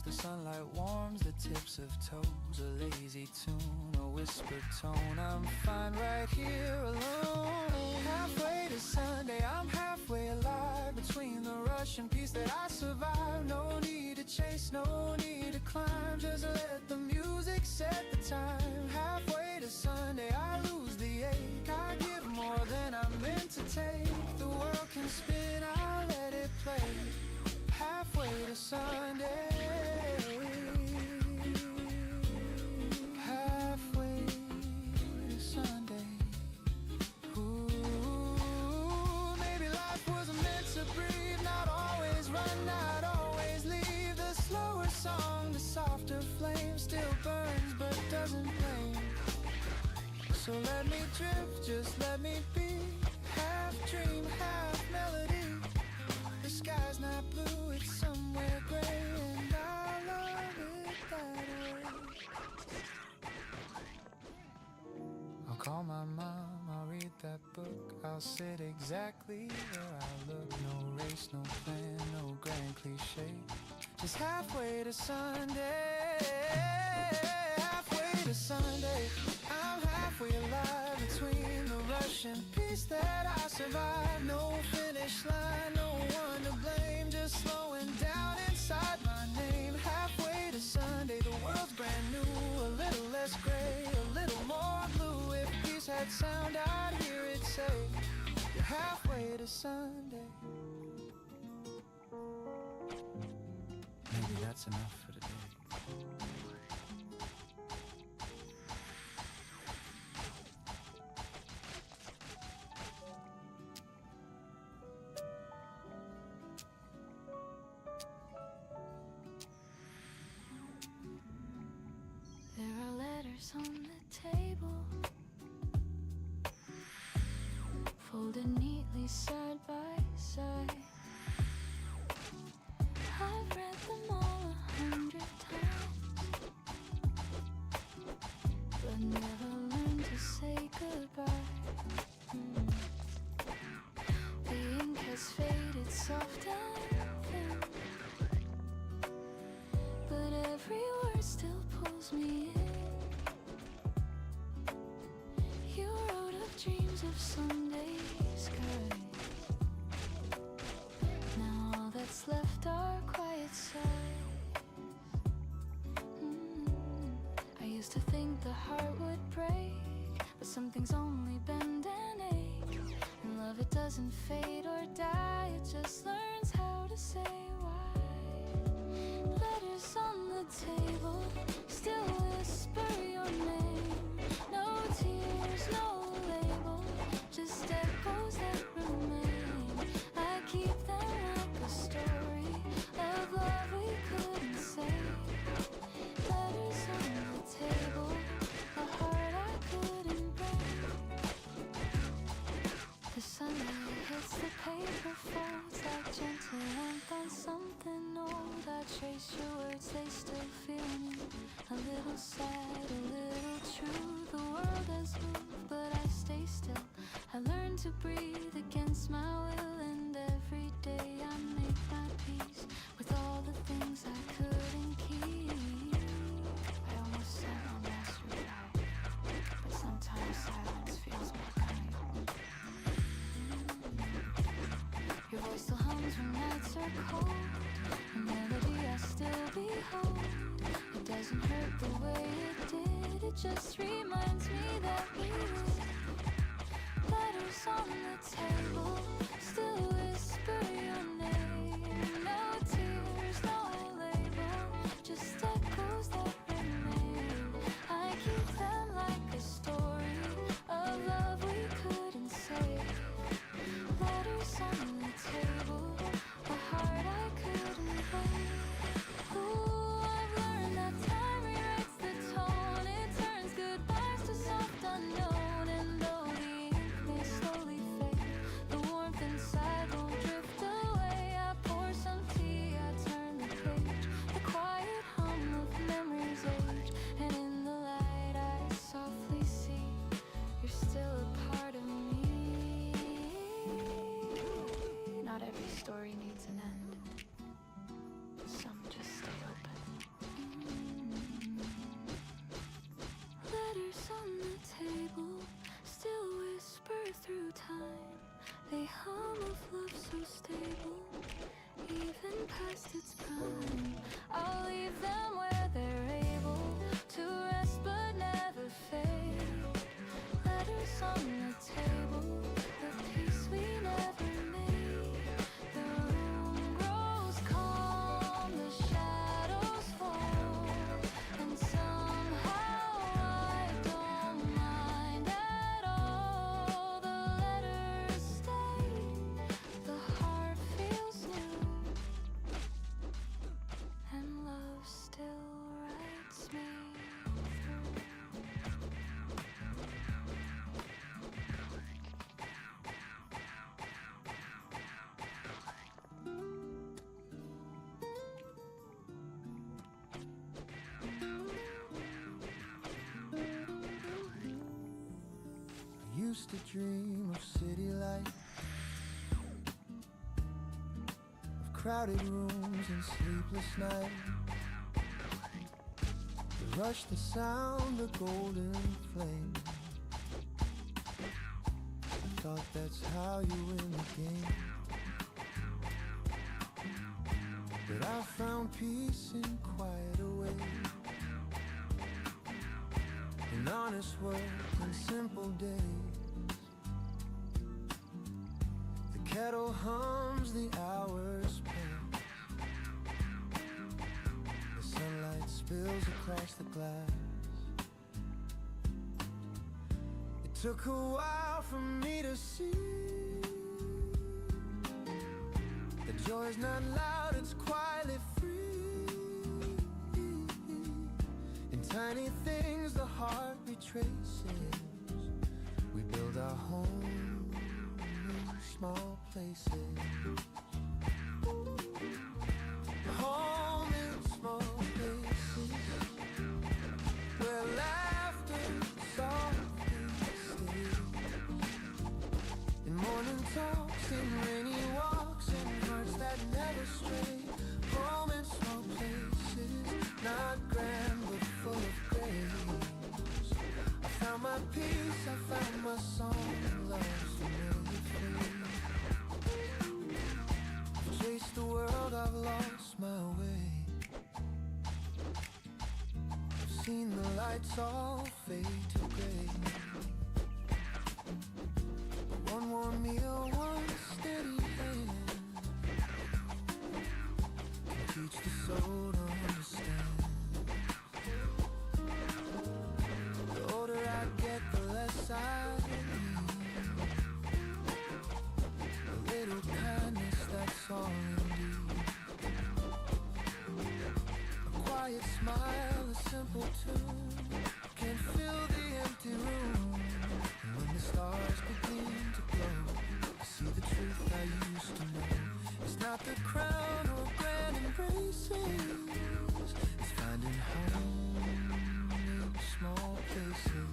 the sunlight warms the tips of toes. A lazy tune, a whispered tone, I'm fine right here alone. Halfway to Sunday, I'm halfway alive. Between the rush and peace that I survive. No need to chase, no need to climb, just let the music set the time. Halfway to Sunday, I lose the ache, I give more than I'm meant to take. The world can spin, I'll let it play. Halfway to Sunday. Halfway to Sunday. Ooh, maybe life wasn't meant to breathe, not always run, not always leave. The slower song, the softer flame still burns but doesn't blame. So let me drift, just let me be. Half dream, half melody. The sky's not blue, it's somewhere gray, and I love it that way. I'll call my mom, I'll read that book, I'll sit exactly where I look. No race, no plan, no grand cliche, just halfway to Sunday. Halfway to Sunday, I'm halfway alive. Between the rush and peace that I survive. No finish line, no one to blame, just slowing down inside my name. Halfway to Sunday, the world's brand new, a little less gray, a little more blue. If peace had sound, I'd hear it say, you're halfway to Sunday. Maybe that's enough for today. Letters on the table, folded neatly side by side. I've read them all 100 times, but never learned to say goodbye. The ink has faded soft and thin, but every word still pulls me in. You wrote of dreams of Sunday skies. Now all that's left are quiet sighs. I used to think the heart would break, but some things only bend and ache. And love, it doesn't fade or die, it just learns how to say why. Letters on the table still whisper your name. No tears, no label, just echoes that remain. I keep them like a story of love we couldn't say. Letters on the table, a heart I couldn't break. The sunlight hits the paper folds like gentle ink on something old. I trace your words, they still feel me. A little sad, a little true. The world has moved, but I stay still. I learn to breathe against my will, and every day I make my peace with all the things I couldn't keep. I almost said my last reply, but sometimes silence feels more kind. Your voice still hums when nights are cold, a melody I still behold. It doesn't hurt the way it did, it just reminds me that we live. Letters on the table still whisper your name. No tears, no label, just echoes that remain. I keep them like a story of love we couldn't say. Letters on the table, a heart I couldn't break. Ooh, I've learned that time rewrites the tone. It turns goodbyes to soft unknown. And though the ink may slowly fade, the warmth inside won't drift away. I pour some tea, I turn the page, the quiet hum of memories age. And in the light I softly see you're still a part of me. Not every story needs an end, some just stay open. Letters on the table still whisper through time. They hum of love so stable, even past its prime. I'll leave them where they're able to rest but never fade. Letters on the table, the peace we never made. The room grows calm, the shadows fall, and somehow I don't mind at all. The letters stay, the heart feels new, and love still writes me through. I used to dream of city life, of crowded rooms and sleepless nights. The rush, the sound, the golden flame. I thought that's how you win the game, but I found peace in quieter ways, in honest work and simple days. The kettle hums, the hours pass, the sunlight spills across the glass. It took a while for me to see that joy is not loud, it's quietly free. In tiny things the heart retraces. We build our home in small places. Home in small places, where laughter softly stays. In morning talks, in rainy walks, in hearts that never stray. Home in small places, not grand but full of grace. I found my peace, I found my song, love's familiar face. I've chased the world, I've lost my way. I've seen the lights all fade to gray. One warm meal, one steady hand can teach the soul to understand. The older I get, the less I need. A little kindness, that's all indeed. A quiet smile, a simple tune can fill the empty room. And when the stars begin to glow, I see the truth I used to know. It's not the crown or grand embraces, it's finding home in small places.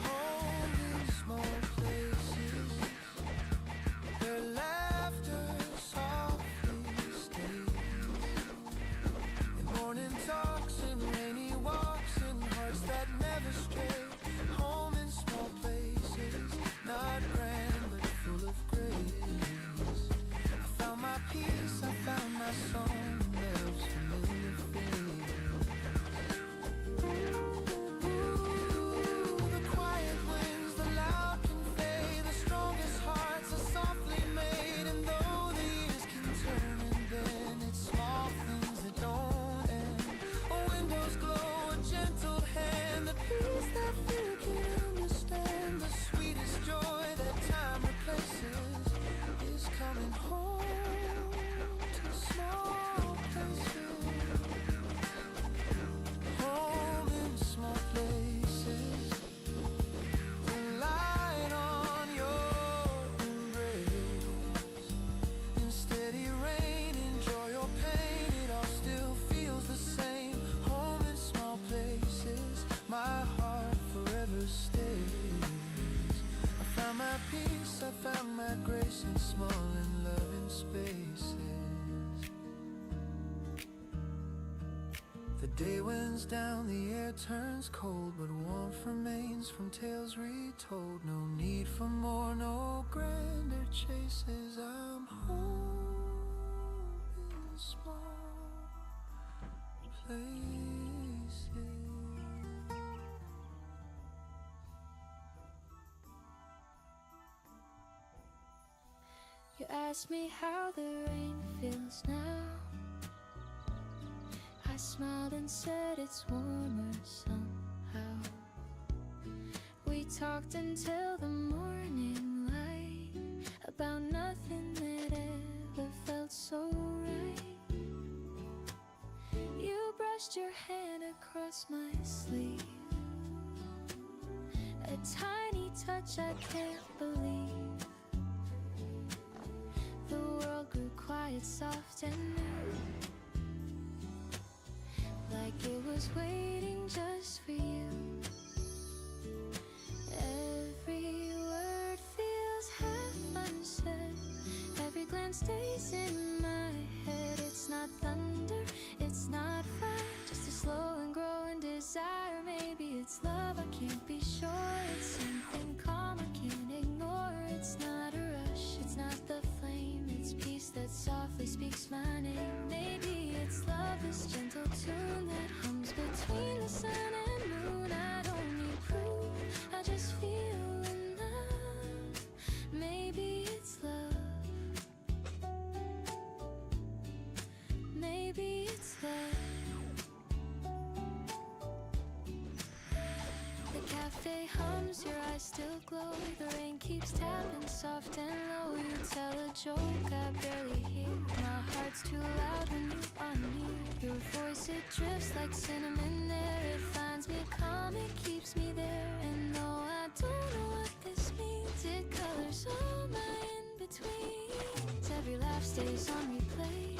Home in small places, where laughter softly stays. In morning talks, in rainy walks, in hearts that never stray. Home in small places, not grand but full of grace. I found my peace, I found my song, love's familiar face. Ooh, the quiet wins, the loud convey. The strongest hearts are softly made. And though the years can turn and bend, it's small things that don't end. A window's glow, a gentle hand, the peace that fear can understand. The sweetest joy that time replaces is coming home to small places. Home in small places, relying on your embrace. In steady rain, in joy or pain, it all still feels the same. Home in small places, my heart forever stays. I found my peace, I found my grace in small and loving spaces. The day winds down, the air turns cold, but warmth remains from tales retold. No need for more, no grander chases. I'm home in small places. You asked me how the rain feels now. I smiled and said it's warmer somehow. We talked until the morning light about nothing that ever felt so right. You brushed your hand across my sleeve, a tiny touch I can't believe. The world grew quiet, soft and new, like it was waiting just for you. Every word feels half unsaid, every glance stays in my head. It's not thunder, it's not fire, just a slow and growing desire. Maybe it's love, I can't be sure. It's something calm I can't ignore. It's not a rush, it's not the flame, it's peace that softly speaks my name. Maybe it's love, this gentle tune that hums between the sun and moon. I don't need proof, I just feel enough. Maybe it's love. Maybe dreams, your eyes still glow. The rain keeps tapping soft and low. You tell a joke I barely hear. My heart's too loud when you are near. Your voice, it drifts like cinnamon there. It finds me calm, it keeps me there. And though I don't know what this means, it colors all my in-betweens. Every laugh stays on replay.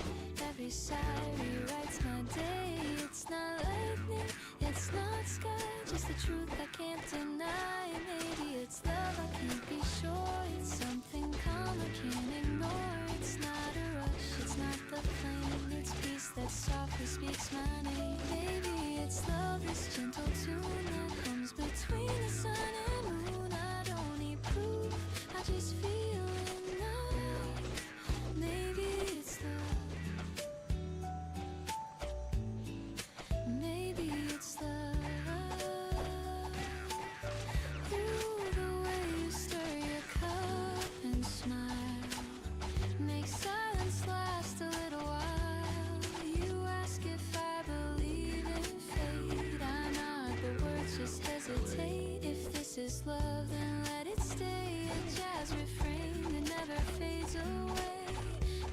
Every sigh rewrites my day. It's not lightning, it's not sky, just the truth I can't deny. Maybe it's love, I can't be sure. It's something calm, I can't ignore. It's not a rush, it's not the flame. It's peace that softly speaks my name. Maybe it's love, this gentle tune that hums between the sun and moon. I don't need proof, I just feel it now. Maybe it's love. Maybe it's love. Through the way you stir your cup and smile, make silence last a little while. You ask if I believe in fate. I nod, but words just hesitate. If this is love, then let it stay. A jazz refrain that never fades away.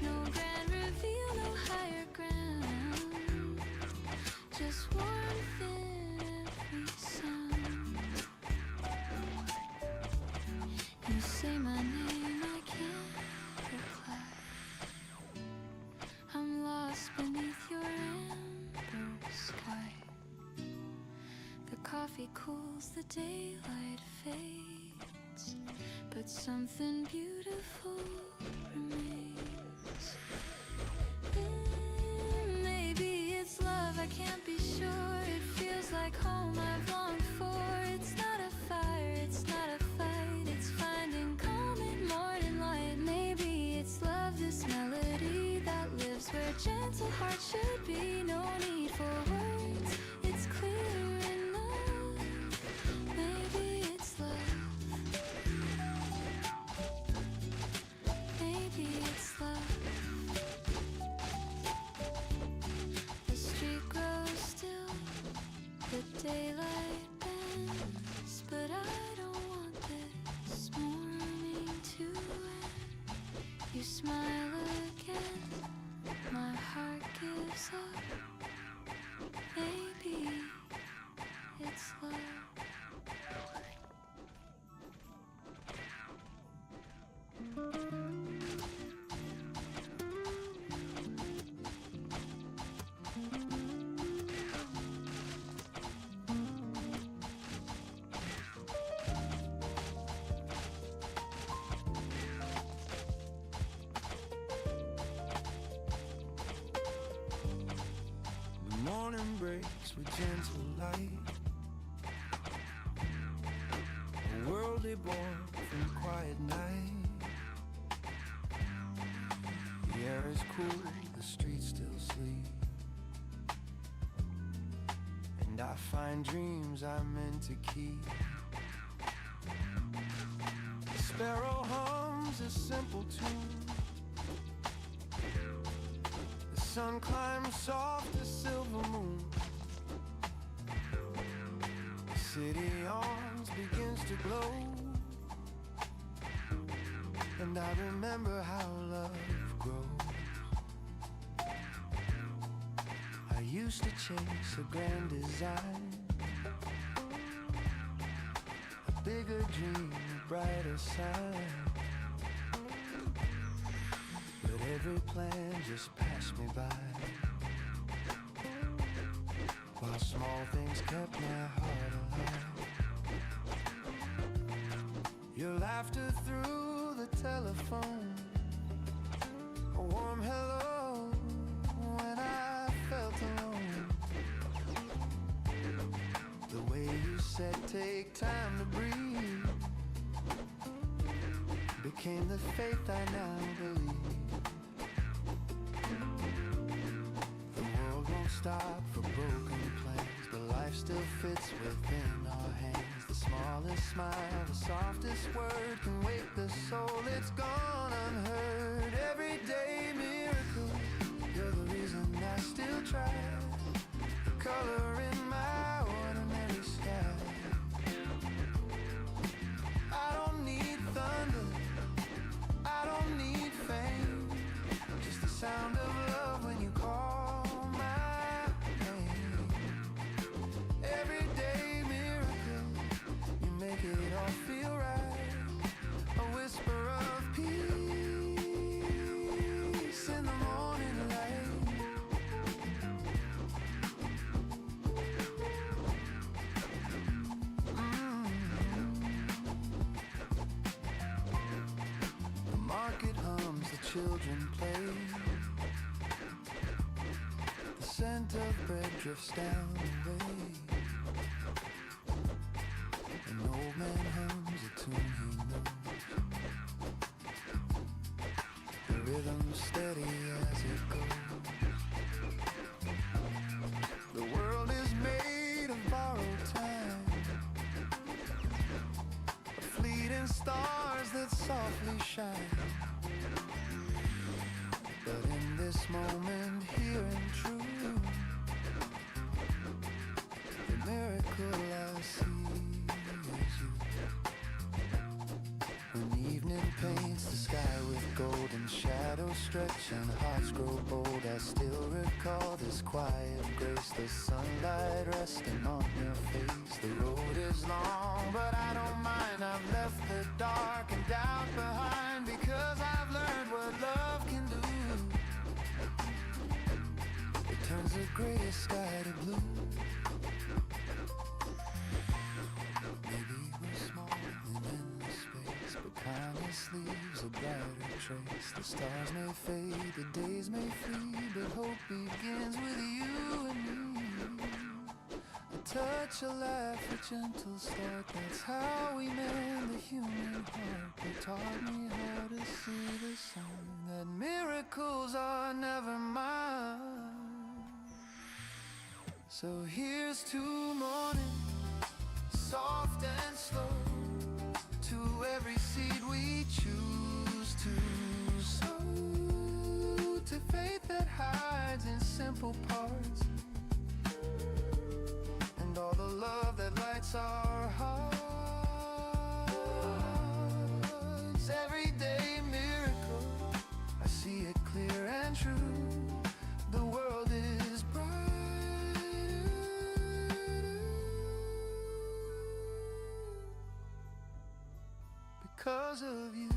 No grand reveal, no higher ground. Just warmth in every sound. You say my name, I can't reply. I'm lost beneath your amber sky. The coffee cools, the daylight fades, but something beautiful remains. Maybe it's love, I can't be sure. It feels like home I've longed for. It's not a fire, it's not a fight. It's finding calm in morning light. Maybe it's love, this melody that lives where gentle hearts should be. No need for words, it's clear enough. Maybe it's love. Maybe it's love. The street grows still, the daylight bends, but I don't want this morning to end. You smile again, my heart gives up. Maybe it's love. The morning breaks with gentle light. A worldly born from quiet night. The air is cool, the streets still sleep. And I find dreams I'm meant to keep. The sparrow hums a simple tune. The sun climbs soft as silver moon. The city arms begins to glow. And I remember how love grows. I used to chase a grand design, a bigger dream, a brighter sign. But every plan just passed me by, while small things kept my heart alive. Your laughter through the telephone, a warm hello when I felt alone. The way you said take time to breathe became the faith I now believe. The world won't stop for broken plans, but life still fits within our hands. The smallest smile, the softest word can wake the soul. It's gone unheard. Everyday miracle, you're the reason I still try. The color in my ordinary sky. everyday miracle. You make it all feel right. A whisper of peace in the morning light. The market hums, the children play. The scent of bread drifts down the way. An old man hums a tune he knows. The rhythm steady as it goes. The world is made of borrowed time, of fleeting stars that softly shine. But in this moment, here and true, the miracle I see is you. When evening paints the sky with golden shadows stretch and hearts grow bold, I still recall this quiet grace, the sunlight resting on your face. The road is long, but I don't mind. I've left the dark and doubt behind, because I've learned what love can do. It turns the gray sky to blue. Maybe we're small in endless space, but kindness leaves a brighter trace. The stars may fade, the days may flee, but hope begins with you and me. A touch, a laugh, a gentle start, that's how we mend the human heart. They taught me how to see the sign that miracles are never mine. So here's to morning, soft and slow, to every seed we choose to sow, to faith that hides in simple parts, and all the love that lights our hearts. Everyday miracle, I see it clear and true. The world is bright because of you.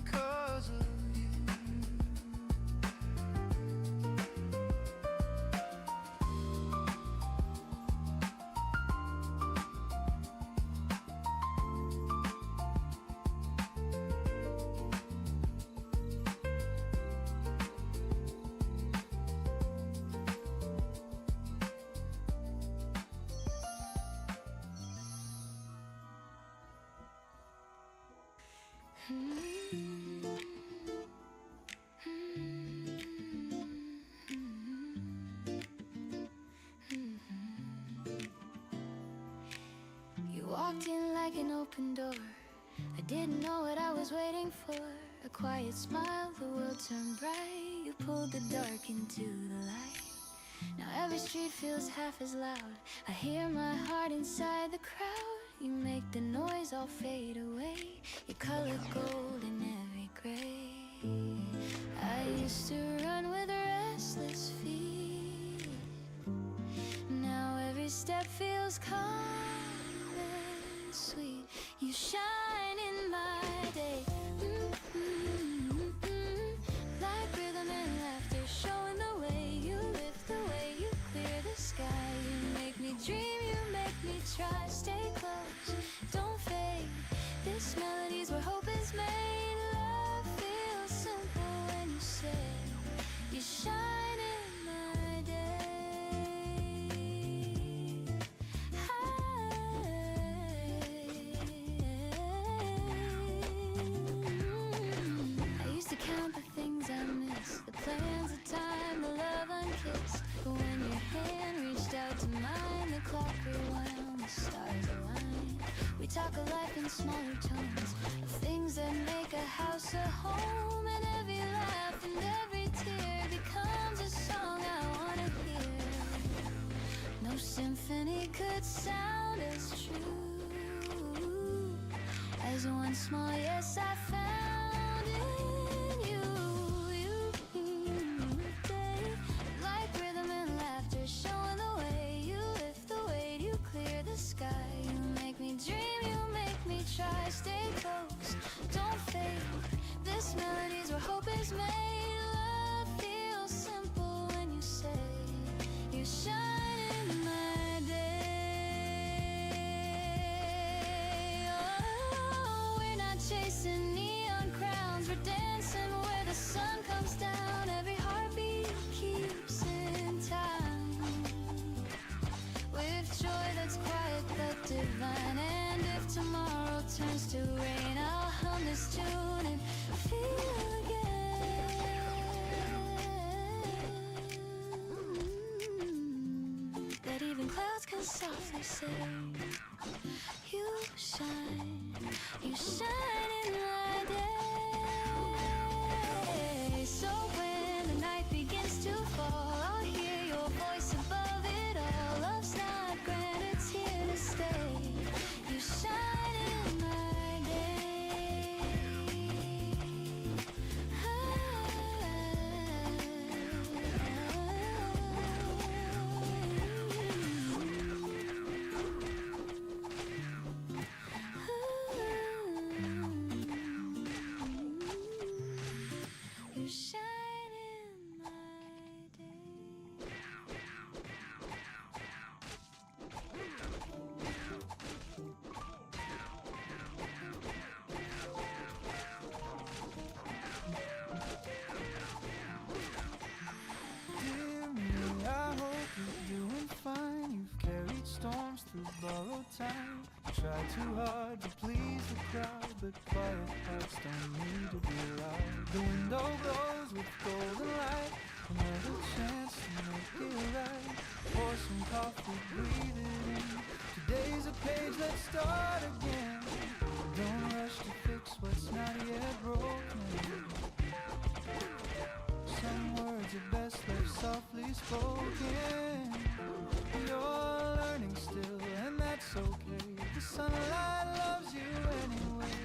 Because of you. You walked in like an open door. I didn't know what I was waiting for. A quiet smile, the world turned bright. You pulled the dark into the light. Now every street feels half as loud. I hear my heart inside the crowd. You make the noise all fade away. You color gold in every gray. I used to run with restless feet. Now every step feels calm and sweet. You shine in my day. Like rhythm and laughter, showing the way. You lift the way, you clear the sky. You make me dream, you make me try. Stay close, don't fade. This melody's where hope is made. Love feels simple when you say you shine in my day. I used to count the things I missed, the plans of time, the love unkissed. But when your hand reached out to mine, the clock rewound, the stars aligned. We talk of life in smaller tones, of things that make a house a home. And every laugh and every tear becomes a song I wanna hear. No symphony could sound as true as one small yes I found in you. You, babe, like as they say. You shine in my day. So when the night begins to fall, I'll hear your voice above it all. Love's not grand, it's here to stay. You shine in my day. You shine in my day. Dear me, I hope you're doing fine. You've carried storms through borrowed time. You try too hard to please the crowd, but quiet hearts don't need to be loud. The window glows with golden light. Another chance to make it right. Pour some coffee, breathe it in. Today's a page, let's start again. Don't rush to fix what's not yet broken. Some words are best left softly spoken. You're learning still, and that's okay. The sunlight loves you anyway.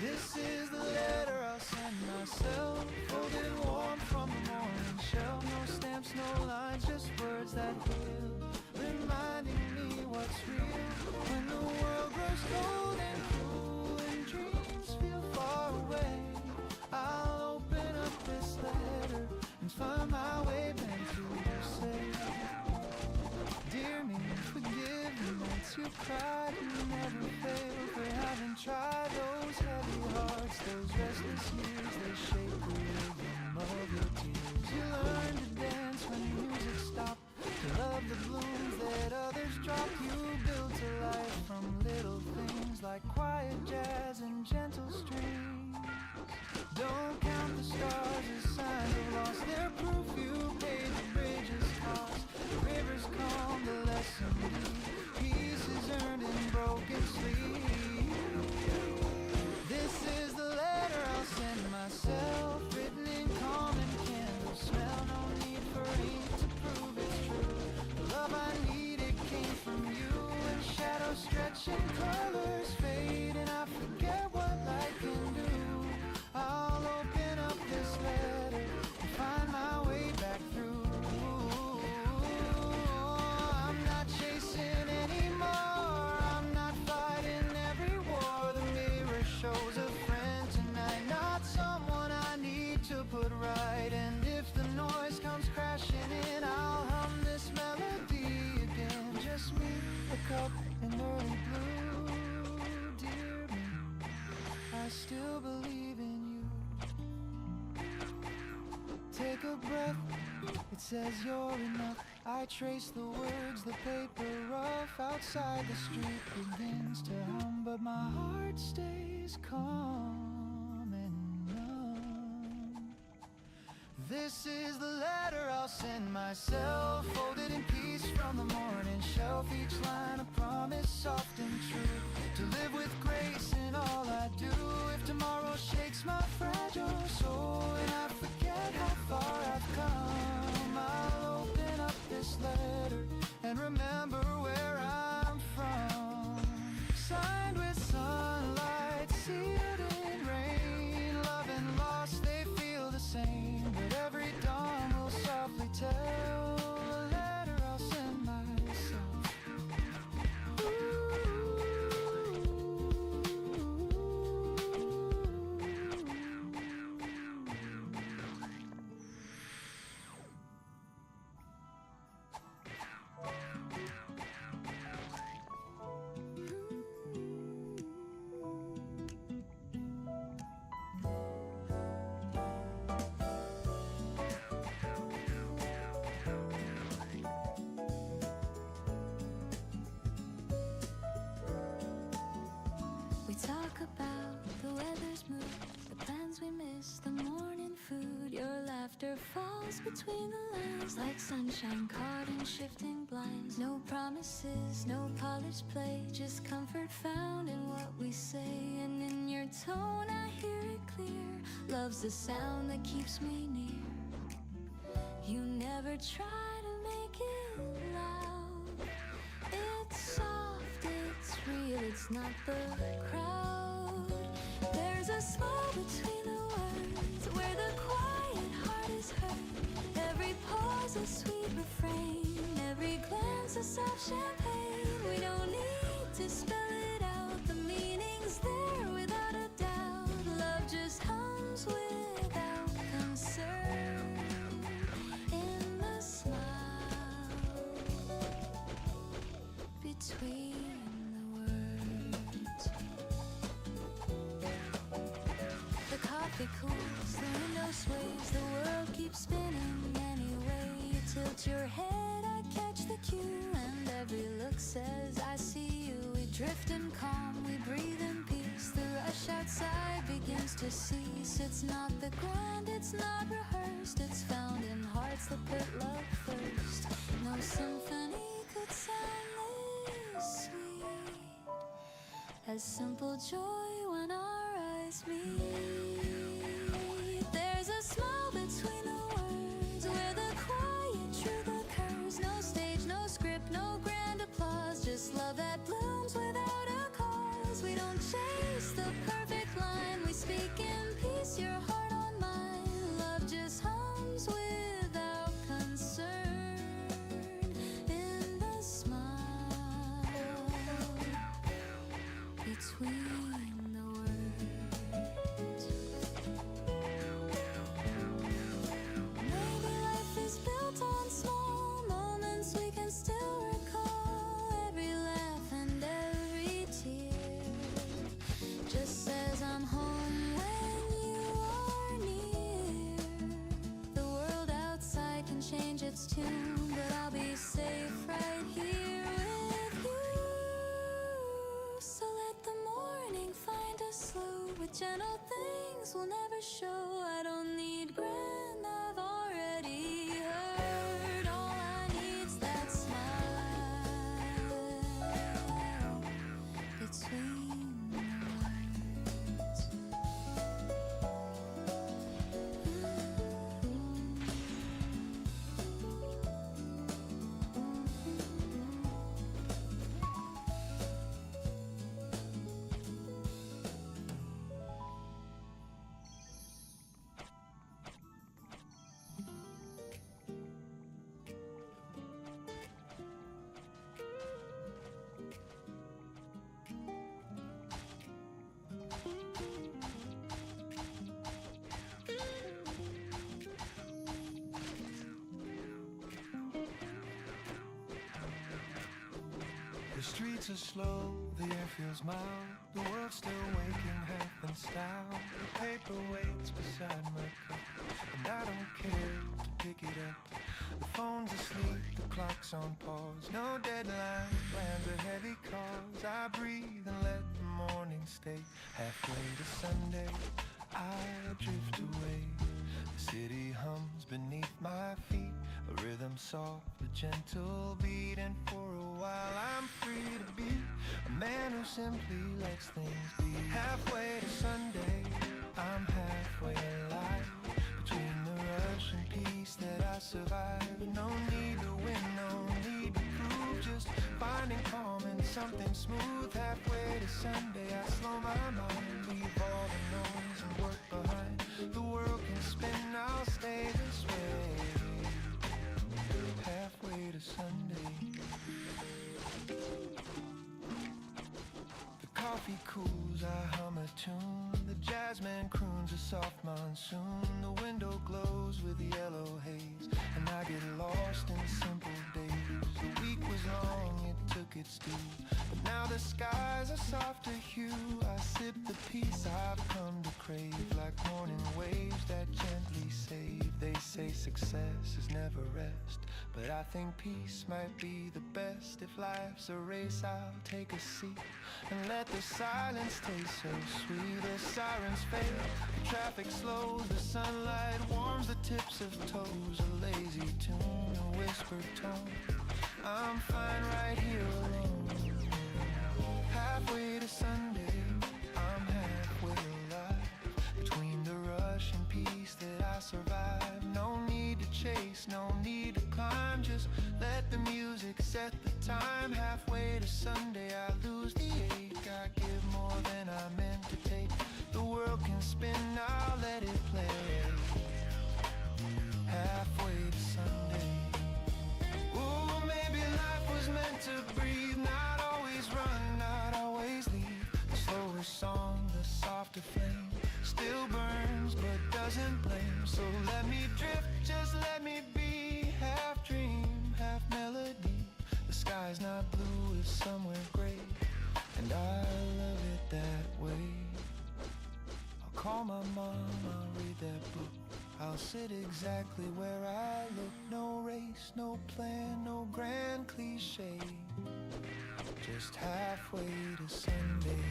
This is the letter I'll send myself, folded warm from the morning shelf. No stamps, no lines, just words that heal, reminding me what's real. When the world grows cold and cruel and dreams feel far away, I'll open up this letter and find my way back to you. Say, dear me, forgive me nights you cried and you never failed. For having tried those heavy hearts, those restless years, they shape the rhythm of your tears. You learn to dance when the music stopped, to love the blooms that others dropped. You built a life from little things like quiet jazz and gentle streams. Don't count the stars as signs of loss. They're proof you paid the bridges cost. The rivers calm, the lesson deep. Peace is earned in broken sleep. This is the letter I'll send myself, written in calm and candle smell. No need for ink to prove it's true. The love I needed came from you. And shadows stretch and colors fade, and I forget what light can do. I'll open up this letter and find my way back through. I'm not chasing anymore, I'm not fighting every war. The mirror shows a friend tonight, not someone I need to put right. And if the noise comes crashing in, I'll hum this melody again. Just me, a cup, and early blue. Dear me, I still believe in you. Take a breath, it says you're enough. I trace the words, the paper rough. Outside the street begins to hum, but my heart stays calm and numb. This is the letter I'll send myself, folded in peace from the morning shelf. Each line a promise, soft and true, to live with grace in all I do. If tomorrow shakes my fragile soul and I forget how far I've come, I'll open up this letter and remember where I'm from. Signed with sunlight, sealed in rain. Love and loss, they feel the same, but every dawn will softly tell a letter I'll send myself. falls between the lines, like sunshine caught in shifting blinds. No promises, no polished play, just comfort found in what we say. And in your tone I hear it clear, love's the sound that keeps me near. You never try to make it loud. It's soft, it's real, it's not the crowd. There's a smile between the words, where the quiet heart is heard. Every pause a sweet refrain, every glance a soft champagne. We don't need to spell it out, the meaning's there without a doubt. Love just hums without concern in the smile between the words. The coffee cools, the window sways, the world keeps spinning anyway. You tilt your head, I catch the cue, and every look says I see you. We drift in calm, we breathe in peace. The rush outside begins to cease. It's not the grind, it's not rehearsed, it's found in hearts that put love first. No symphony could sound this sweet, as simple joy when our eyes meet. There's a smile between the words, where the quiet truth occurs. No stage, no script, no grand applause, just love that blooms without a cause. We don't chase the perfect line, we speak in peace, your heart on mine. Love just hums without concern in the smile between the words. Maybe life is built on small moments we can still recall. Every laugh and every tear just says I'm home when you are near. The world outside can change its tune, but I'll be safe right here with you. So let the morning find us slow, with gentle things we'll never show. I don't need grand, I've already heard. All I need's that smile between the words. The streets are slow, the air feels mild. The world's still waking half in style. The paper waits beside my cup, and I don't care to pick it up. The phone's asleep, the clock's on pause. No deadline, plans are heavy cause. I breathe and let the morning stay. Halfway to Sunday, I drift away. The city hums beneath my feet, a rhythm soft, a gentle beat. And for a while I'm free to be a man who simply lets things be. Halfway to Sunday, I'm halfway alive. Between the rush and peace that I survive. No need to win, no need to prove, just finding calm in something smooth. Halfway to Sunday, I slow my mind, leave all the noise and work behind. The world can spin, I'll stay this way. Halfway to Sunday. The coffee cools, I hum a tune. The jazzman croons a soft monsoon. The window glows with yellow haze, and I get lost in simple days. The week was long, it took its due, but now the skies are softer hue. I sip the peace I've come to crave, like morning waves that gently save. They say success is never rest, But I think peace might be the best. If life's a race, I'll take a seat and let the silence taste so sweet. The sirens fade, the traffic slows, the sunlight warms the tips of toes. A lazy tune, a whispered tone. I'm fine right here alone. Halfway to Sunday, I'm halfway alive. Between the rush and peace that I survive. No need to chase, no need to climb. Just let the music set the time. Halfway to Sunday, I lose the ache. I give more than I meant to take. The world can spin, I'll let it play. Halfway to Sunday. Ooh, maybe life was meant to breathe. Not always run, not always leave. The slower song, the softer flame still burns but doesn't blame. So let me drift, just let me be. Half dream, half melody. The sky's not blue, it's somewhere gray, and I love it that way. I'll call my mom, I'll read that book. I'll sit exactly where I look. No race, no plan, no grand cliche. Just halfway to Sunday.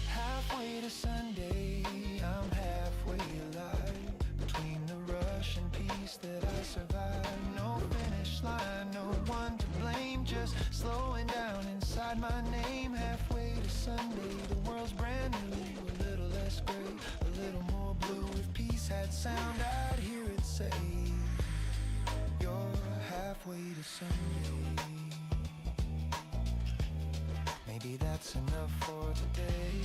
Halfway to Sunday, I'm halfway alive. Between the rush and peace that I survive. No finish line, no one to blame. Just slowing down inside my name. Halfway to Sunday, the world's brand new. A little less gray, a little more blue. If peace had sound, I'd hear it say, you're halfway to Sunday. Maybe that's enough for today.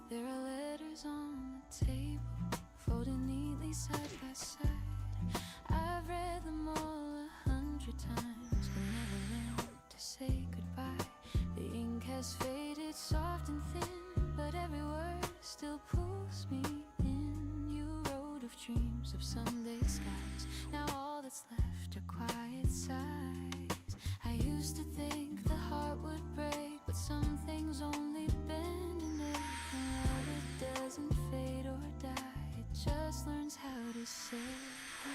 There are letters on the table, folded neatly side by side. I've read them all 100 times, but never learned to say goodbye. The ink has faded soft and thin, but every word still pulls me in. You wrote of dreams of Sunday skies. Now all that's left are quiet sighs. I used to think the heart would break, but some things only bend and ache. And it doesn't fade or die, it just learns how to say hi.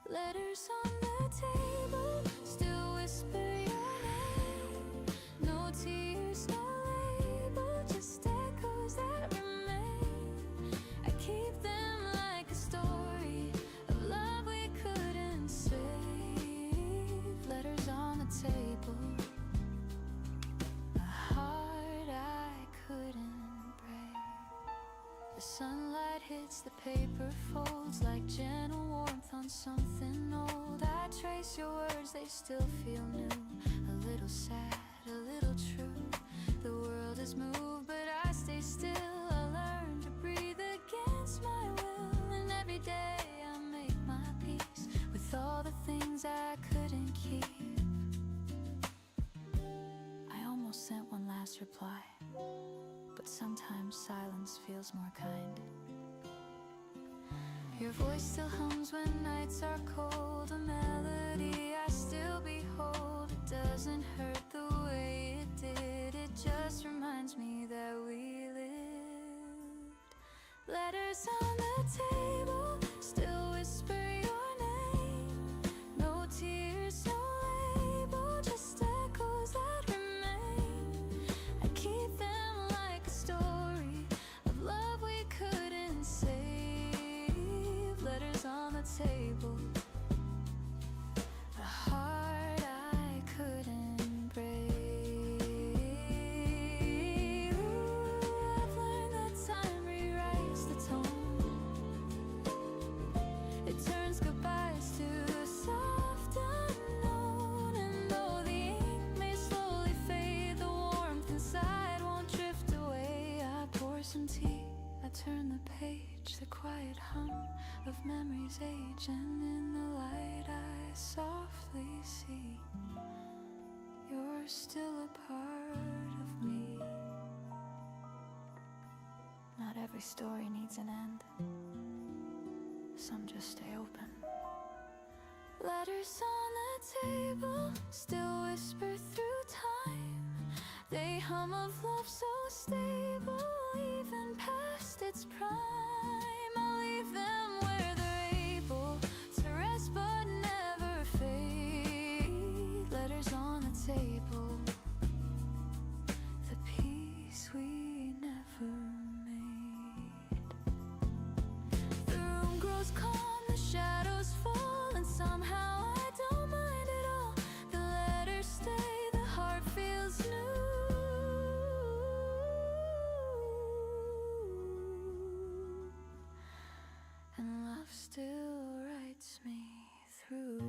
Letters on the table still whisper your name. No tears, no label, just echoes that remain. I keep them like a story of love we couldn't save. Letters on the table, a heart I couldn't break. The sunlight hits the paper folds like gentle warmth on something old. I trace your words, they still feel new. A little sad, a little true. The world has moved, but I stay still. I learn to breathe against my will. And every day I make my peace with all the things I couldn't keep. I almost sent one last reply, but sometimes silence feels more kind. Your voice still hums when nights are cold. A melody I still behold. It doesn't hurt the way it did. It just reminds me that we lived. Letters on the table still whisper your name. No tears, no label, just echoes that remain. I keep them like a story of love we couldn't save. Letters on the table, a heart I couldn't break. Ooh, I've learned that time rewrites the tone. It turns goodbyes to a soft unknown. And though the ink may slowly fade, the warmth inside won't drift away. I pour some tea, I turn the page, the quiet hum of memories age, and in the light I softly see you're still a part of me. Not every story needs an end. Some just stay open. Letters on the table still whisper through time. They hum of love so stable, even past its prime. I'll leave them where they're able to rest but never fade. Letters on the table, the peace we never made. The room grows calm, the shadows fall, and somehow I don't mind at all. The letters stay, the heart feels new. And love still writes me through.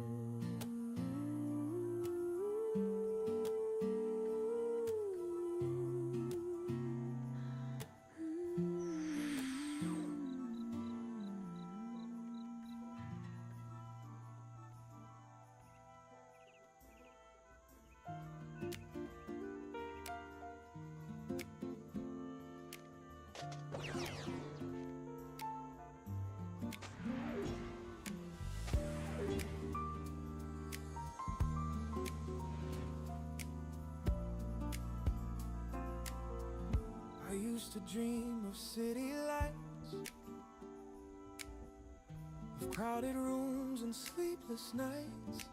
I used to dream of city lights, of crowded rooms and sleepless nights.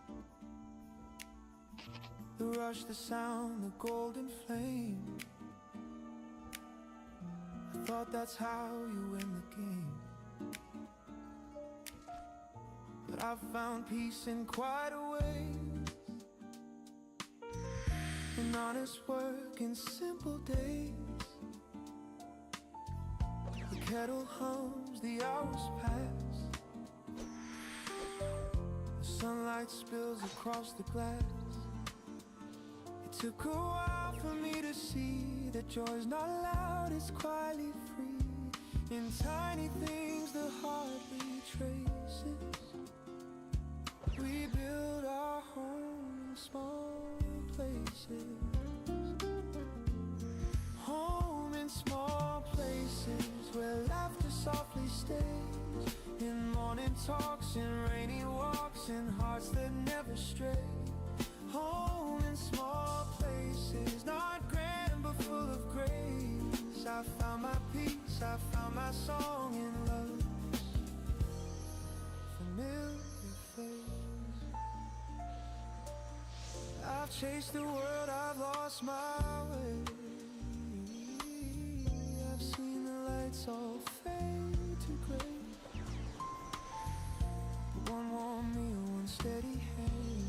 The rush, the sound, the golden flame. I thought that's how you win the game. But I've found peace in quieter ways, in honest work, in simple days. The kettle hums, the hours pass, the sunlight spills across the glass. It took a while for me to see that joy's not loud, it's quietly free. In tiny things the heart retraces. We build our home in small places. Home in small places where laughter softly stays. In morning talks, in rainy walks, in hearts that never stray. Home in small places, not grand but full of grace. I found my peace, I found my song in love's familiar face. I've chased the world, I've lost my way. I've seen the lights all fade to gray. But one warm meal, one steady hand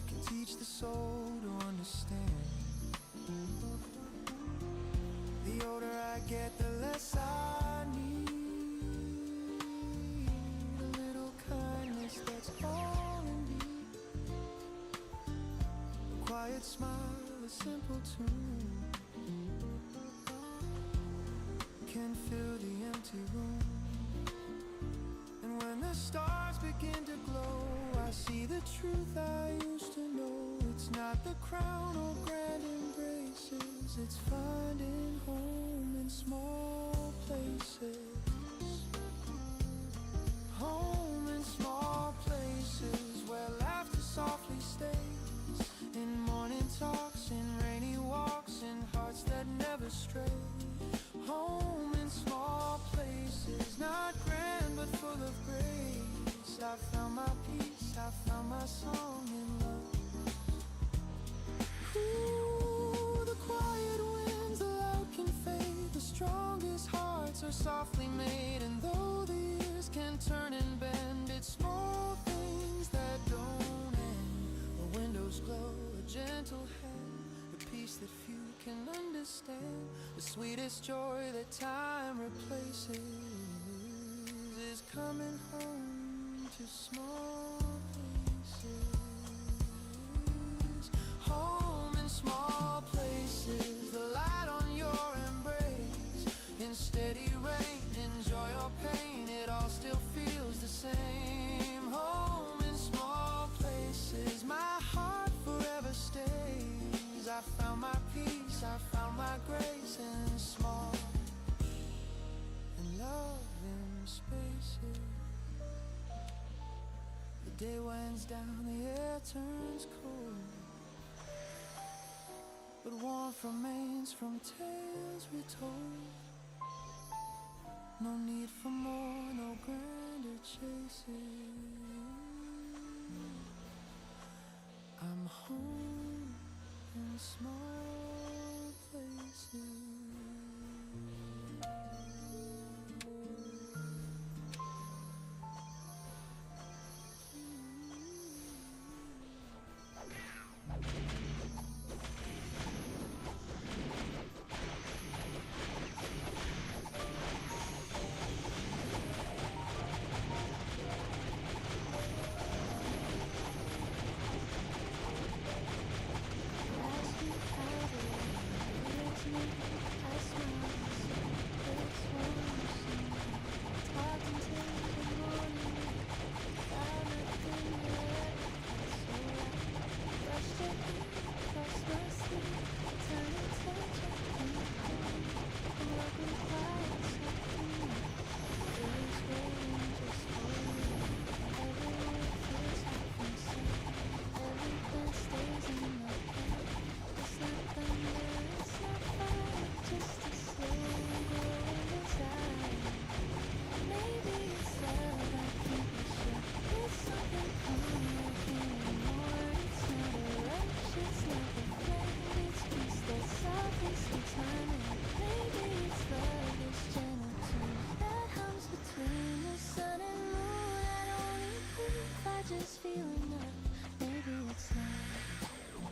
can teach the soul to understand. The older I get, the less I need. A little kindness, that's all indeed. A quiet smile, a simple tune can fill the empty room. And when the stars begin to glow, I see the truth I used to know. It's not the crown or grand embraces, it's finding home in small places. Home in small places where laughter softly stays. In morning talks, in rainy walks, in hearts that never stray. Home in small places, not grand but full of grace. I found my peace, I found my song in love. Ooh, the quiet winds, the loud can fade. The strongest hearts are softly made. And though the years can turn and bend, it's small things that don't end. The windows glow, a gentle hand, the peace that few can understand. The sweetest joy that time replaces is coming home to small places. Home in small places, the light on your embrace. In steady rain, enjoy your spaces. The day winds down, the air turns cold, but warmth remains from tales retold. No need for more, no grander chases. I'm home in small places. Just feeling up, maybe it's love.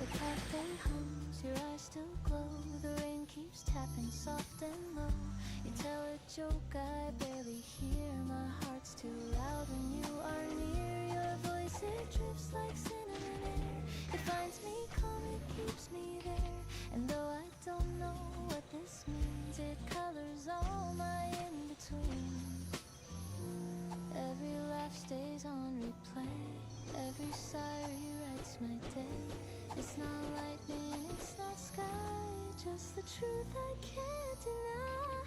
The cafe hums, your eyes still glow. The rain keeps tapping soft and low. You tell a joke I barely hear. My heart's too loud when you are near. Your voice, it drifts like cinnamon air. It finds me calm, it keeps me there. And though I don't know what this means, it colors all my in-between. Every laugh stays on replay. Every sigh rewrites my day. It's not lightning, it's not sky, just the truth I can't deny.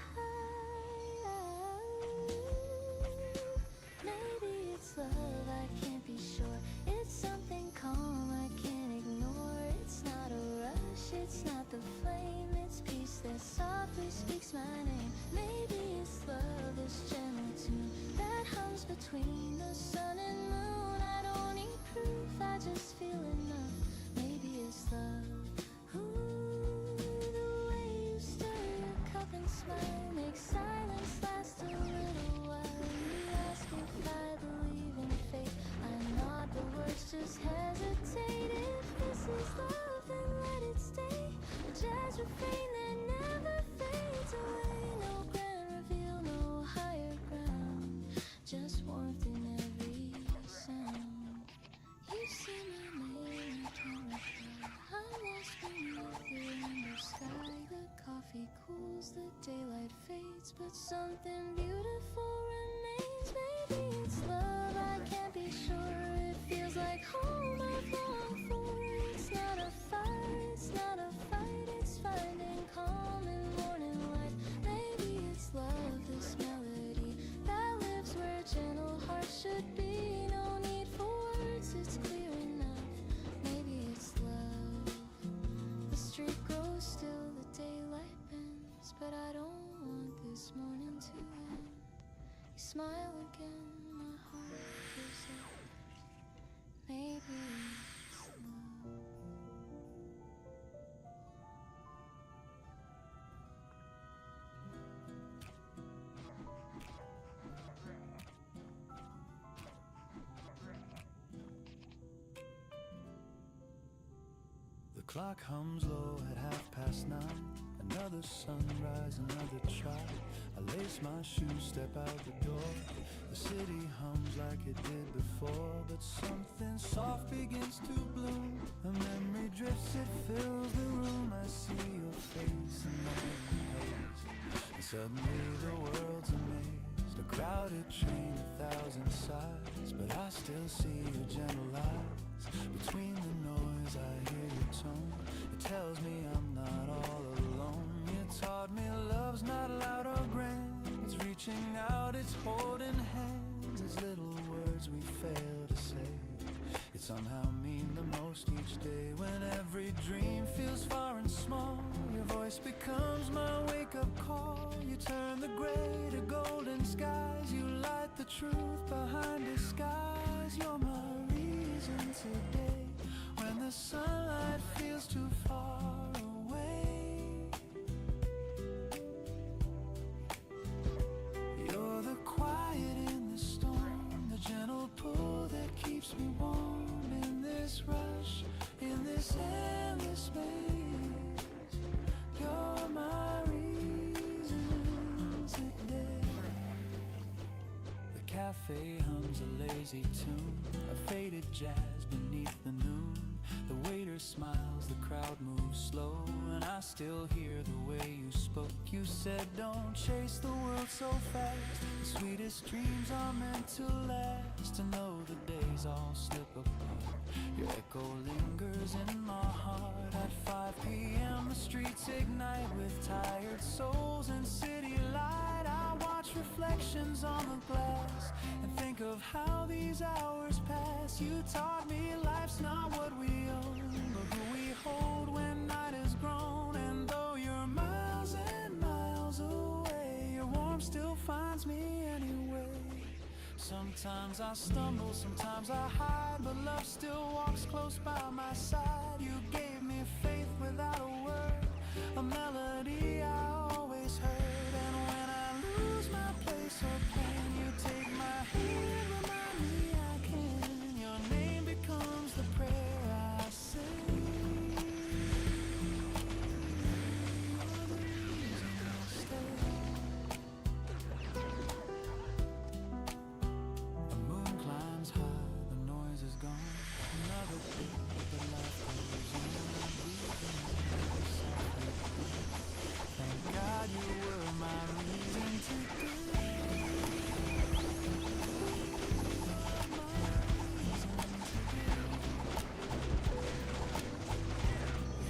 Maybe it's love, I can't be sure. It's something calm I can't ignore. It's not a rush, it's not the flame. It's peace that softly speaks my name. Maybe it's love, this gentle tune that hums between the sun and moon. I don't need proof, I just feel enough. Maybe it's love. Ooh, the way you stir your cup and smile makes silence last a little while. You ask if I believe in fate. I nod, the words just hesitate. If this is love, then let it stay. A jazz refrain that never fades away. No grand reveal, no higher ground, just warmth in every sound. You say my name, I can't recall. I'm lost beneath the rainbow sky. The coffee cools, the daylight fades, but something beautiful remains. Maybe it's love, I can't be sure. It feels like home I've longed for. It's not a fire, it's not a fight. It's finding calm in morning light. Maybe it's love, this melody that lives where gentle hearts should be. No need for words, it's clear enough. Maybe it's love. The street grows still, the daylight bends, but I don't want this morning to end. You smile again, my heart gives up. Maybe it's love. The clock hums low at 9:30. Another sunrise, another try. I lace my shoes, step out the door. The city hums like it did before, but something soft begins to bloom. A memory drifts, it fills the room. I see your face in my haze, and suddenly the world's amazed. A crowded train, 1,000 sighs, but I still see your gentle eyes. Between the noise I hear your tone. It tells me I'm not all alone. You taught me love's not loud or grand. It's reaching out, it's holding hands. It's little words we fail to say. It somehow mean the most each day. When every dream feels far and small, your voice becomes my wake-up call. You turn the gray to golden skies. You light the truth behind disguise. You're my reason today. When the sunlight feels too far away, you're the quiet in the storm, the gentle pull that keeps me warm. In this rush, in this endless space, you're my reason today. The cafe hums a lazy tune, a faded jazz beneath the noon. The waiter smiles, the crowd moves slow, and I still hear the way you spoke. You said don't chase the world so fast. The sweetest dreams are meant to last. To know the days all slip apart, your echo lingers in my heart. At 5 p.m. the streets ignite with tired souls and city light. I watch reflections on the glass and think of how these hours pass. You taught me life's not what we own, but who we hold when night is grown. And though you're miles and miles away, your warmth still finds me anyway. Sometimes I stumble, sometimes I hide, but love still walks close by my side. You gave me faith without a word, a melody I always heard. And when I lose my place or pain, you take my hand, remind me I can. Your name becomes the prayer I say. You're the reason I stay. The moon climbs high, the noise is gone. Another beat, but life goes on. I'm breathing softly. Thank God you were my reason today.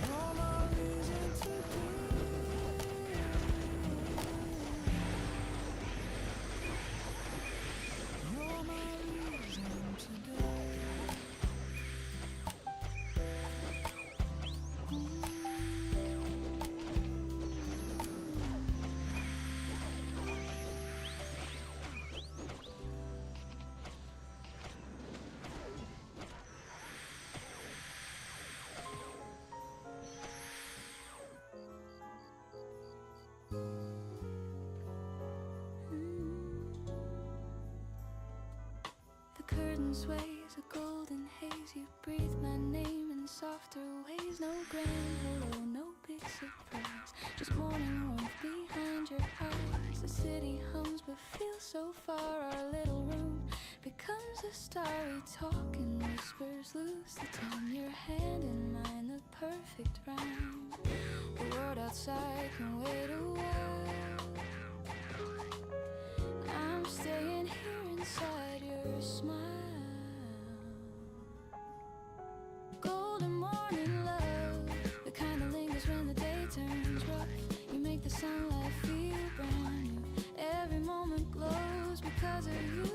You're my reason today. You're my reason today. The curtain sways, a golden haze. You breathe my name in softer ways. No grand hello, no big surprise. Just morning warmth behind your eyes. The city hums but feels so far. Our little room becomes a starry talk and whispers loose. The time your hand in mine, the perfect rhyme. The world outside can wait a while. I'm staying here inside your smile. Golden morning love, the kind that lingers when the day turns rough. You make the sunlight feel brand new. Every moment glows because of you.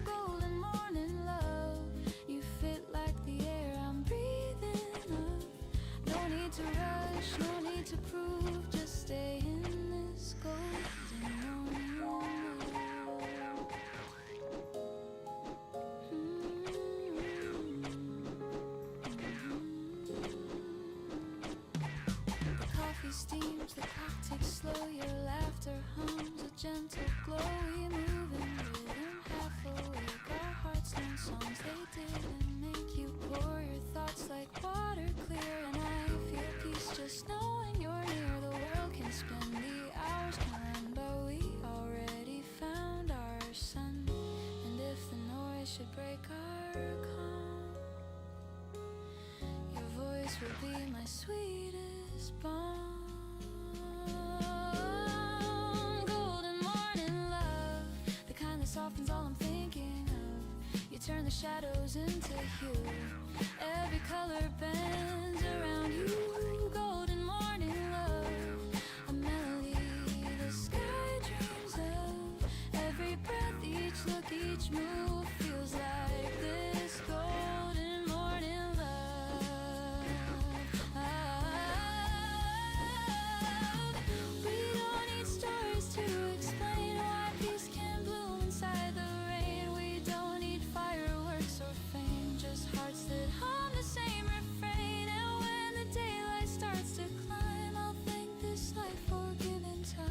Golden morning love, you fit like the air I'm breathing up. No need to rush, no need to prove. Just stay in this golden morning love. The coffee steams, the clock ticks slow. Your laughter hums a gentle glow. We move in rhythm, half awake. Our hearts learn songs they didn't make. You pour your thoughts like water clear, and I feel peace just knowing you're near. The world can spin, the hours can run, but we already found our sun. And if the noise should break our calm, your voice will be my sweetest balm. Golden morning love, the kind that softens all I'm thinking of. You turn the shadows into hue. Every color bends around you. Golden morning love, a melody the sky dreams of. each look, each move feels like this golden morning love. We don't need stars to explain why peace can bloom inside the rain. We don't need fireworks or fame, just hearts that hum the same refrain. And when the daylight starts to climb, I'll thank this life for giving time.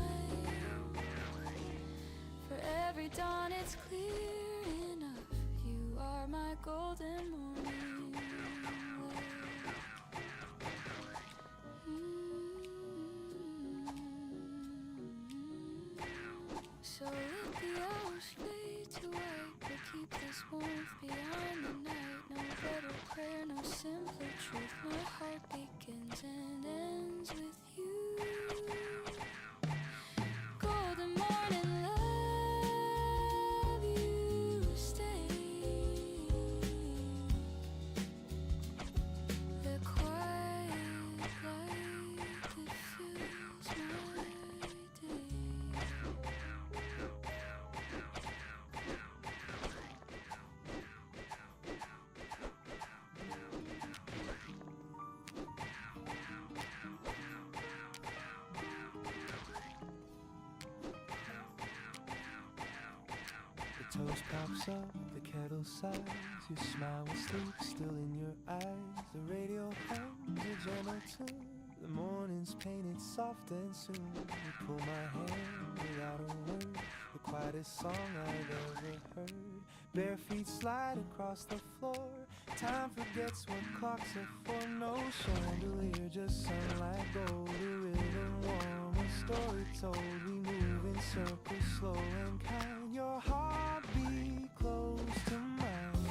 For every dawn it's clear enough, you are my golden morning love. So let the hours fade to white, but keep this warmth beyond the night. No better prayer, no simpler truth. My heart begins and ends with you. Golden morning love, you stay. The quiet light that fills my day. The toast pops up, the kettle sighs. Your smile with sleep still in your eyes. The radio hums a gentle tune. The morning's painted soft and soon you pull my hand without a word. The quietest song I've ever heard. Bare feet slide across the floor. Time forgets what clocks are for. No chandelier, just sunlight gold. A rhythm warm, a story told. We move in circles, slow and kind. Your heartbeat close to mine.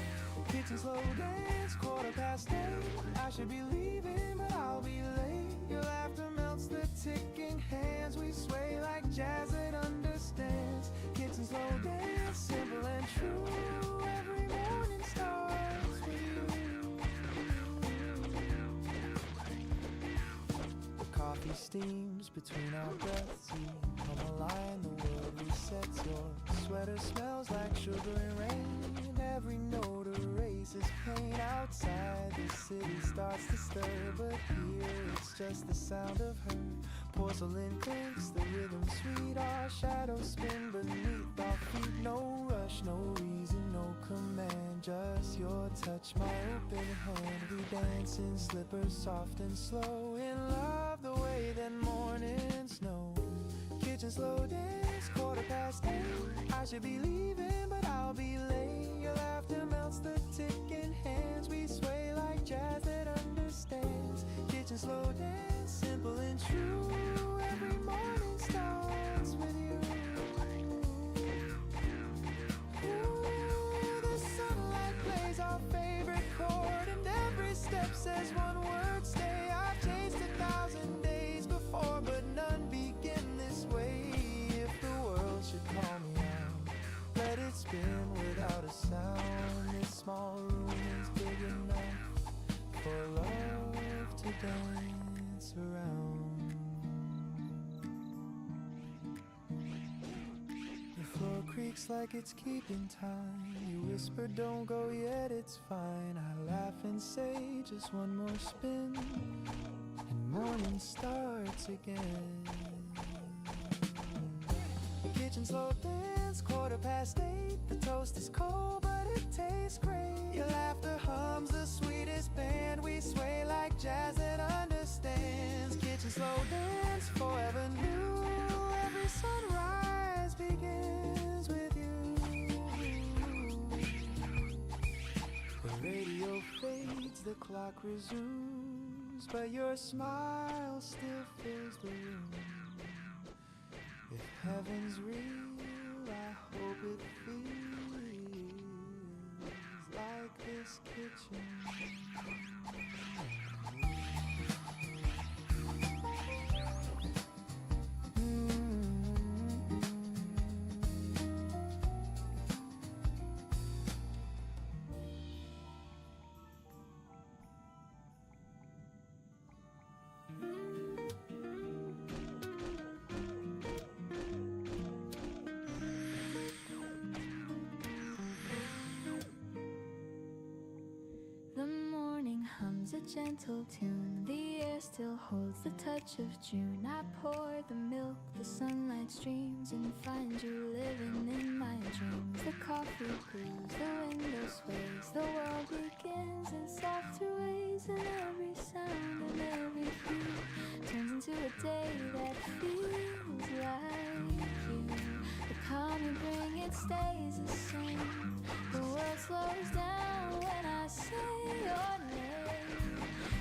Kitchen slow dance, 8:15. I should be leaving, but I'll be late. Your laughter melts the ticking hands. We sway like jazz that understands. Kitchen slow dance, simple and true. Every morning starts with you. The coffee steams between our breaths. We come alive, the world resets. Your sweater smells like sugar and rain. Every note erases pain. Outside the city starts to stir, but here it's just the sound of her. Porcelain clinks, the rhythm sweet. Our shadows spin beneath our feet. No rush, no reason, no command. Just your touch, my open hand. We dance in slippers, soft and slow. In love the way that mornings know. Kitchen slow dance, 8:15. I should be leaving, but I'll be late. Your laughter melts the ticking hands. We sway like jazz that understands. Kitchen slow dance, simple and true. Every morning starts with you. Ooh, the sunlight plays our favorite chord, and every step says one word, stay. I've chased 1,000 days before, but none begin this way. If the world should call me out, let it spin without a sound. This small room is big enough for love to dance around. The floor creaks like it's keeping time. You whisper, don't go yet, it's fine. I laugh and say, just one more spin, and morning starts again. Kitchen slow dance, 8:15. The toast is cold, but it tastes great. Your laughter hums the sweetest band. We sway like jazz that understands. Kitchen slow dance, forever new. Every sunrise begins with you. The radio fades, the clock resumes, but your smile still fills the room. If heaven's real, I hope it feels like this kitchen. gentle tune. The air still holds the touch of June. I pour the milk, the sunlight streams, and find you living in my dreams. The coffee brews, the window sways, the world begins in softer ways, and every sound and every hue turns into a day that feels like you. The calm you bring, it stays the same. The world slows down when I say your name.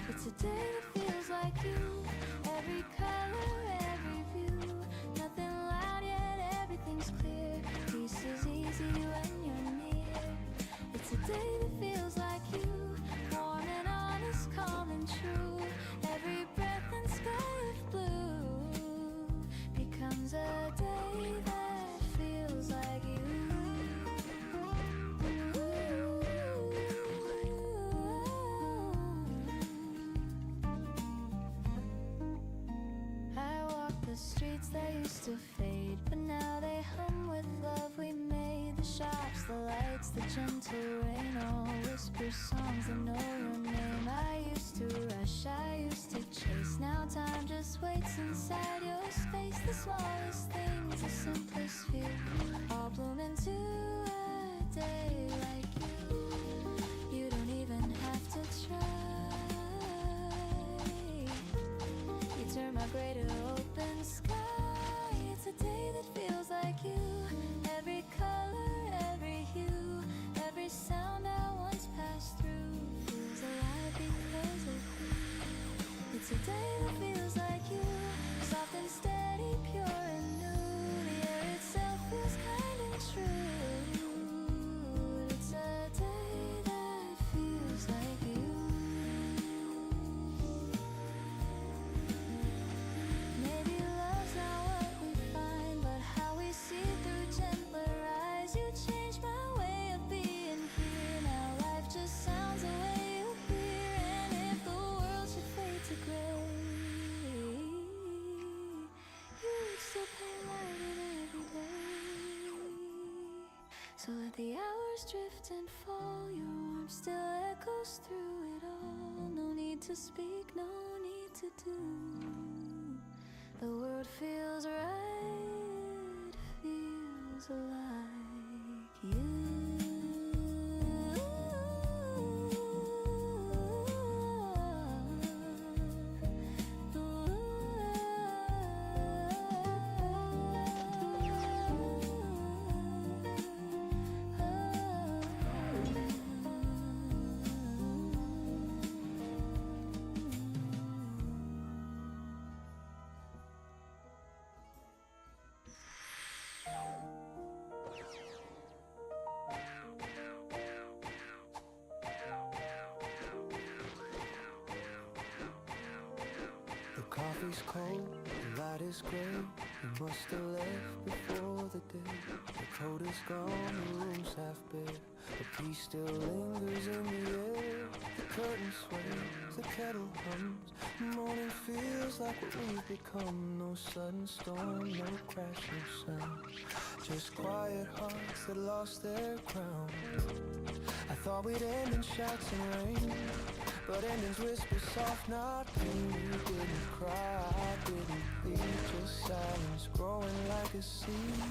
It's a day that feels like you. Every color, every view. Nothing loud yet, everything's clear. Peace is easy when you're near. It's a day that feels like you. Warm and honest, calm and true. Every breath and sky of blue becomes a day that feels like you. I walk the streets that used to fade, but now they hum with love we made. The shops, the lights, the gentle rain, all whisper songs that know your name. I used to rush, I used to chase. Now time just waits inside your space. The smallest things, the simplest few, all bloom into a day like you. You don't even have to try. You turn my gray to open sky. It's a day that feels like you. Every color, every hue, every sound I once passed through feels alive because of you. It's a day that feels like you. Soft and steady, pure and new. The air itself feels kind and true. It's a day that feels like you. Maybe love's not what we find, but how we see through gentler eyes. You changed my way of being here. Now life just sounds the way you hear. And if the world should fade to gray, you'd still pay light in every day. So let the hours drift and fall. Your warmth still echoes through it all. No need to speak, no need to do. The world feels right, feels like you. The coffee's cold, the light is gray. You must have left before the day. The coat is gone, the room's half bare. The peace still lingers in the air. The curtain sways, the kettle hums. The morning feels like what we've become. No sudden storm, no crashing sound. Just quiet hearts that lost their crown. I thought we'd end in shouts and rain, but endings whisper soft, not pain. You didn't cry, didn't bleed, just silence growing like a seed.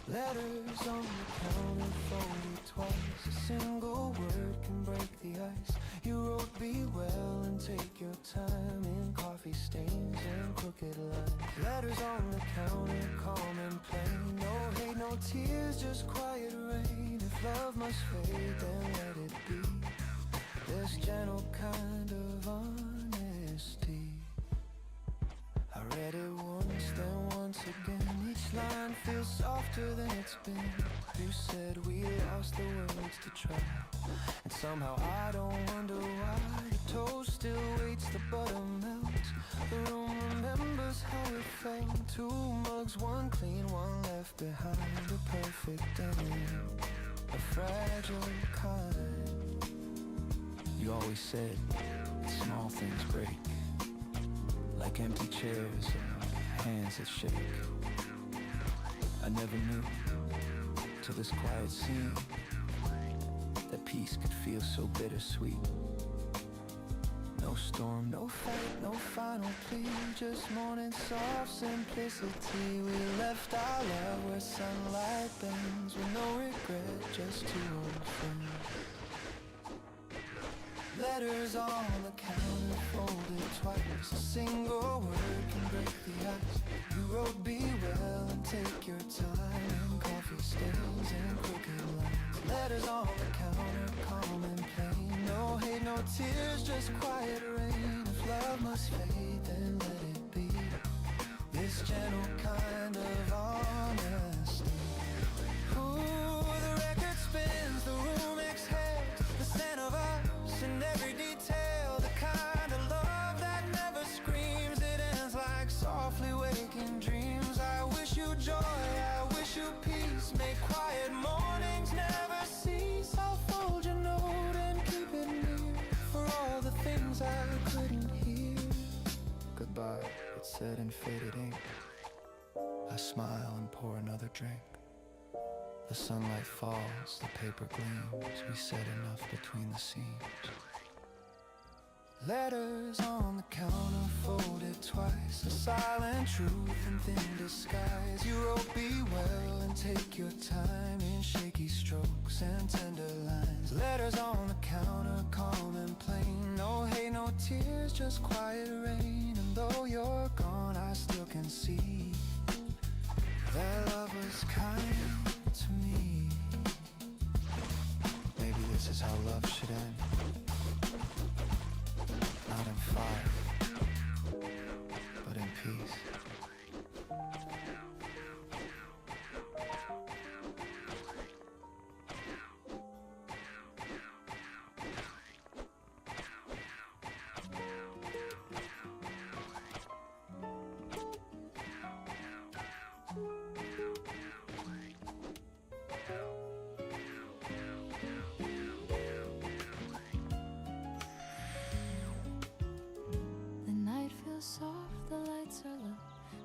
Letters on the counter folded twice. A single word can break the ice. You wrote be well and take your time in coffee stains and crooked lines. Letters on the counter, calm and plain. No hate, no tears, just quiet rain. If love must fade, then let it be. This gentle kind of honesty. I read it once, then once again. Each line feels softer than it's been. You said we lost the words to try, and somehow I don't wonder why. The toast still waits, the butter melts. The room remembers how it felt. Two mugs, one clean, one left behind. A perfect ending, a fragile kind. You always said small things break, like empty chairs or hands that shake. I never knew till this quiet scene that peace could feel so bittersweet. No storm, no fight, no final plea, just morning soft simplicity. We left our love where sunlight bends, with no regret, just two old friends. Letters on the counter folded twice, a single word can break the ice. You wrote be well and take your time, and coffee stains and crooked lines. Letters on the counter, calm and plain, no hate, no tears, just quiet rain. If love must fade, then let it be, this gentle kind of honesty. Ooh, the record spins, the room exhales, the scent of us in every detail. The kind of love that never screams, it ends like softly waking dreams. I wish you joy, I wish you peace, make quiet mornings never cease. I'll fold your note and keep it near, for all the things I couldn't hear. Goodbye, it said in faded ink. I smile and pour another drink. The sunlight falls, the paper gleams, we said enough between the seams. Letters on the counter folded twice, a silent truth in thin disguise. You wrote be well and take your time, in shaky strokes and tender lines. Letters on the counter, calm and plain, no hate, no tears, just quiet rain. And though you're gone, I still can see that love was kind to me. Maybe this is how love should end, not in fire, but in peace. The night feels soft, the lights are low,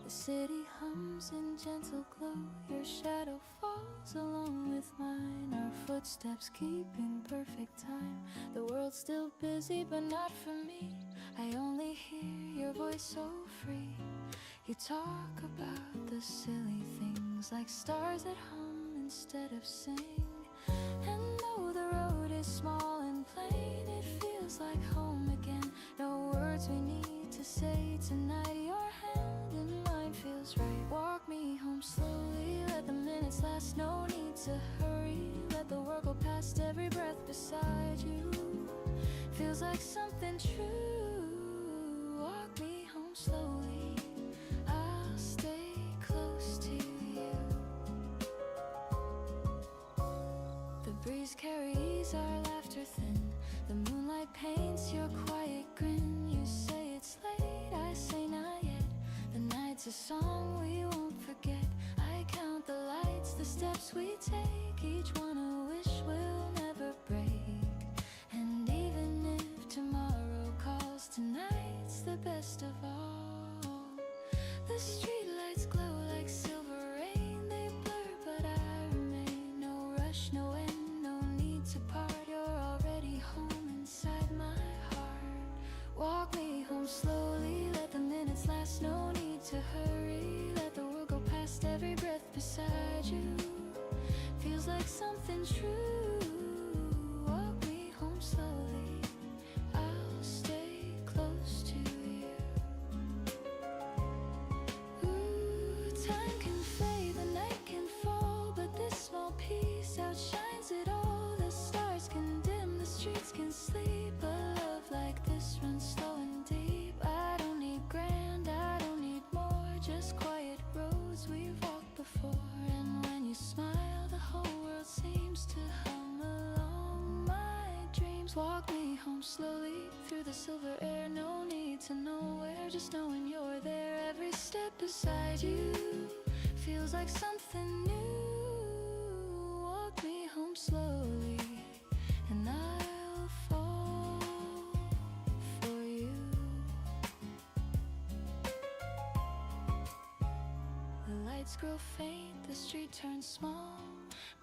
the city hums in gentle glow. Your shadow falls along with mine, our footsteps keeping perfect time. The world's still busy, but not for me. I only hear your voice so free. You talk about the silly things, like stars that hum instead of sing. And though the road is small and plain, it feels like home again. No words we need to say tonight, your hand in mine feels right. Walk me home slowly, let the minutes last, no need to hurry. Let the world go past every breath beside you. Feels like something true. Walk me home slowly, I'll stay close to you. The breeze carries our laughter thin, the moonlight paints your quiet grin. You say it's late, I say not yet. The night's a song we won't forget. I count the lights, the steps we take, each one a wish will never break. And even if tomorrow calls, tonight's the best of all. The streetlights glow like silver rain, they blur but I remain. No rush, no end, no need to part, you're already home inside my heart. Walk me home slowly, let the minutes last, no need to hurry. Let the world go past every breath beside you. Feels like something true. Walk me home slowly, I'll stay close to you. Ooh, time can fade, the night can fall, but this small piece outshines it all. The stars can dim, the streets can sleep, but love like this runs slow and deep. I don't need grand, I don't need more, just quiet roads we've walked before. And when you smile, the whole world seems to hum along my dreams. Walk me home slowly through the silver air, no need to know where, just knowing you're there. Every step beside you feels like something new. Walk me home slowly, and I'll fall for you. The lights grow faint, the street turns small,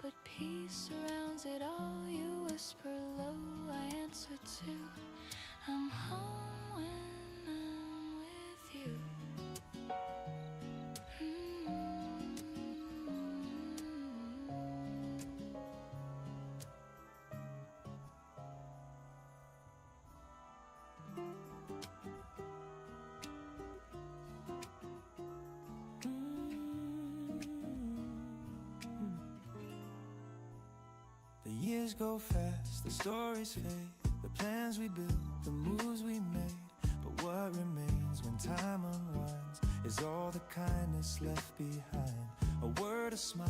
but peace surrounds it all. You whisper low, I answer too. I'm home. years go fast, the stories fade, the plans we built, the moves we made. But what remains when time unwinds is all the kindness left behind. A word, a smile,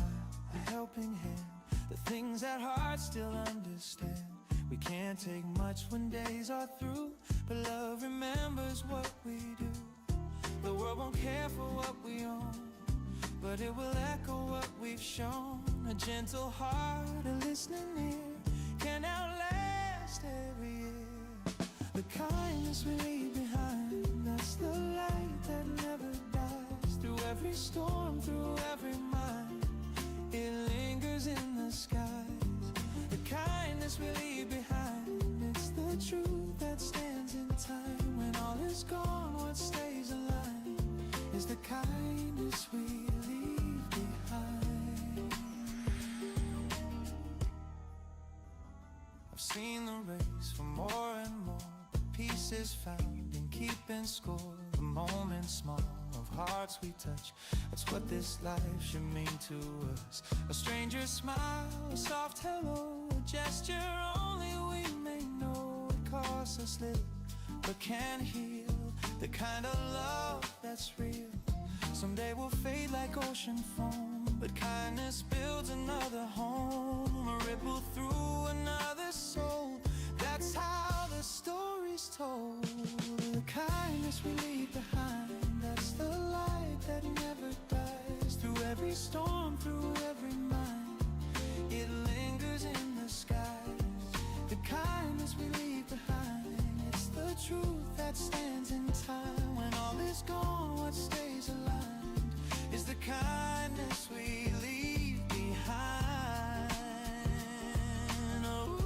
a helping hand, the things that hearts still understand. We can't take much when days are through, but love remembers what we do. The world won't care for what we own, but it will echo what we've shown. A gentle heart, a listening ear, can outlast every year. The kindness we leave behind, that's the light that never dies. Through every storm, through every mind, it lingers in the skies. The kindness we leave behind, it's the truth that stands in time. When all is gone, what stays alive is the kindness we leave behind. I've seen the race for more and more, the pieces found in keeping score, the moments small of hearts we touch. That's what this life should mean to us. A stranger's smile, a soft hello, a gesture only we may know. It costs us little, but can heal. The kind of love that's real. Someday we'll fade like ocean foam, but kindness builds another home. A ripple through another soul, that's how the story's told. The kindness we leave behind, that's the light that never dies. Through every storm, through every mind, it lingers in the skies. The kindness we leave behind, it's the truth that stands in time. When all is gone, what stays alive is the kindness we leave behind. Oh,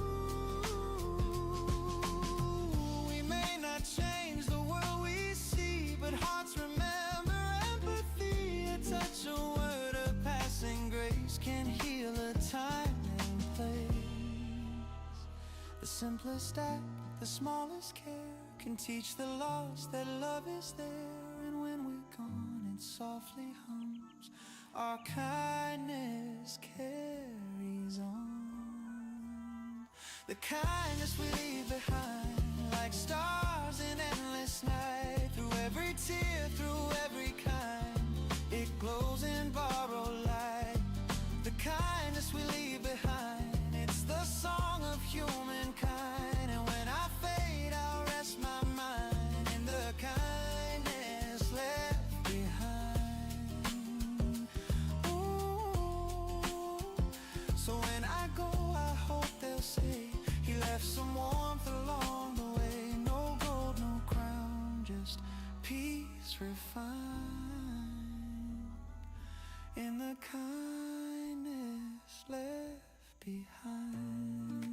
we may not change the world we see, but hearts remember empathy. A touch, a word, a passing grace can heal a time and place. The simplest act, the smallest care can teach the lost that love is there. And when we're gone, it softly hums. Our kindness carries on. The kindness we leave behind, like stars in endless night. Through every tear, through every kind, it glows in borrowed light. The kindness we leave behind, it's the song of humankind. And when I fade, I'll rest my mind in the kindness left behind. Ooh. So when I go, I hope they'll say he left some warmth along the way. No gold, no crown, just peace refined in the kindness left behind.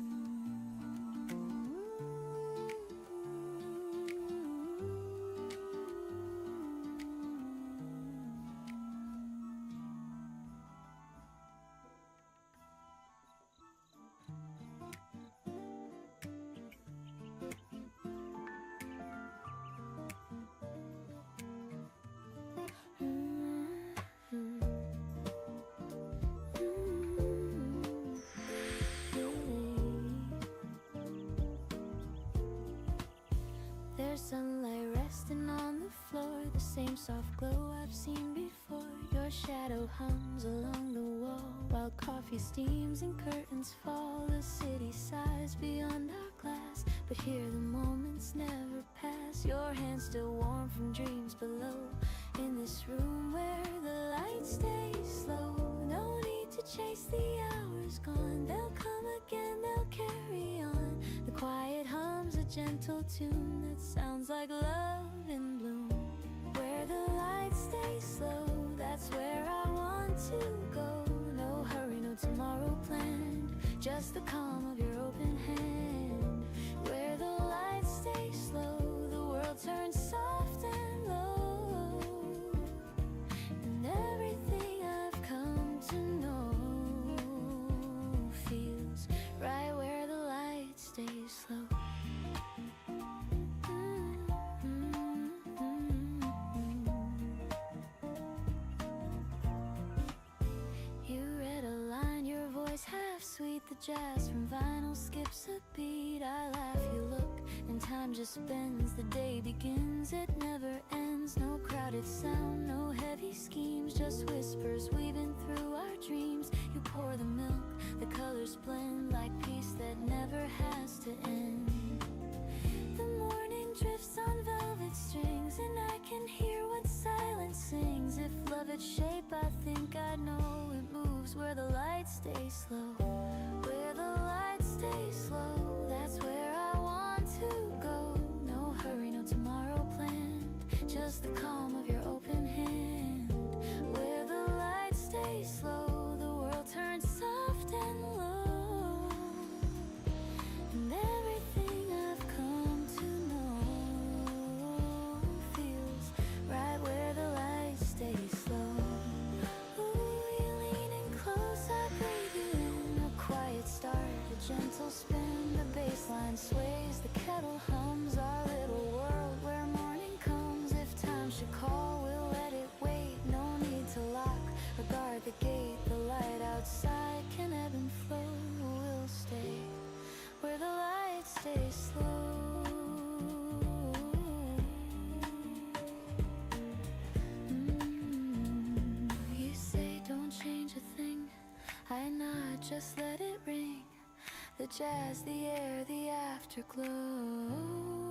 There's sunlight resting on the floor, the same soft glow I've seen before. Your shadow hums along the wall while coffee steams and curtains fall. The city sighs beyond our glass, but here the moments never pass. Your hands still warm from dreams below, in this room where the light stays slow. No need to chase the hours gone, they'll come again, they'll carry on. The quiet hums a gentle tune that sounds like love in bloom. Where the light stays slow, that's where I want to go. No hurry, no tomorrow planned, just the calm of your open hand. Where the light stays slow, the world turns soft and low, and everything I've come to know feels right where the light stays slow. You read a line, your voice half sweet, the jazz from vinyl skips a beat. I laugh, you look, and time just bends. The day begins, it never ends. No crowded sound, no heavy schemes, just whispers weaving through our dreams. You pour the milk, the colors blend like peace that never has to end. The morning drifts on velvet strings, and I can hear what silence sings. If love had shape, I think I know it moves where the lights stay slow. Where the lights stay slow, that's where I want to go. No hurry, no tomorrow planned, just the calm of your open hand. Where the lights stay slow, the world turns soft and low, and everything I've come to know feels right where the lights stay slow. Ooh, you lean in close, I breathe you in. A quiet start, a gentle spin, the bass line sways, the kettle hums. Our little world where morning comes. If time should call, we'll let it wait. No need to lock or guard the gate. The light outside can ebb and flow. We'll stay where the lights stay slow. You say don't change a thing, I nod, just let it ring. The jazz, the air, the afterglow.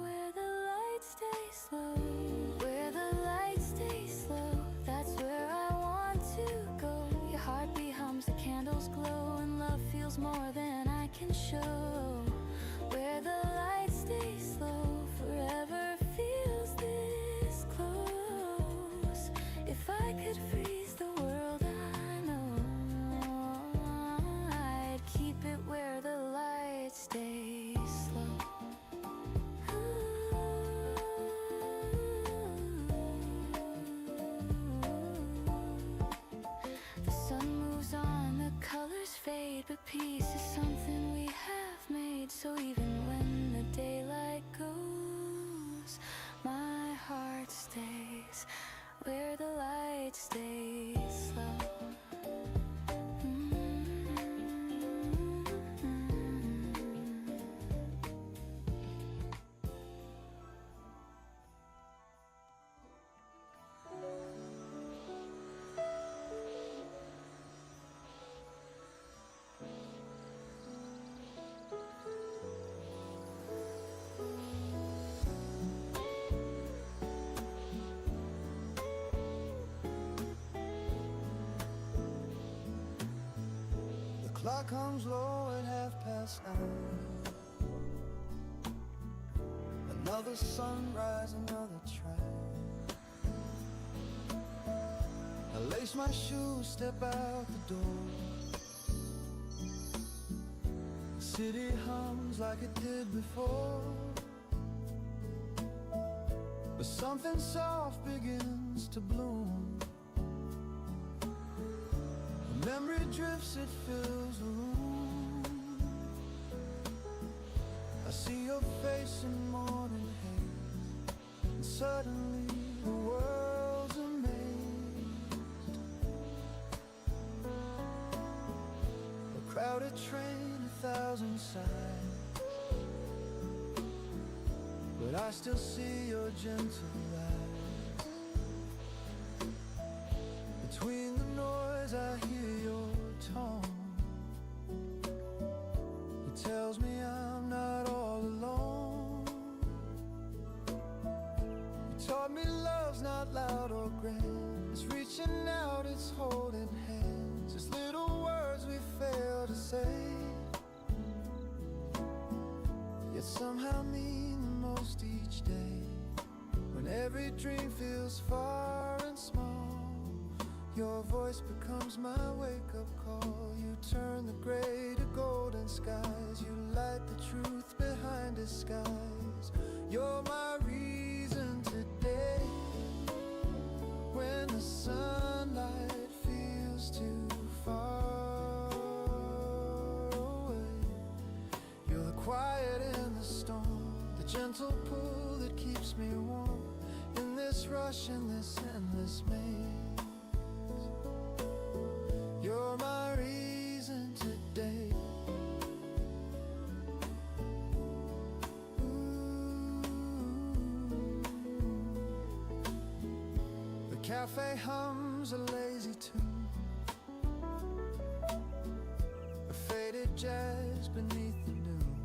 Where the lights stay slow, where the lights stay slow, that's where I want to go. Your heartbeat hums, the candles glow, and love feels more than I can show. Where the lights stay slow, forever feels this close. If I could freeze the world, I know I'd keep it where the lights stay slow. The sun moves on, the colors fade, but peace is something we have made. So even when the daylight goes, my heart stays where the light stays slow. The clock comes low at 9:30. Another sunrise, another track. I lace my shoes, step out the door. The city hums like it did before, but something soft begins to bloom. A memory drifts, it fills the room. I see your face in morning haze, and suddenly the world's amazed. A crowded train, 1,000 sighs, but I still see your gentle eyes. Between the noise I hear your tone. It tells me I'm not all alone. You taught me love's not loud or grand. It's reaching out, it's holding hands. It's little words we fail to say, yet somehow mean the most each day. When every dream feels far and small, your voice becomes my wake-up call. You turn the gray to golden skies. You light the truth behind disguise. You're my reason today. When the sunlight feels too far away, you're the quiet in the storm, the gentle pull that keeps me warm in this rush, in this endless maze. You're my reason today. cafe hums a lazy tune, a faded jazz beneath the noon.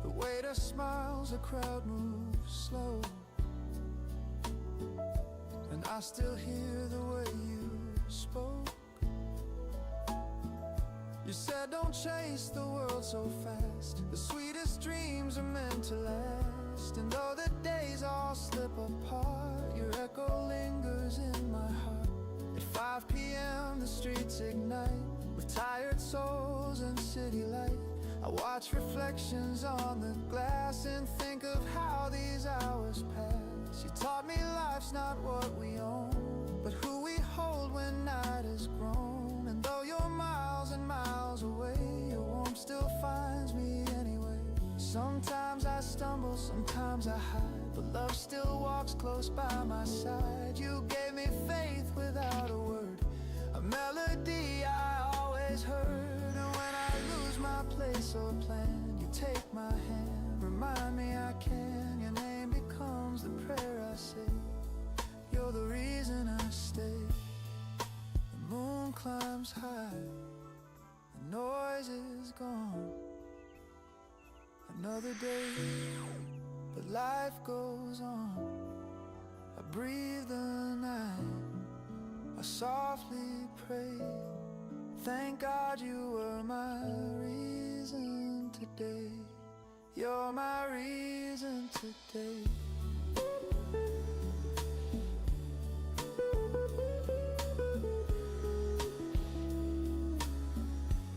The waiter smiles, the crowd moves slow, and I still hear the way you spoke. You said don't chase the world so fast, the sweetest dreams are meant to last. And though the days all slip apart, your echo lingers in my heart. At 5 p.m. the streets ignite with tired souls and city light. I watch reflections on the glass and think of how these hours pass. You taught me life's not what we own, but who we hold when night is grown. And though you're miles and miles away, your warmth still finds me anyway. Sometimes I stumble, sometimes I hide, but love still walks close by my side. You gave me faith without a word, a melody I always heard. And when I lose my place or plan, you take my hand, remind me I can. Your name becomes the prayer I say. You're the reason I stay. The moon climbs high, the noise is gone. Another day, but life goes on. I breathe the night, I softly pray. Thank God you were my reason today. You're my reason today.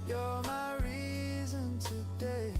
You're my reason today.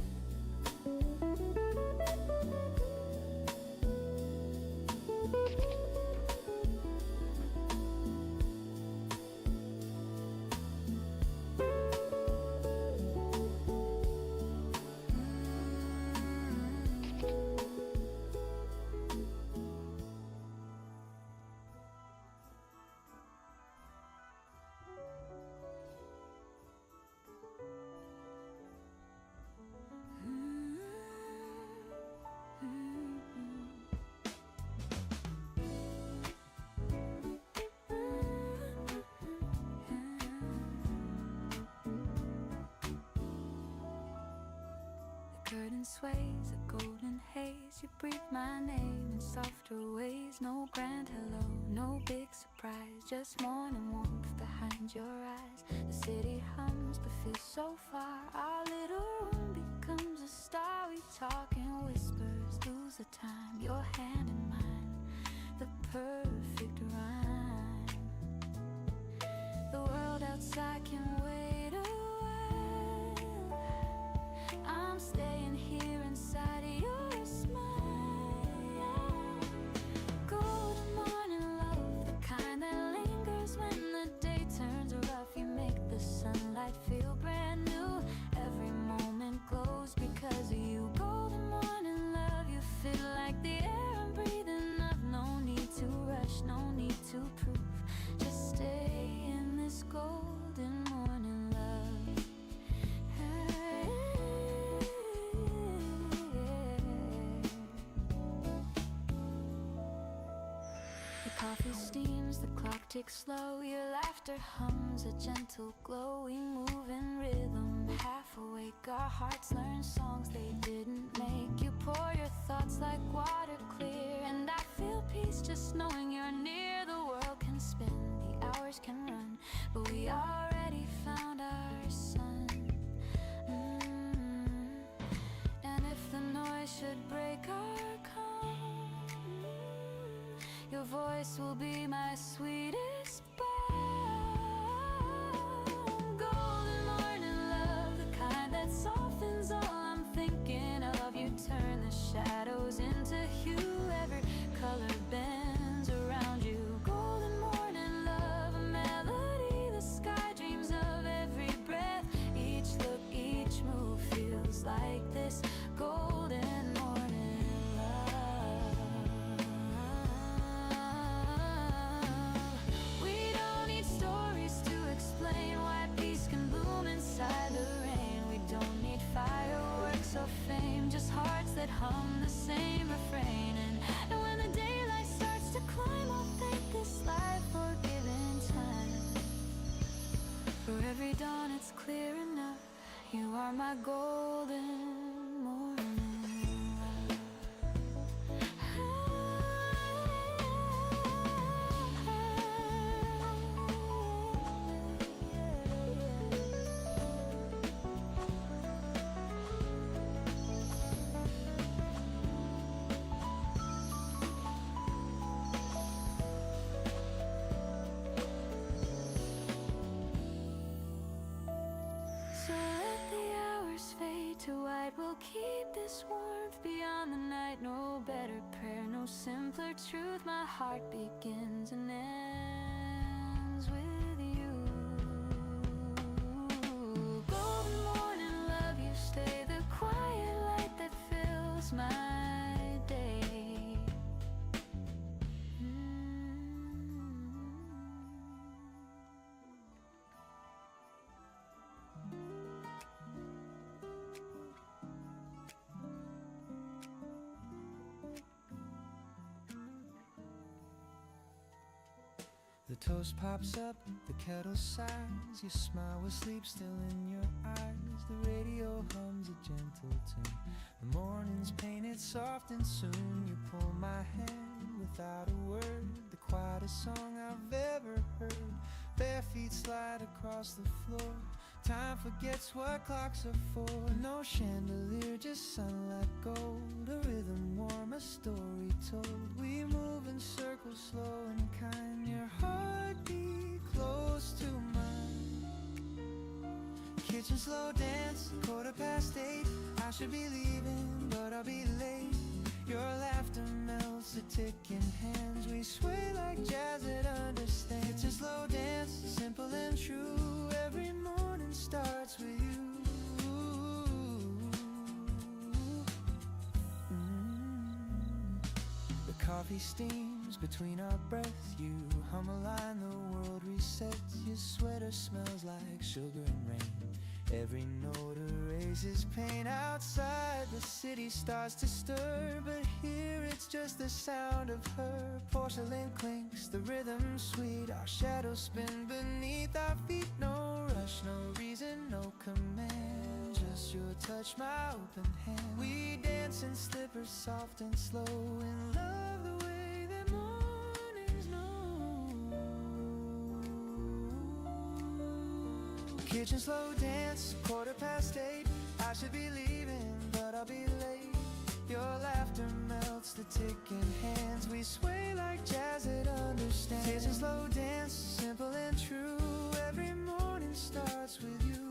Curtain sways, a golden haze. You breathe my name in softer ways. No grand hello, no big surprise, just morning warmth behind your eyes. The city hums but feels so far. Our little room becomes a star. We talk in whispers, lose the time. Your hand in mine, the perfect rhyme. The world outside can wait a while. I'm staying here inside of your smile. Golden morning love, the kind that lingers when the day turns rough. You make the sunlight feel brand new. Every moment glows because of you. Golden morning love, you feel like the air I'm breathing up. No need to rush, no need to prove. Just stay in this golden morning love. The coffee steams, the clock ticks slow. Your laughter hums a gentle glow. We move in rhythm, half awake. Our hearts learn songs they didn't make. You pour your thoughts like water clear, and I feel peace just knowing you're near. The world can spin, the hours can run, but we already found our sun. And if the noise should break our calm, your voice will be my sweetest balm. Golden morning love, the kind that softens all I'm thinking of. You turn the shadows into hue, every color bends around you. Golden morning love, a melody the sky dreams of. Every breath, each look, each move feels like this golden morning love. We don't need stories to explain why peace can bloom inside the rain. We don't need fireworks or fame, just hearts that hum the same refrain. And when the daylight every dawn it's clear enough. You are my golden morning love. So let the hours fade to white. We'll keep this warmth beyond the night. No better prayer, no simpler truth. My heart begins and ends with you. Golden morning love, you stay the quiet light that fills my day. The toast pops up, the kettle sighs. Your smile with sleep still in your eyes. The radio hums a gentle tune. The morning's painted soft and soon you pull my hand without a word. The quietest song I've ever heard. Bare feet slide across the floor. Time forgets what clocks are for. No chandelier, just sunlight gold. A rhythm warm, a story told. We move in circles, slow and kind. Your heartbeat close to mine. Kitchen slow dance, 8:15. I should be leaving, but I'll be late. Your laughter melts the ticking hands. We sway like jazz that understands. Kitchen slow dance, simple and true. Every morning starts with you. The coffee steams between our breaths. You hum a line, the world resets. Your sweater smells like sugar and rain. Every note erases pain. Outside the city starts to stir, but here it's just the sound of her. Porcelain clinks, the rhythm sweet. Our shadows spin beneath our feet. No rush, no reason, no command. Just your touch, my open hand. We dance in slippers, soft and slow, in love the way that mornings know. Kitchen slow dance, 8:15. I should be leaving, but I'll be late. Your laughter melts the ticking hands. We sway like jazz that understands. Kitchen slow dance, simple and true. Every morning starts with you.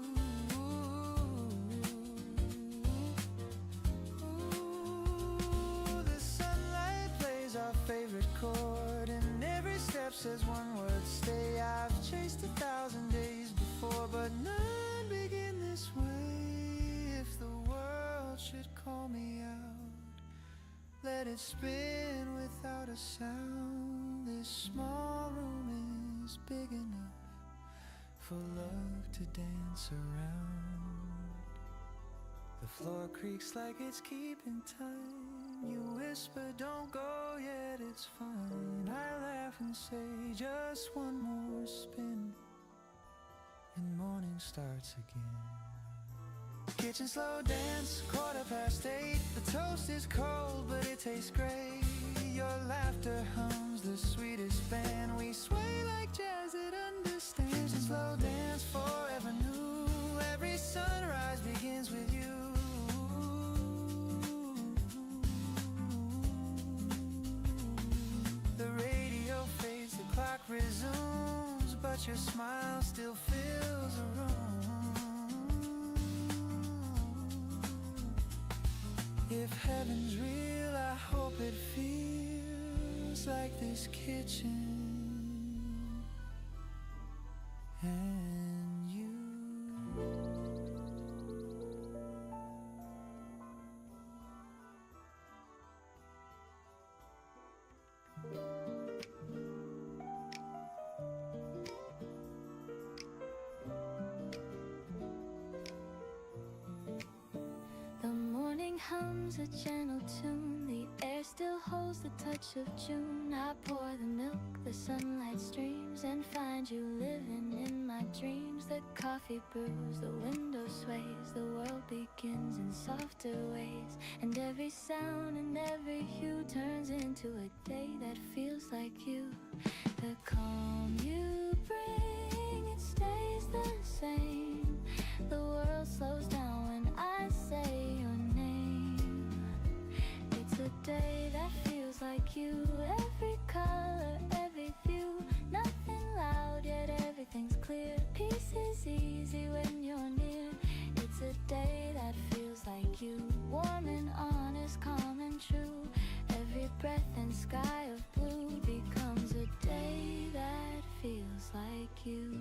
Ooh, the sunlight plays our favorite chord, and every step says one word, stay. I've chased 1,000 days before, but none begin this way. If the world should call me out, let it spin without a sound. This small room is big enough for love to dance around. The floor creaks like it's keeping time. You whisper, don't go yet, it's fine. I laugh and say, just one more spin, and morning starts again. Kitchen slow dance, 8:15. The toast is cold, but it tastes great. Your laughter hums the sweetest band. We sway like jazz that understands. Kitchen slow dance, forever new. Every sunrise begins with you. The radio fades, the clock resumes, but your smile still fills the room. If heaven's real, I hope it feels like this kitchen and you. The morning hums a gentle tune. The air still holds the touch of June. I pour the milk, the sunlight streams, and find you living in my my dreams. The coffee brews, the window sways, the world begins in softer ways. And every sound and every hue turns into a day that feels like you. The calm you bring, it stays the same. The world slows down when I say your name. It's a day that feels like you. Every color, every view, nothing loud yet everything's clear. Peace is easy when you're near. It's a day that feels like you. Warm and honest, calm and true. Every breath and sky of blue becomes a day that feels like you.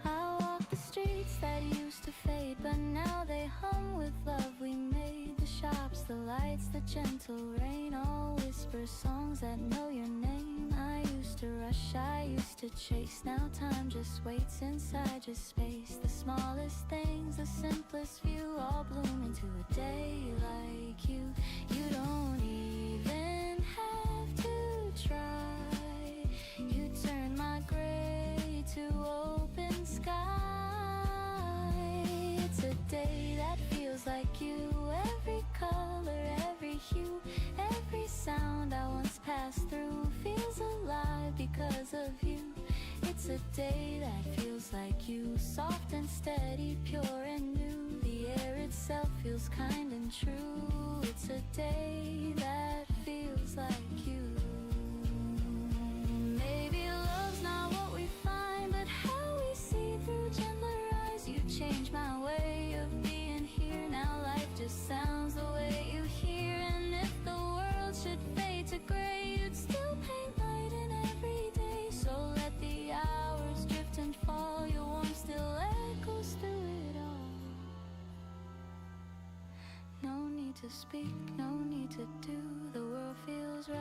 I walk the streets that used to fade, but now they hum with love we made. The shops, the lights, the gentle rain, all whisper songs that know your name. I used to rush, I used to chase. Now time just waits inside your space. The smallest things, the simplest view, all bloom into a day like you. You don't even have to try. You turn my gray to open sky. It's a day that feels like you. Every color, every hue, every sound I once passed through feels alive because of you. It's a day that feels like you. Soft and steady, pure and new. The air itself feels kind and true. It's a day that feels like you. Maybe love's not what we find, but how we see through gentler eyes. You changed my way of being here. Now life just sounds the way you hear. And if the world should fade to gray, you'd still paint light in every day. So let the hours drift and fall. Your warmth still echoes through it all. No need to speak, no need to do. The world feels right.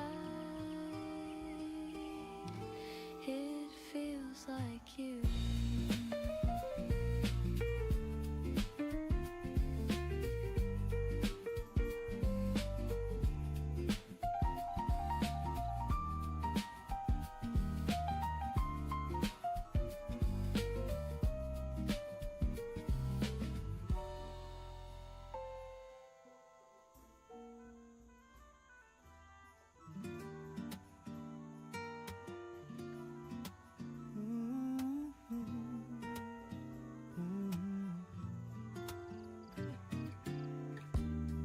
It feels like you.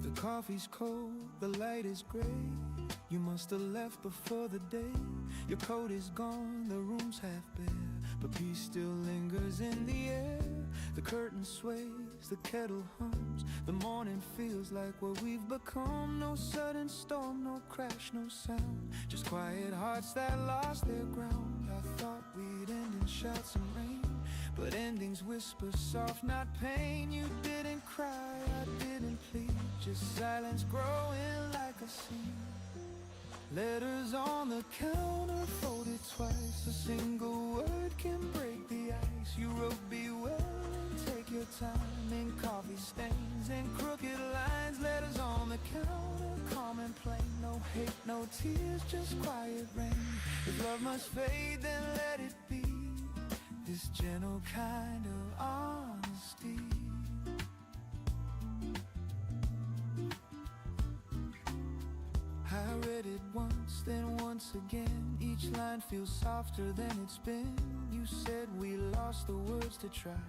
The coffee's cold, the light is gray. You must have left before the day. Your coat is gone, the room's half bare, but peace still lingers in the air. The curtain sways, the kettle hums. The morning feels like what we've become. No sudden storm, no crash, no sound. Just quiet hearts that lost their ground. I thought we'd end in shouts and rain, but endings whisper soft, not pain. You didn't cry, I didn't plead. Just silence growing like a scene. Letters on the counter folded twice. A single word can break the ice. You wrote be well and take your time. In coffee stains and crooked lines. Letters on the counter, calm and plain. No hate, no tears, just quiet rain. If love must fade, then let it be. This gentle kind of honesty. I read it once, then once again. Each line feels softer than it's been. You said we lost the words to try,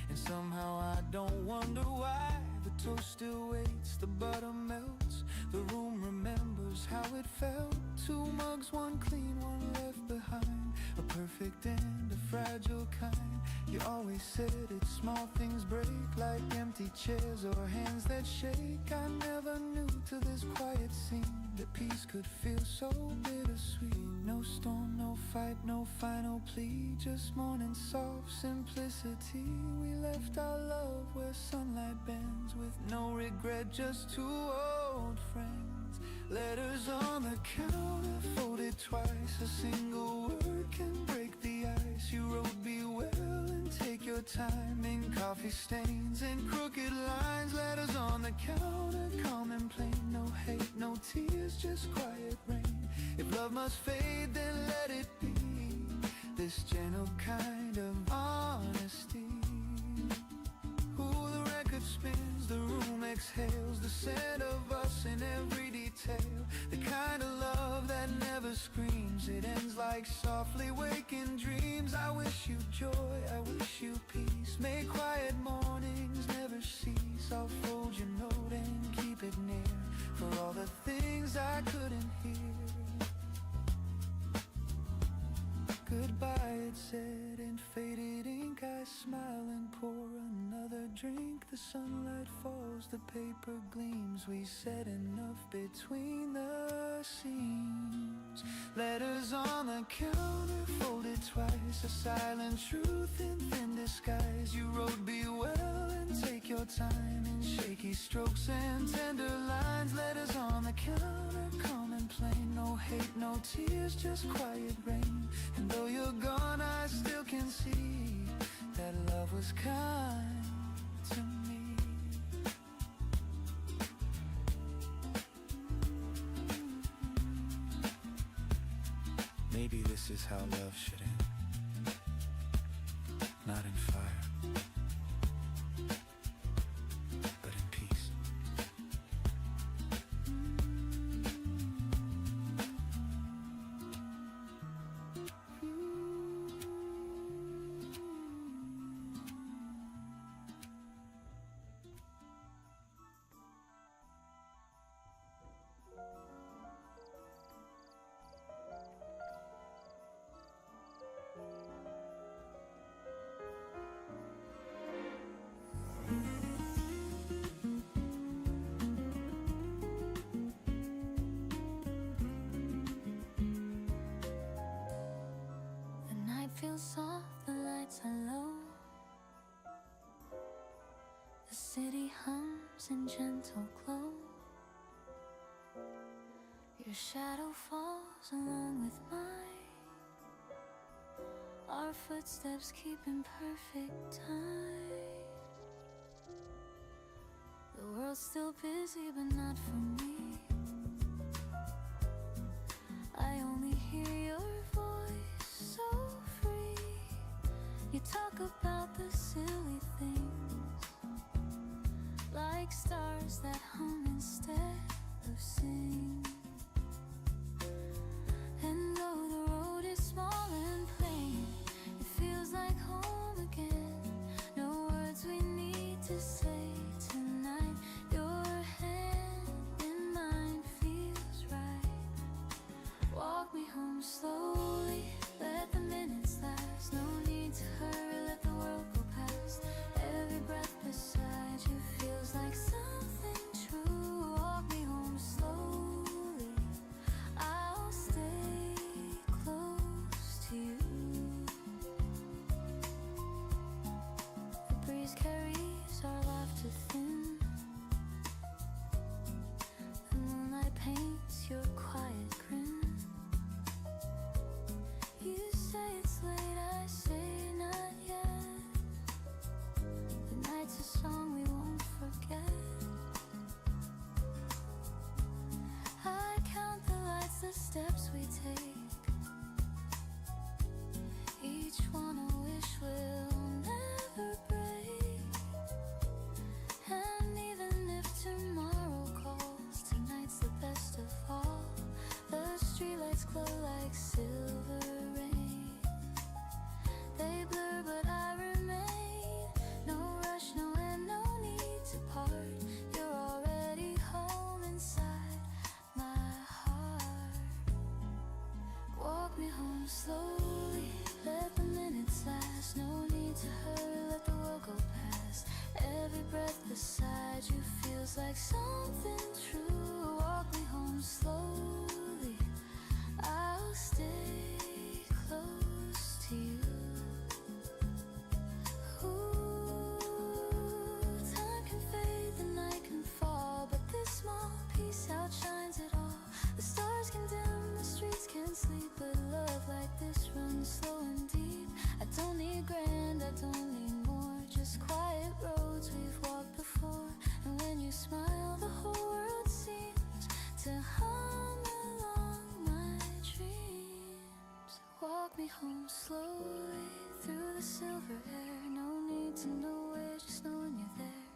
and somehow I don't wonder why. The toast still waits, the butter melts. The room remembers how it felt. Two mugs, one clean, one left behind. A perfect end, a fragile kind. You always said it's small things break, like empty chairs or hands that shake. I never knew till this quiet scene that peace could feel so bittersweet. No storm, no fight, no final plea, just morning soft simplicity. We left our love where sunlight bends, with no regret, just two old friends. Letters on the counter folded twice. A single word can break the ice. You wrote be well and take your time. In coffee stains and crooked lines. Letters on the counter, calm and plain. No hate, no tears, just quiet rain. If love must fade, then let it be. This gentle kind of honesty. Ooh, the record spins, the room exhales, the scent of us in every detail. The kind of love that never screams, it ends like softly waking dreams. I wish you joy, I wish you peace. May quiet mornings never cease. I'll fold your note and keep it near, for all the things I couldn't hear. Goodbye, it said in faded ink. I smile and pour another drink. The sunlight falls, the paper gleams. We said enough between the seams. Letters on the counter, folded twice. A silent truth in thin disguise. You wrote, be well and take your time, in shaky strokes and tender lines. Letters on the counter, calm and plain. No hate, no tears, just quiet rain. And though you're gone, I still can see that love was kind to me. Maybe this is how love should end. Not in fire, but in peace. The night feels soft, the lights are low. The city hums in gentle glow. Your shadow falls along with mine. Our footsteps keep in perfect time. The world's still busy, but not for me. I only hear your voice, so free. You talk about the silly things, like stars that hum instead of sing. And though the road is small and plain, it feels like home again. No words we need to say tonight. Your hand in mine feels right. Walk me home slowly, let the minutes last. No need to hurry, let the world go past. Every breath beside you feels like something true. Walk me home slowly, I'll stay close to you. The breeze carries our laughter thin. The moonlight paints your quiet grin. You say it's late, I say not yet. The night's a song we won't forget. I count the lights, the steps we take. Each one a wish will never break. And even if tomorrow calls, tonight's the best of all. The streetlights glow like silver rain. They blur, but I remain. No rush, no end, no need to part. You're already home inside my heart. Walk me home slowly, let the minutes last. No need to hurry, let the world go past. Every breath beside you feels like something true. Walk me home slowly, I'll me home slowly through the silver air. No need to know where, just knowing you're there.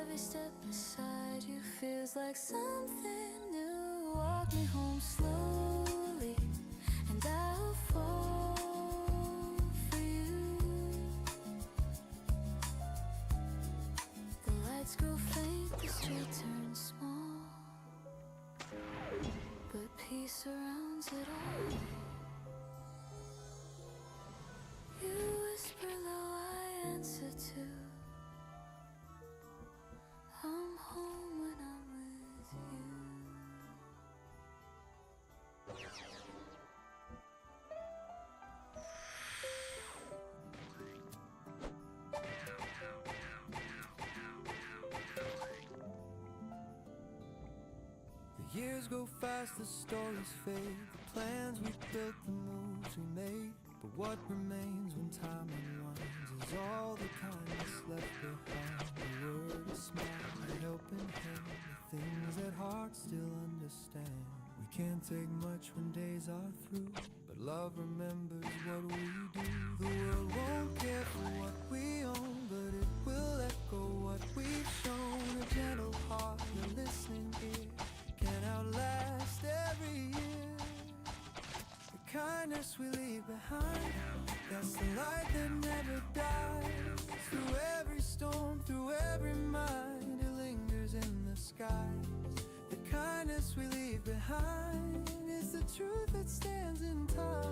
Every step beside you feels like something new. Walk me home slowly, and I'll fall for you. The lights grow faint, the street turns small, but peace surrounds it all. You whisper low, I answer too. I'm home when I'm with you. The years go fast, the stories fade, the plans we built, the moves we made. But what remains when time unwinds is all the kindness left behind. The word, a smile, a helping hand, the things that hearts still understand. We can't take much when days are through, but love remembers what we do. The world won't care for what we own, but it will echo what we've shown. A gentle heart, a listening ear, can outlast every year. The kindness we leave behind, that's the light that never dies. Through every storm, through every mind, it lingers in the skies. The kindness we leave behind is the truth that stands in time.